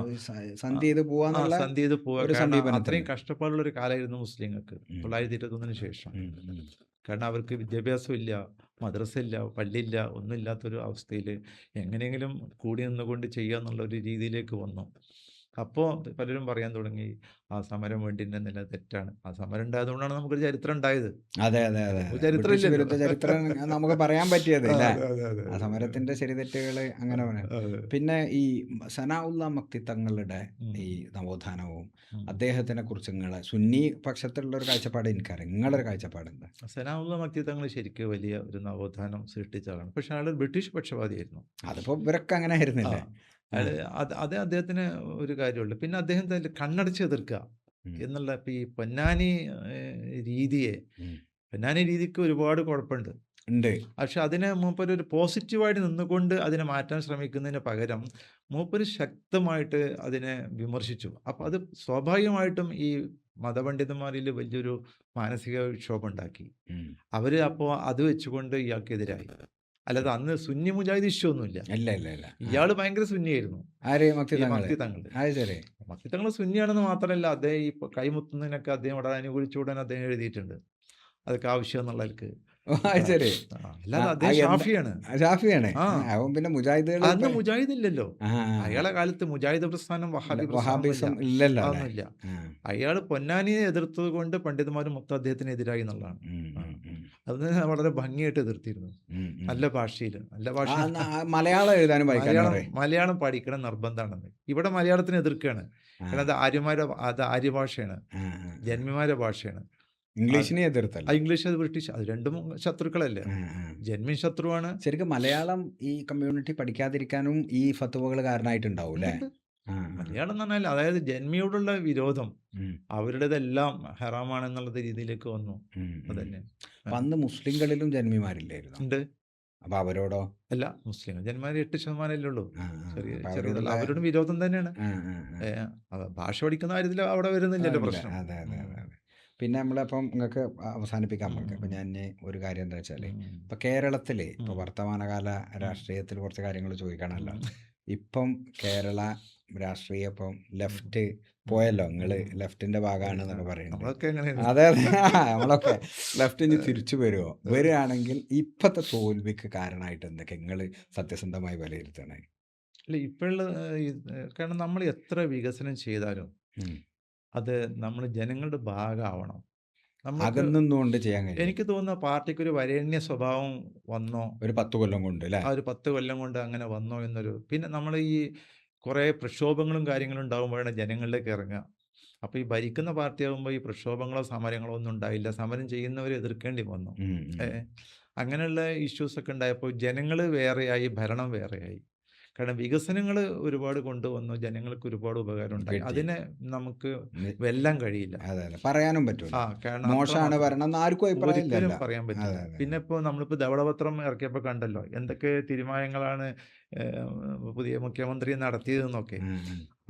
സന്ധി ചെയ്ത് പോവാന്നുള്ള സന്ധി ചെയ്ത് പോവുക. ഒരു കാരണം സമീപനത്തിന്. അത്രയും കഷ്ടപ്പാടുള്ള ഒരു കാലമായിരുന്നു മുസ്ലിങ്ങൾക്ക് 1921 ശേഷം. കാരണം അവർക്ക് വിദ്യാഭ്യാസം ഇല്ല, മദ്രസ ഇല്ല, പള്ളിയില്ല, ഒന്നും ഇല്ലാത്തൊരു അവസ്ഥയിൽ എങ്ങനെയെങ്കിലും കൂടി നിന്നുകൊണ്ട് ചെയ്യുക എന്നുള്ള ഒരു രീതിയിലേക്ക് വന്നു. അപ്പോൾ പലരും പറയാൻ തുടങ്ങി, ആ സമരം വേണ്ടിയിരുന്നില്ല, തെറ്റാണ്. ആ സമരം ഉണ്ടായതുകൊണ്ടാണ് നമുക്കൊരു ചരിത്രം ഉണ്ടായത്. അതെ, അതെ, അതെ. ഒരു ചരിത്രം ബ്രിട്ടീഷ് ഇല്ലല്ലോ. വിരുദ്ധ ചരിത്രം നമുക്ക് പറയാൻ പറ്റിയത് ആ, അല്ലേ? അതെ, അതെ, അതെ, ആ അതെ. സമരത്തിന്റെ ശരിതെറ്റുകള് അങ്ങനെ പറയാം. അതെ. പിന്നെ ഈ സനാഉള്ള മക്തി തങ്ങളുടെ ഉം. ഈ നവോത്ഥാനവും ഉം. അദ്ദേഹത്തിനെ കുറിച്ച് നിങ്ങളെ സുന്നി പക്ഷത്തുള്ള ഒരു കാഴ്ചപ്പാട് എനിക്കറിയാം. നിങ്ങളൊരു കാഴ്ചപ്പാട് എന്താ? സനാഉള്ള മക്തി തങ്ങൾ ശരിക്കും വലിയ ഒരു നവോത്ഥാനം സൃഷ്ടിച്ചതാണ്. പക്ഷെ അയാൾ ബ്രിട്ടീഷ് പക്ഷപാതിയായിരുന്നു. അതിപ്പോ ഇവരൊക്കെ അങ്ങനെ ആയിരുന്നില്ലേ? അയാൾ അതേ അദ്ദേഹത്തിന് ഒരു കാര്യമുള്ളൂ. പിന്നെ അദ്ദേഹം കണ്ണടച്ച് എതിർക്കുക ഉം. എന്നുള്ള ഇപ്പം ഈ പൊന്നാനി രീതിയെ, ഉം. പൊന്നാനി രീതിക്ക് ഒരുപാട് കുഴപ്പമുണ്ട്. ഉണ്ട്. പക്ഷെ അതിനെ മൂപ്പര് ഒരു പോസിറ്റീവായിട്ട് നിന്നുകൊണ്ട് അതിനെ മാറ്റാൻ ശ്രമിക്കുന്നതിന് പകരം മൂപ്പര് ശക്തമായിട്ട് അതിനെ വിമർശിച്ചു. അപ്പോൾ അത് സ്വാഭാവികമായിട്ടും ഈ മതപണ്ഡിതന്മാരിൽ വലിയൊരു മാനസിക ക്ഷോഭം ഉണ്ടാക്കി. അവർ അപ്പോൾ അത് വെച്ചുകൊണ്ട് ഇയാൾക്കെതിരായി. അല്ലാതെ അന്ന് സുന്നി മുജാഹിദ് ഇഷ്യൂ ഒന്നുമില്ല. ഇല്ല, ഇല്ല, ഇല്ല. ഇയാൾ ഭയങ്കര സുന്നിയായിരുന്നു. ആര്? മക്തി ഈ തങ്ങള്? മക്തി തങ്ങൾ. അത് ശരി. മക്തി തങ്ങൾ സുന്നിയാണെന്ന് മാത്രമല്ല, അദ്ദേഹം ഈ കൈമുത്തുന്നതിനൊക്കെ അദ്ദേഹം അവിടെ അനുകൂലിച്ചുകൂടാൻ അദ്ദേഹം എഴുതിയിട്ടുണ്ട്. അതൊക്കെ ആവശ്യം എന്നുള്ളവർക്ക്. ഓ, അത് ശരി. അല്ലാതെ അദ്ദേഹം ഷാഫിയാണ്. ഷാഫിയാണ്. ആ. അവൻ പിന്നെ മുജാഹിദുകൾ അന്ന് മുജാഹിദ് ഇല്ലല്ലോ. ആ, അയാളെ കാലത്ത് മുജാഹിദ് പ്രസ്ഥാനം വഹാബിസം ഇല്ലല്ലോ അല്ലേ? അതൊന്നുമില്ല. ആ. അയാൾ പൊന്നാനിയെ എതിർത്തത് കൊണ്ട് പണ്ഡിതന്മാർ മൊത്തം അദ്ദേഹത്തിന് എതിരായി എന്നുള്ളതാണ്. അത് വളരെ ഭംഗിയായിട്ട് എതിർത്തിരുന്നു. നല്ല ഭാഷയിൽ, നല്ല ഭാഷ. മലയാളം എഴുതാനും വായിക്കാനും മലയാളം പഠിക്കണം നിർബന്ധമാണെന്ന്. ഇവിടെ മലയാളത്തിന് എതിർക്കുകയാണ്. കാരണം അത് ആര്യഭാഷയാണ്, ജന്മിമാരുടെ ഭാഷയാണ്. ഇംഗ്ലീഷിനെ എതിർത്തല്ല. ഇംഗ്ലീഷ്, അത് ബ്രിട്ടീഷ്, അത് രണ്ടും ശത്രുക്കളല്ലേ. ജന്മി ശത്രുവാണ്. ശരിക്കും മലയാളം ഈ കമ്മ്യൂണിറ്റി പഠിക്കാതിരിക്കാനും ഈ ഫത്വകൾ കാരണമായിട്ടുണ്ടാവും അല്ലേ? മലയാളം എന്ന് പറഞ്ഞാൽ അതായത് ജന്മിയോടുള്ള വിരോധം, അവരുടേതെല്ലാം ഹറാമാണെന്നുള്ള രീതിയിലേക്ക് വന്നു. അതന്നെ. അന്ന് മുസ്ലിങ്ങളിലും ജന്മിമാരില്ലായിരുന്നു. ഉണ്ട്. അപ്പൊ അവരോടോ? അല്ല, മുസ്ലിങ്ങൾ ജന്മാർ 8% ഉള്ളൂ. ചെറിയ അപ്പൊ ചെറിയതല്ല. അവരോടുള്ള അവരോടും വിരോധം തന്നെയാണ്. ആ ആ ആ ഭാഷ പഠിക്കുന്ന കാര്യത്തിൽ അവിടെ വരുന്നില്ലല്ലോ ഇല്ല. പ്രശ്നം. അതെ അതെ അതെ അതെ. പിന്നെ നമ്മളപ്പം നിങ്ങൾക്ക് അവസാനിപ്പിക്കാം നമുക്ക്. അപ്പം ഉം. ഞാൻ ഒരു കാര്യം എന്താ വെച്ചാൽ, ഉം. ഇപ്പം കേരളത്തിൽ ഇപ്പോൾ ഉം. വർത്തമാനകാല രാഷ്ട്രീയത്തിൽ കുറച്ച് കാര്യങ്ങൾ ചോദിക്കണമല്ലോ. ഉം. ഇപ്പം കേരള രാഷ്ട്രീയം ഇപ്പം ലെഫ്റ്റ് ഉം. പോയല്ലോ, നിങ്ങൾ ഉം. ലെഫ്റ്റിൻ്റെ ഭാഗമാണ് എന്നൊക്കെ പറയുന്നുണ്ട്. നമ്മളൊക്കെ എങ്ങനെയാണ്? അതെ അതെ നമ്മളൊക്കെ ലെഫ്റ്റ് ഇനി തിരിച്ചു വരുമോ? വരികയാണെങ്കിൽ ഇപ്പോഴത്തെ തോൽവിക്ക് കാരണമായിട്ട് എന്തൊക്കെ നിങ്ങൾ സത്യസന്ധമായി വിലയിരുത്തണേ? അല്ല, ഇപ്പോഴുള്ള കാരണം നമ്മൾ എത്ര വികസനം ചെയ്താലും അത് നമ്മൾ ജനങ്ങളുടെ ഭാഗമാവണം. നമുക്ക് അകന്നുകൊണ്ട് ചെയ്യാൻ കഴിയും എനിക്ക് തോന്നുന്ന പാർട്ടിക്ക് ഒരു വരേണ്യ സ്വഭാവം വന്നോ, ഒരു 10 കൊല്ലം കൊണ്ട് അല്ലേ? ആ ഒരു 10 കൊല്ലം കൊണ്ട് അങ്ങനെ വന്നോ എന്നൊരു, പിന്നെ നമ്മൾ ഈ കുറേ പ്രക്ഷോഭങ്ങളും കാര്യങ്ങളും ഉണ്ടാകുമ്പോഴാണ് ജനങ്ങളിലേക്ക് ഇറങ്ങുക. അപ്പോൾ ഈ ഭരിക്കുന്ന പാർട്ടിയാകുമ്പോൾ ഈ പ്രക്ഷോഭങ്ങളോ സമരങ്ങളോ ഒന്നും ഉണ്ടായില്ല. സമരം ചെയ്യുന്നവരെ എതിർക്കേണ്ടി വന്നു. അങ്ങനെയുള്ള ഇഷ്യൂസൊക്കെ ഉണ്ടായപ്പോൾ ജനങ്ങൾ വേറെയായി, ഭരണം വേറെയായി. കാരണം വികസനങ്ങൾ ഒരുപാട് കൊണ്ടുവന്നു, ജനങ്ങൾക്ക് ഒരുപാട് ഉപകാരം ഉണ്ടായി. കിട്ടി. അതിനെ നമുക്ക് വെല്ലാൻ കഴിയില്ല. അതെ അതെ പറയാനും പറ്റൂല. കാരണം മോശമാണ് അത്രമാത്രം ഭരണം എന്ന് ആർക്കും അഭിപ്രായം ഒരിക്കലും ഇല്ലല്ലോ. പറയാൻ പറ്റില്ല. അതെ അതെ പിന്നെ ഇപ്പോൾ നമ്മളിപ്പോൾ ധവളപത്രം ഇറക്കിയപ്പോൾ കണ്ടല്ലോ എന്തൊക്കെ തീരുമാനങ്ങളാണ് പുതിയ മുഖ്യമന്ത്രി നടത്തിയതെന്നൊക്കെ.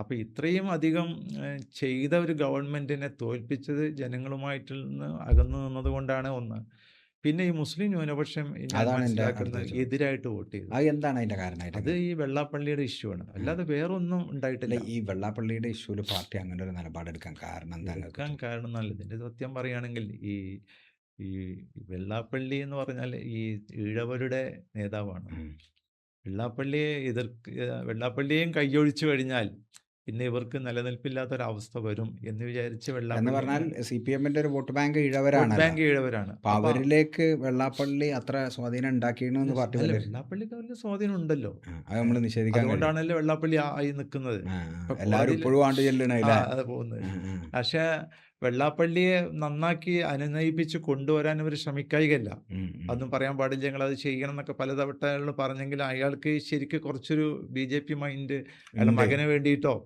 അപ്പോൾ ഇത്രയും അധികം ചെയ്ത ഒരു ഗവൺമെൻറ്റിനെ തോൽപ്പിച്ചത് ജനങ്ങളുമായിട്ട് നിന്ന് അകന്നു നിന്നത് കൊണ്ടാണ് ഒന്ന്. പിന്നെ ഈ മുസ്ലിം ന്യൂനപക്ഷം ഞാൻ അതാണ് എൻ്റെ മനസ്സിലാക്കുന്നത് അടുത്ത ചോദ്യം. എതിരായിട്ട് വോട്ട് ചെയ്തു. അത് എന്താണ് അതിന്റെ കാരണമായിട്ട്? അത് ഈ വെള്ളാപ്പള്ളിയുടെ ഇഷ്യൂ ആണ്, അല്ലാതെ വേറൊന്നും അല്ല, ഉണ്ടായിട്ടില്ല. ഈ വെള്ളാപ്പള്ളിയുടെ ഇഷ്യൂല് പാർട്ടി അങ്ങനെ ഒരു നിലപാടെടുക്കാൻ കാരണം എന്താ? എടുക്കാൻ കാരണം നല്ല, ഇതിൻ്റെ സത്യം പറയുകയാണെങ്കിൽ ഈ ഈ വെള്ളാപ്പള്ളി എന്ന് പറഞ്ഞാൽ ഈ ഈഴവരുടെ നേതാവാണ്. വെള്ളാപ്പള്ളിയെ വെള്ളാപ്പള്ളിയെയും കൈയൊഴിച്ചു കഴിഞ്ഞാൽ പിന്നെ ഇവർക്ക് നിലനിൽപ്പില്ലാത്തൊരവസ്ഥ വരും എന്ന് വിചാരിച്ച് എന്ന് പറഞ്ഞാൽ CPM-ന്റെ ഒരു വോട്ട് ബാങ്ക് ഈഴവരാണ്. ബാങ്ക് ഈഴവരാണ്. അപ്പൊ അവരിലേക്ക് വെള്ളാപ്പള്ളി അത്ര സ്വാധീനം ഉണ്ടാക്കിയെന്ന് പാർട്ടി അല്ല, വെള്ളാപ്പള്ളിക്ക് വലിയ സ്വാധീനം ഉണ്ടല്ലോ. അത് നമ്മൾ നിഷേധിക്കാൻ അതുകൊണ്ടാണല്ലോ വെള്ളാപ്പള്ളി ആയി നിൽക്കുന്നത്. എല്ലാവരും ഇപ്പോഴും ആണ്ട് ചെല്ലണ പോകുന്നത്. പക്ഷേ വെള്ളാപ്പള്ളിയെ നന്നാക്കി അനുനയിപ്പിച്ച് കൊണ്ടുവരാൻ ഇവർ ശ്രമിക്കുകയില്ല. അതൊന്നും പറയാൻ പാടില്ല, ഞങ്ങളത് ചെയ്യണം എന്നൊക്കെ പലതവണ പറഞ്ഞെങ്കിൽ അയാൾക്ക് ശരിക്കും കുറച്ചൊരു BJP മൈൻഡ് അയാളുടെ മകന് വേണ്ടിയിട്ടോ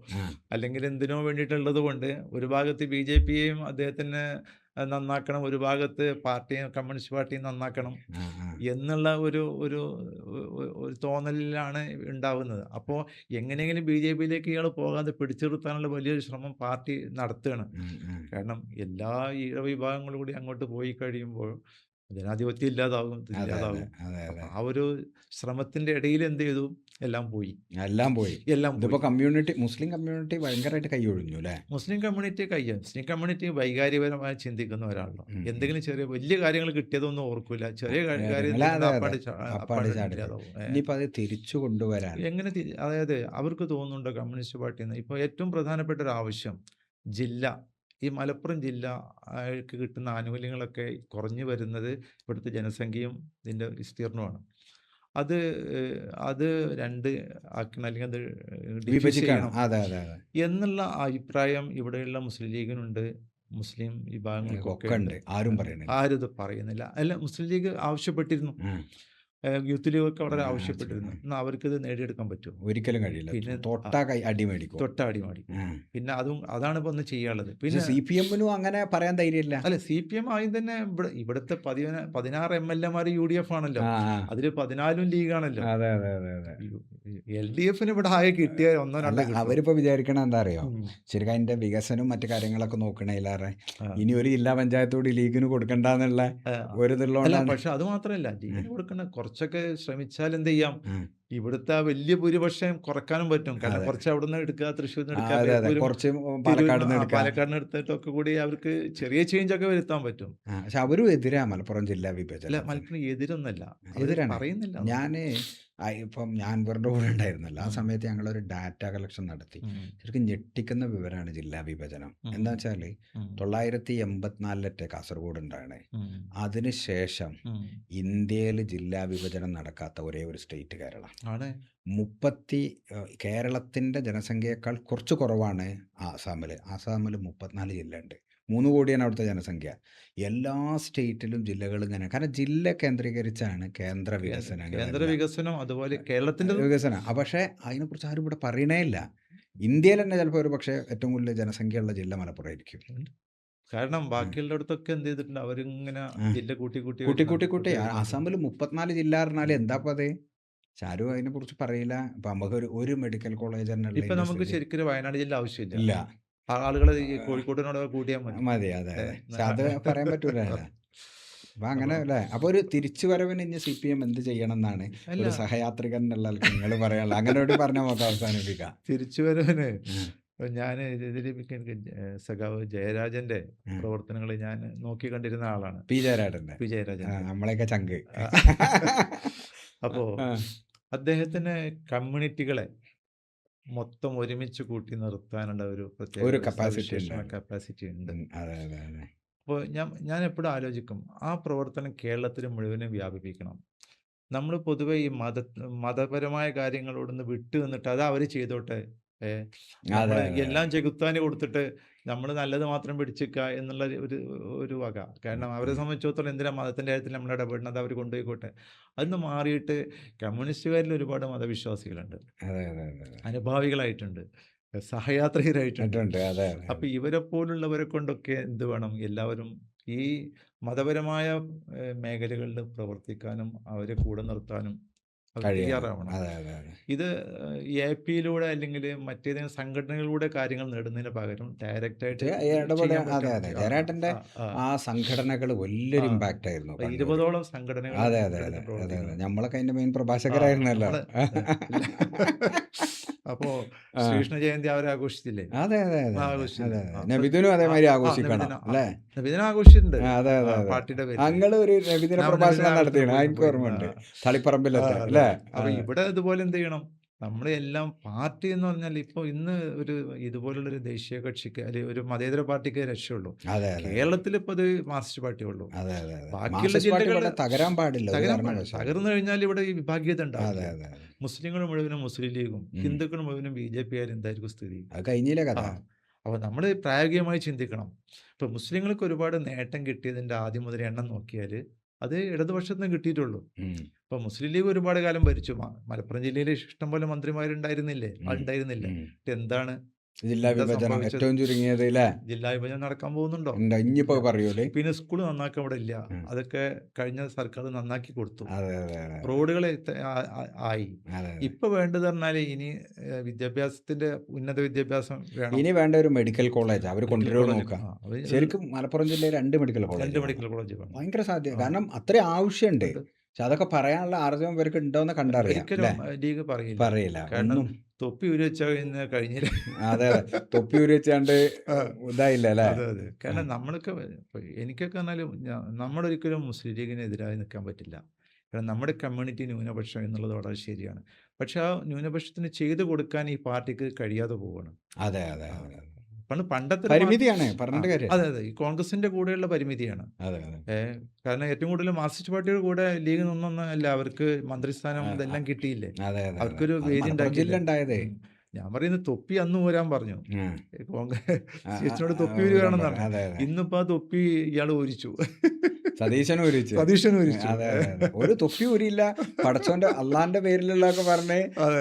അല്ലെങ്കിൽ എന്തിനോ വേണ്ടിയിട്ടുള്ളത് കൊണ്ട് ഒരു ഭാഗത്ത് BJPയെയും അദ്ദേഹത്തിന് നന്നാക്കണം, ഒരു ഭാഗത്ത് പാർട്ടിയും കമ്മ്യൂണിസ്റ്റ് പാർട്ടിയും നന്നാക്കണം എന്നുള്ള ഒരു ഒരു ഒരു തോന്നലിലാണ് ഉണ്ടാവുന്നത്. അപ്പോൾ എങ്ങനെയെങ്കിലും BJPയിലേക്ക് ഇയാൾ പോകാതെ പിടിച്ചു നിർത്താനുള്ള വലിയൊരു ശ്രമം പാർട്ടി നടത്തുകയാണ്. കാരണം എല്ലാ വിഭാഗങ്ങളും കൂടി അങ്ങോട്ട് പോയി കഴിയുമ്പോൾ ജനാധിപത്യം ഇല്ലാതാകും. ആ ഒരു ശ്രമത്തിന്റെ ഇടയിൽ എന്ത് ചെയ്തു, എല്ലാം പോയി. ഇതിപ്പോ കമ്മ്യൂണിറ്റി, മുസ്ലിം കമ്മ്യൂണിറ്റി ഭയങ്കരമായിട്ട് കൈയൊഴിഞ്ഞു അല്ലേ? മുസ്ലിം കമ്മ്യൂണിറ്റി വൈകാരികപരമായി ചിന്തിക്കുന്ന ഒരാളാണ്. എന്തെങ്കിലും ചെറിയ വലിയ കാര്യങ്ങൾ കിട്ടിയതൊന്നും ഓർക്കൂല, ചെറിയ കാര്യം അത് തിരിച്ചു കൊണ്ടുവരാൻ എങ്ങനെ അതായത് അവർക്ക് തോന്നുന്നുണ്ടോ കമ്മ്യൂണിസ്റ്റ് പാർട്ടിന്ന്? ഇപ്പോൾ ഏറ്റവും പ്രധാനപ്പെട്ട ഒരു ആവശ്യം ജില്ല, ഈ മലപ്പുറം ജില്ല ആൾക്ക് കിട്ടുന്ന ആനുകൂല്യങ്ങളൊക്കെ കുറഞ്ഞു വരുന്നത് ഇവിടുത്തെ ജനസംഖ്യയും ഇതിൻ്റെ വിസ്തീർണമാണ്. അത് 2 ആക്കണം, അല്ലെങ്കിൽ അത് വിഭജിക്കണം എന്നുള്ള അഭിപ്രായം ഇവിടെയുള്ള മുസ്ലിം ലീഗിനുണ്ട്, മുസ്ലിം വിഭാഗങ്ങൾക്കൊക്കെ ഉണ്ട്. ആരും ഇത് പറയുന്നില്ല. അല്ല, മുസ്ലിം ലീഗ് ആവശ്യപ്പെട്ടിരുന്നു, യൂത്ത് ലീഗ് ഒക്കെ വളരെ ആവശ്യപ്പെട്ടിരുന്നു. എന്നാൽ അവർക്കിത് നേടിയെടുക്കാൻ പറ്റും? ഒരിക്കലും കഴിയില്ല. പിന്നെ തൊട്ട അടി മേടിക്കും. പിന്നെ അതാണ് ഇപ്പൊ ഒന്ന് ചെയ്യാനുള്ളത്. പിന്നെ CPM-നും അങ്ങനെ പറയാൻ ധൈര്യമില്ല. അല്ല, CPM ആയി തന്നെ ഇവിടുത്തെ 16 MLA-മാർ UDF ആണല്ലോ, അതിൽ 14 ലീഗാണല്ലോ. LDF-ന് ഇവിടെ ആകെ കിട്ടിയ 1-2. അവരിപ്പോ വിചാരിക്കണ എന്താ അറിയോ, ശരിക്കും അതിന്റെ വികസനവും മറ്റു കാര്യങ്ങളൊക്കെ നോക്കണേലാറെ ഇനി ഒരു ജില്ലാ പഞ്ചായത്തോട് ലീഗിന് കൊടുക്കണ്ടെന്നുള്ള ഒരു ഇതുള്ളതുകൊണ്ടാണ്. പക്ഷെ അത് മാത്രമല്ല, ലീഗിന് കൊടുക്കണ കുറച്ചൊക്കെ ശ്രമിച്ചാൽ എന്ത് ചെയ്യാം, ഇവിടുത്തെ വലിയ ഭൂരിപക്ഷം കുറക്കാനും പറ്റും. കാരണം കുറച്ച് അവിടെ നിന്ന് എടുക്കുക, തൃശ്ശൂരിൽ നിന്ന് എടുക്കുക, പാലക്കാടിന് എടുത്തിട്ടൊക്കെ കൂടി അവർക്ക് ചെറിയ ചേഞ്ച് ഒക്കെ വരുത്താൻ പറ്റും. പക്ഷെ അവരും എതിരാ മലപ്പുറം ജില്ലാ വിഭജനം. മലപ്പുറം എതിരൊന്നല്ല, പറയുന്നില്ല. ഇപ്പം ഞാൻ ഇവരുടെ കൂടെ ഉണ്ടായിരുന്നല്ലോ, ആ സമയത്ത് ഞങ്ങളൊരു ഡാറ്റ കളക്ഷൻ നടത്തി. ശരിക്കും ഞെട്ടിക്കുന്ന വിവരമാണ് ജില്ലാ വിഭജനം. എന്താ വെച്ചാൽ 984 കാസർഗോഡ് ഉണ്ടാണ്. അതിനുശേഷം ഇന്ത്യയിൽ ജില്ലാ വിഭജനം നടക്കാത്ത ഒരേ ഒരു സ്റ്റേറ്റ് കേരളം. 30 കേരളത്തിൻ്റെ ജനസംഖ്യയേക്കാൾ കുറച്ച് കുറവാണ് ആസാമിൽ. 34 ജില്ല ഉണ്ട്. 3 കോടിയാണ് അവിടുത്തെ ജനസംഖ്യ. എല്ലാ സ്റ്റേറ്റിലും ജില്ലകൾ ഇങ്ങനെ, കാരണം ജില്ല കേന്ദ്രീകരിച്ചാണ് കേന്ദ്ര വികസനം, അതുപോലെ കേരളത്തിൻ്റെ വികസനം. പക്ഷേ അതിനെക്കുറിച്ച് ആരും ഇവിടെ പറയണേ ഇല്ല. ഇന്ത്യയിൽ തന്നെ ചിലപ്പോൾ ഒരു പക്ഷേ ഏറ്റവും കൂടുതൽ ജനസംഖ്യയുള്ള ജില്ല മലപ്പുറം ആയിരിക്കും. കാരണം ബാക്കിയുള്ളിടത്തൊക്കെ എന്ത് ചെയ്തിട്ടുണ്ട്, അവരിങ്ങനെ ജില്ല കൂട്ടി കൂട്ടി കൂട്ടി വരുന്നുണ്ട്. കൂട്ടി അസമിൽ 34 ജില്ല പറഞ്ഞാൽ എന്താപ്പോ അത്? ആരും അതിനെ കുറിച്ച് പറയില്ല. ഇപ്പൊ നമുക്ക് ഒരു മെഡിക്കൽ കോളേജ് തന്നെ ഇപ്പൊ നമുക്ക് ഉള്ള ശരിക്കും വയനാട് ജില്ല ആവശ്യമില്ല. ഇല്ല. ആളുകൾ ഈ കോഴിക്കോടിനോട് കൂടിയാൽ മതി. മതി. അതെ അതെ. പക്ഷെ അത് പറയാൻ പറ്റൂലല്ലോ. അപ്പൊ അങ്ങനെ അല്ലേ. അപ്പൊ ഒരു തിരിച്ചു വരവിന് ഇനി CPM എന്ത് ചെയ്യണം എന്നാണ് ഒരു സഹയാത്രികൻ എന്നുള്ള നിങ്ങൾ പറയാനുള്ളത്? അങ്ങനെ ഒരു പറഞ്ഞാൽ നമുക്ക് അവസാനിപ്പിക്കാം. തിരിച്ചു വരവിന് ഞാൻ എനിക്ക് സഖാവ് ജയരാജന്റെ പ്രവർത്തനങ്ങൾ ഞാൻ നോക്കി കണ്ടിരുന്ന ആളാണ്. പി ജയരാജന്റെ. പി ജയരാജൻ നമ്മളെയൊക്കെ ചങ്ക്. അപ്പോ അദ്ദേഹത്തിന് കമ്മ്യൂണിറ്റികളെ മൊത്തം ഒരുമിച്ച് കൂട്ടി നിർത്താനുള്ള ഒരു പ്രത്യേക കപ്പാസിറ്റി ഉണ്ട്. അപ്പോൾ ഞാൻ എപ്പോഴും ആലോചിക്കും, ആ പ്രവർത്തനം കേരളത്തിൽ മുഴുവനും വ്യാപിപ്പിക്കണം. നമ്മൾ പൊതുവെ ഈ മതപരമായ കാര്യങ്ങളോടൊന്ന് വിട്ടു നിന്നിട്ട് അത് അവർ ചെയ്തോട്ടെ, എല്ലാം ചെകുത്താന് കൊടുത്തിട്ട് നമ്മൾ നല്ലത് മാത്രം പിടിച്ചിക്കുക എന്നുള്ള ഒരു വക. കാരണം അവരെ സംബന്ധിച്ചിടത്തോളം എന്തിനാ മതത്തിൻ്റെ കാര്യത്തിൽ നമ്മൾ ഇടപെടുന്നത്, അവർ കൊണ്ടുപോയിക്കോട്ടെ. അതൊന്ന് മാറിയിട്ട് കമ്മ്യൂണിസ്റ്റുകാരിൽ ഒരുപാട് മതവിശ്വാസികളുണ്ട്, അനുഭാവികളായിട്ടുണ്ട്, സഹയാത്രികരായിട്ടുണ്ട്. അപ്പൊ ഇവരെ പോലുള്ളവരെ കൊണ്ടൊക്കെ എന്ത് വേണം, എല്ലാവരും ഈ മതപരമായ മേഖലകളിൽ പ്രവർത്തിക്കാനും അവരെ കൂടെ നിർത്താനും തയ്യാറാവണം. ഇത് APയിലൂടെ അല്ലെങ്കിൽ മറ്റേതെങ്കിലും സംഘടനകളിലൂടെ കാര്യങ്ങൾ നേടുന്നതിന് പകരം ഡയറക്റ്റായിട്ട് ജയരാജന്റെ ആ സംഘടനകൾ വലിയൊരു ഇമ്പാക്റ്റ് ആയിരുന്നു. 20ഓളം സംഘടനകൾ. നമ്മളൊക്കെ അതിന്റെ മെയിൻ പ്രഭാഷകരായിരുന്നല്ലോ. അപ്പോ ശ്രീകൃഷ്ണ ജയന്തി അവർ ആഘോഷിച്ചില്ലേ? നബിദിനും അതേമാതിരി ആഘോഷിക്കണം അല്ലേ? നബിദിനം ആഘോഷിച്ചിട്ടുണ്ട്. പാർട്ടിയുടെ ഞങ്ങള് ഒരു നബിദിന പ്രഭാഷണം നടത്തിയാണ്, എനിക്ക് ഓർമ്മയുണ്ട്, തളിപ്പറമ്പിലൊക്കെ അല്ലേ? അപ്പൊ ഇവിടെ ഇതുപോലെ എന്ത് ചെയ്യണം, നമ്മൾ എല്ലാം പാർട്ടി എന്ന് പറഞ്ഞാൽ ഇപ്പൊ ഇന്ന് ഒരു ഇതുപോലുള്ളൊരു ദേശീയ കക്ഷിക്ക് അല്ലെങ്കിൽ ഒരു മതേതര പാർട്ടിക്ക് രക്ഷയുള്ളൂ. കേരളത്തിൽ ഇപ്പൊ അത് മാർക്സിസ്റ്റ് പാർട്ടി ഉള്ളൂ. ബാക്കിയുള്ള ജില്ലകളിൽ തകരാൻ പാടില്ല. തകർന്നു കഴിഞ്ഞാൽ ഇവിടെ ഈ വിഭാഗീയത ഉണ്ടാവില്ല. മുസ്ലിങ്ങൾ മുഴുവനും മുസ്ലിം ലീഗും ഹിന്ദുക്കൾ മുഴുവനും BJP ആയാലും എന്തായിരിക്കും സ്ഥിതി? കഴിഞ്ഞില്ലേ കഥ. അപ്പോൾ നമ്മൾ പ്രായോഗികമായി ചിന്തിക്കണം. ഇപ്പൊ മുസ്ലിങ്ങൾക്ക് ഒരുപാട് നേട്ടം കിട്ടിയതിന്റെ ആദ്യം മുതൽ എണ്ണം നോക്കിയാൽ അത് ഇടതുപക്ഷത്തിന് കിട്ടിയിട്ടുള്ളൂ. ഇപ്പൊ മുസ്ലിം ലീഗ് ഒരുപാട് കാലം ഭരിച്ചു. മലപ്പുറം ജില്ലയിൽ ഇഷ്ടംപോലെ മന്ത്രിമാരുണ്ടായിരുന്നില്ലേ? ഉണ്ടായിരുന്നില്ല. എന്താണ് ജില്ലാ വിഭജനം ഏറ്റവും ചുരുങ്ങിയത്? ജില്ലാ വിഭജനം നടക്കാൻ പോകുന്നുണ്ടോ? ഇനിയിപ്പോ പറയൂലേ. പിന്നെ സ്കൂൾ നന്നാക്കാൻ ഇവിടെ ഇല്ല. അതൊക്കെ കഴിഞ്ഞ സർക്കാർ നന്നാക്കി കൊടുത്തു. റോഡുകൾ ആയി. ഇപ്പൊ വേണ്ടത് പറഞ്ഞാല് ഇനി വിദ്യാഭ്യാസത്തിന്റെ ഉന്നത വിദ്യാഭ്യാസം വേണം. ഇനി വേണ്ട ഒരു മെഡിക്കൽ കോളേജ് അവർ കൊണ്ടുവരുമോ നോക്കാം. ശരിക്കും മലപ്പുറം ജില്ലയിൽ 2 മെഡിക്കൽ കോളേജ് ഭയങ്കര സാധ്യത. കാരണം അത്രയും ആവശ്യമുണ്ട്. പക്ഷെ അതൊക്കെ പറയാനുള്ള ആർജവം ഇവർക്ക് ഉണ്ടോന്ന് കണ്ടറിയാം. ലീഗ് പറയില്ല. കാരണം തൊപ്പി ഉരി വെച്ചാൽ കഴിഞ്ഞില്ല. അതെ, തൊപ്പി ഉരി വെച്ചാണ്ട് ഇതായില്ല അല്ലേ? അതെ. കാരണം നമ്മൾക്ക് എനിക്കൊക്കെ പറഞ്ഞാലും നമ്മളൊരിക്കലും മുസ്ലിം ലീഗിനെതിരായി നിൽക്കാൻ പറ്റില്ല. കാരണം നമ്മുടെ കമ്മ്യൂണിറ്റി ന്യൂനപക്ഷം എന്നുള്ളത് വളരെ ശരിയാണ്. പക്ഷെ ആ ന്യൂനപക്ഷത്തിന് ചെയ്തു കൊടുക്കാൻ ഈ പാർട്ടിക്ക് കഴിയാതെ പോവുകയാണ്. അതെ. പണ്ടത്തെ പരിമിതിയാണ് പറഞ്ഞിട്ട് കാര്യം. അതെ. ഈ കോൺഗ്രസിന്റെ കൂടെയുള്ള പരിമിതിയാണ്. കാരണം ഏറ്റവും കൂടുതൽ മാർക്സിസ്റ്റ് പാർട്ടിയുടെ കൂടെ ലീഗ് നിന്നൊന്നല്ല, അവർക്ക് മന്ത്രിസ്ഥാനം ഇതെല്ലാം കിട്ടിയില്ലേ? അവർക്കൊരു വേദി ഉണ്ടാക്കിയില്ലേ? ഞാൻ പറയുന്നത് തൊപ്പി അന്ന് ഊരാൻ പറഞ്ഞു. കോൺഗ്രസ് തൊപ്പി ഊരുകയാണെന്നാണ്. ഇന്നിപ്പോ ആ തൊപ്പി ഇയാൾ ഊരിച്ചു. സതീശൻ ഊരിച്ചു. ഒരു തൊപ്പി ഊരിയില്ല. പടച്ചോന്റെ അള്ളാന്റെ പേരിലുള്ളതൊക്കെ പറഞ്ഞ്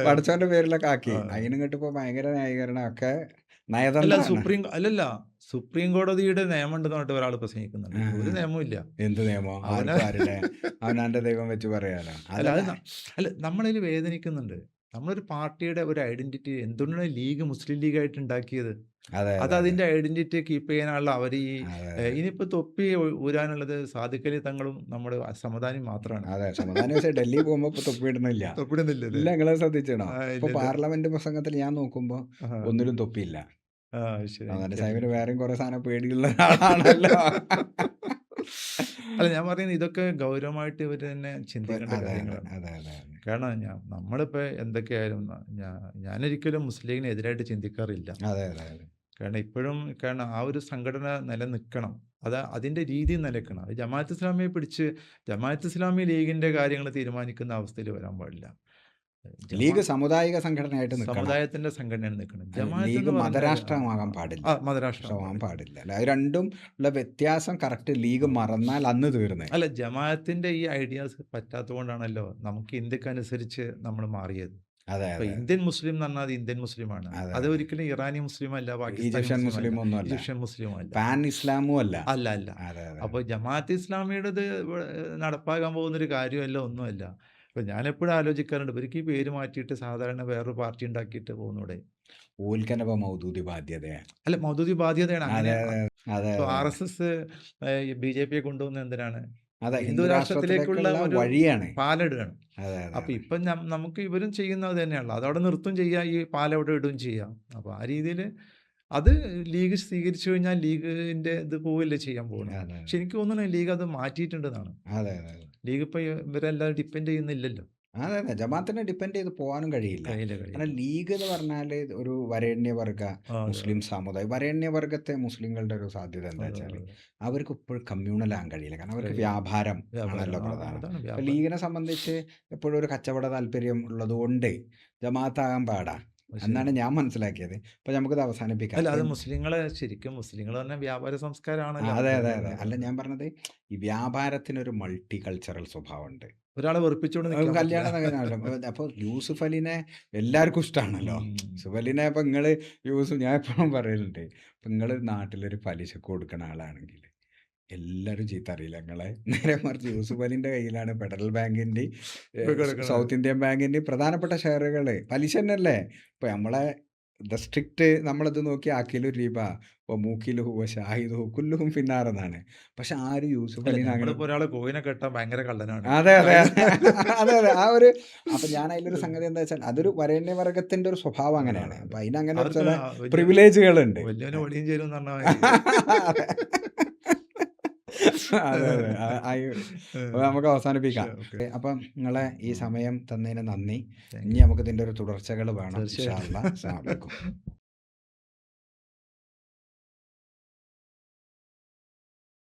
പടച്ചോന്റെ പേരിലൊക്കെ ആക്കി. അതിനും കേട്ടിപ്പോ ഭയങ്കര ന്യായീകരണം ഒക്കെ. സുപ്രീം കോടതിയുടെ നിയമം ഉണ്ടെന്ന് പറഞ്ഞിട്ട് ഒരാൾ പ്രസംഗിക്കുന്നുണ്ട്. ഒരു നിയമവും ഇല്ല. എന്ത് നിയമം? അവനാന്റെ ദൈവം വെച്ച് പറയാനോ? അല്ല, നമ്മളതിൽ വേദനിക്കുന്നുണ്ട്. നമ്മളൊരു പാർട്ടിയുടെ ഒരു ഐഡന്റിറ്റി എന്തുകൊണ്ടാണ് ലീഗ് മുസ്ലിം ലീഗായിട്ട് ഉണ്ടാക്കിയത്? അത് അതിന്റെ ഐഡന്റിറ്റി കീപ്പ് ചെയ്യാനുള്ള അവർ ഇനിയിപ്പോ തൊപ്പി ഊരാനുള്ളത് സാദിഖ് അലി തങ്ങളും നമ്മുടെ സമദാനി മാത്രമാണ്. ഡൽഹി പോകുമ്പോ തൊപ്പിയിടുന്നില്ല. നിങ്ങളെ ശ്രദ്ധിച്ചോ? ഇപ്പൊ പാർലമെന്റ് പ്രസംഗത്തിൽ ഞാൻ നോക്കുമ്പോ ഒന്നിലും തൊപ്പിയില്ല. സാഹിബിന് വേറെയും കുറെ സാധനം പേടിയുള്ള ആളാണല്ലോ. അല്ല, ഞാൻ പറയുന്നത് ഇതൊക്കെ ഗൗരവമായിട്ട് ഇവർ തന്നെ ചിന്തിക്കേണ്ട കാര്യങ്ങളാണ്. കാരണം നമ്മളിപ്പോ എന്തൊക്കെയായാലും ഞാനൊരിക്കലും മുസ്ലിം ലീഗിന് എതിരായിട്ട് ചിന്തിക്കാറില്ല. കാരണം ഇപ്പോഴും ആ ഒരു സംഘടന നിലനിൽക്കണം. അതിന്റെ രീതി നിലനിൽക്കണം. ജമാഅത്ത് ഇസ്ലാമിയെ പിടിച്ച് ജമാഅത്ത് ഇസ്ലാമി ലീഗിന്റെ കാര്യങ്ങൾ തീരുമാനിക്കുന്ന അവസ്ഥയിൽ വരാൻ പാടില്ല. ലീഗ് സാമുദായിക സംഘടനയായിട്ട് സമുദായത്തിന്റെ സംഘടനയാണ് നിൽക്കണം. ലീഗ് മതരാഷ്ട്രമാകാൻ പാടില്ല. മതരാഷ്ട്രമാകാൻ പാടില്ല. അത് രണ്ടും ഉള്ള വ്യത്യാസം കറക്റ്റ്. ലീഗ് മറന്നാൽ അന്ന് തീർന്നേ. അല്ല, ജമാഅത്തിന്റെ ഈ ഐഡിയാസ് പറ്റാത്തതുകൊണ്ടാണല്ലോ നമുക്ക് ഇന്ത്യക്ക് അനുസരിച്ച് നമ്മൾ മാറിയത്. അതെ ഇപ്പൊ അതെ ഇന്ത്യൻ മുസ്ലിം എന്ന് പറഞ്ഞാൽ അത് ഇന്ത്യൻ മുസ്ലിമാണ്. അതെ അത് അതെ ഒരിക്കലും ഇറാനി മുസ്ലിം അല്ല, പാകിസ്ഥാനി ഈജിപ്ഷ്യൻ മുസ്ലിം അല്ല, മുസ്ലിം ഒന്നും അല്ല, ഈജിപ്ഷ്യൻ മുസ്ലിമും അല്ല. പാൻ ഇസ്ലാമും അല്ല. അല്ല അല്ല. അതെ അതെ അപ്പോൾ ജമാഅത്ത് ഇസ്ലാമിയുടേത് നടപ്പാക്കാൻ പോകുന്നൊരു കാര്യമല്ല, ഒന്നുമല്ല. ഇപ്പൊ ഞാനെപ്പോഴും ആലോചിക്കാറുണ്ട്, ഇവർക്ക് ഈ പേര് മാറ്റിയിട്ട് സാധാരണ വേറൊരു പാർട്ടി ഉണ്ടാക്കിയിട്ട് പോകുന്നൂടെ? ഓൽക്കനപ്പ മൗദൂദി ബാധ്യതയാണ്. അല്ല, മൗദൂദി ബാധ്യതയാണ്. അങ്ങനെ അതെ അതെ അതെ ഇപ്പോൾ അതെ RSS BJP യെ കൊണ്ടുപോകുന്നത് എന്തിനാണ്? അതെ ഹിന്ദു ഹിന്ദു രാഷ്ട്രത്തിലേക്കുള്ള രാഷ്ട്രത്തിലേക്കുള്ള ഒരു വഴിയാണ്. പാലമിടുകയാണ്. അതെ അതെ അപ്പൊ അതെ ഇപ്പം നമുക്ക് ഇവരും ചെയ്യുന്നത് തന്നെയാണല്ലോ. അതവിടെ നിർത്തും ചെയ്യാം, ഈ പാലവിടെ ഇടുകയും ചെയ്യാം. അപ്പൊ ആ രീതിയിൽ അത് ലീഗ് സ്വീകരിച്ചു കഴിഞ്ഞാൽ ലീഗിന്റെ ഇത് പോവില്ലേ ചെയ്യാൻ പോകുന്നത്. അതെ പക്ഷെ എനിക്ക് തോന്നുന്നു ലീഗ് അത് മാറ്റിയിട്ടുണ്ടെന്നാണ്. അതെ അതെ ലീഗ് ഇപ്പൊ ഇവരെല്ലാം ഡിപ്പെൻഡ് ചെയ്യുന്നില്ലല്ലോ. അതെ അതെ ജമാഅത്തിനെ ഡിപ്പെൻഡ് ചെയ്ത് പോകാനും കഴിയില്ല. കഴിയില്ല കാരണം കഴിയില്ല. ലീഗ് എന്ന് പറഞ്ഞാൽ ഒരു വരേണ്യവർഗ ആ, അതെ മുസ്ലിം സമുദായം, വരേണ്യവർഗത്തെ മുസ്ലിങ്ങളുടെ ഒരു സാധ്യത എന്താ അതെ വെച്ചാൽ അതെ അതെ. അവർക്ക് ഇപ്പോഴും കമ്മ്യൂണലാകാൻ കഴിയില്ല. കാരണം അവർക്ക് കഴിയില്ല. വ്യാപാരം വ്യാപാരം ആണല്ലോ പ്രധാനം. അതാണ് ഇപ്പം വ്യാപാരം. ലീഗിനെ സംബന്ധിച്ച് എപ്പോഴും ഒരു കച്ചവട താല്പര്യം ഉള്ളതുകൊണ്ട് ജമാഅത്താകാൻ പാടാ ശരി. എന്നാണ് ഞാൻ മനസ്സിലാക്കിയത്. അപ്പം നമുക്കിത് അവസാനിപ്പിക്കാം. അല്ല, അത് അപ്പം മുസ്ലിങ്ങളെ ശരിക്കും മുസ്ലിങ്ങൾ പറഞ്ഞ വ്യാപാര സംസ്കാരമാണല്ലോ. അതെ അവരുടെ അതെ അതെ അല്ല ഞാൻ പറഞ്ഞത് ഈ വ്യാപാരത്തിനൊരു മൾട്ടി കൾച്ചറൽ സ്വഭാവമുണ്ട്. ഒരാളെ വെറുപ്പിച്ചുകൊണ്ട് നിൽക്കാൻ പറ്റില്ല. കല്യാണം അപ്പോൾ യൂസുഫ് അലിനെ എല്ലാവർക്കും ഇഷ്ടമാണല്ലോ. ഉം. യൂസുഫ് അലിനെ ഇപ്പം നിങ്ങൾ ഞാൻ എപ്പോഴും പറയലുണ്ട്, ഇപ്പം നിങ്ങൾ നാട്ടിലൊരു പലിശക്ക് കൊടുക്കുന്ന ആളാണെങ്കിൽ എല്ലാവരും ചീത്ത അറിയില്ല നിങ്ങളെ. നേരെ മറിച്ച് യൂസുഫ് അലിൻ്റെ കയ്യിലാണ് ഫെഡറൽ ബാങ്കിൻ്റെ ഇപ്പൊ കിടക്കണത്. സൗത്ത് ഇന്ത്യൻ ബാങ്കിൻ്റെ പ്രധാനപ്പെട്ട ഷെയറുകൾ. പലിശ തന്നെയല്ലേ. ഇപ്പം നമ്മളെ സ്ട്രിക്റ്റ് നമ്മളിത് നോക്കി ആക്കിലൊരു രൂപ ഇപ്പോൾ മൂക്കിൽ ഹുവ ഷാഹിദ് ഹു കുല്ലുഹും ഫിന്നാറെന്നാണ്. പക്ഷെ ആരും യൂസുഫ് അല്ല, അലിനെ അങ്ങനെ നമ്മളിപ്പോ ഒരാളെ കോയിനെ കെട്ടാൻ ഭയങ്കര കള്ളനാണ്. അതെ അതെ അതെ അതെ ആ ഒരു അപ്പം ഞാൻ അതിലൊരു സംഗതി എന്താ വെച്ചാൽ അതൊരു വരേണ്യവർഗത്തിൻ്റെ ഒരു സ്വഭാവം അങ്ങനെയാണ്. അപ്പം അതിനങ്ങനെ അവർക്ക് ചില വലിയ പ്രിവിലേജുകളുണ്ട്. വലിയവനെ ഒളിയും ചേരും എന്ന് പറഞ്ഞാൽ അതെ അതെ അതെ അപ്പോൾ നമുക്ക് അവസാനിപ്പിക്കാം. ഓക്കെ. അപ്പം നിങ്ങളെ ഈ സമയം തന്നതിന് നന്ദി. താങ്ക് ഇനി യു. നമുക്ക് ഇതിൻ്റെ ഒരു തുടർച്ചകൾ വേണം. ഇൻഷാ തീർച്ചയായിട്ടും. അല്ലാ. അസ്സലാമു അലൈക്കും.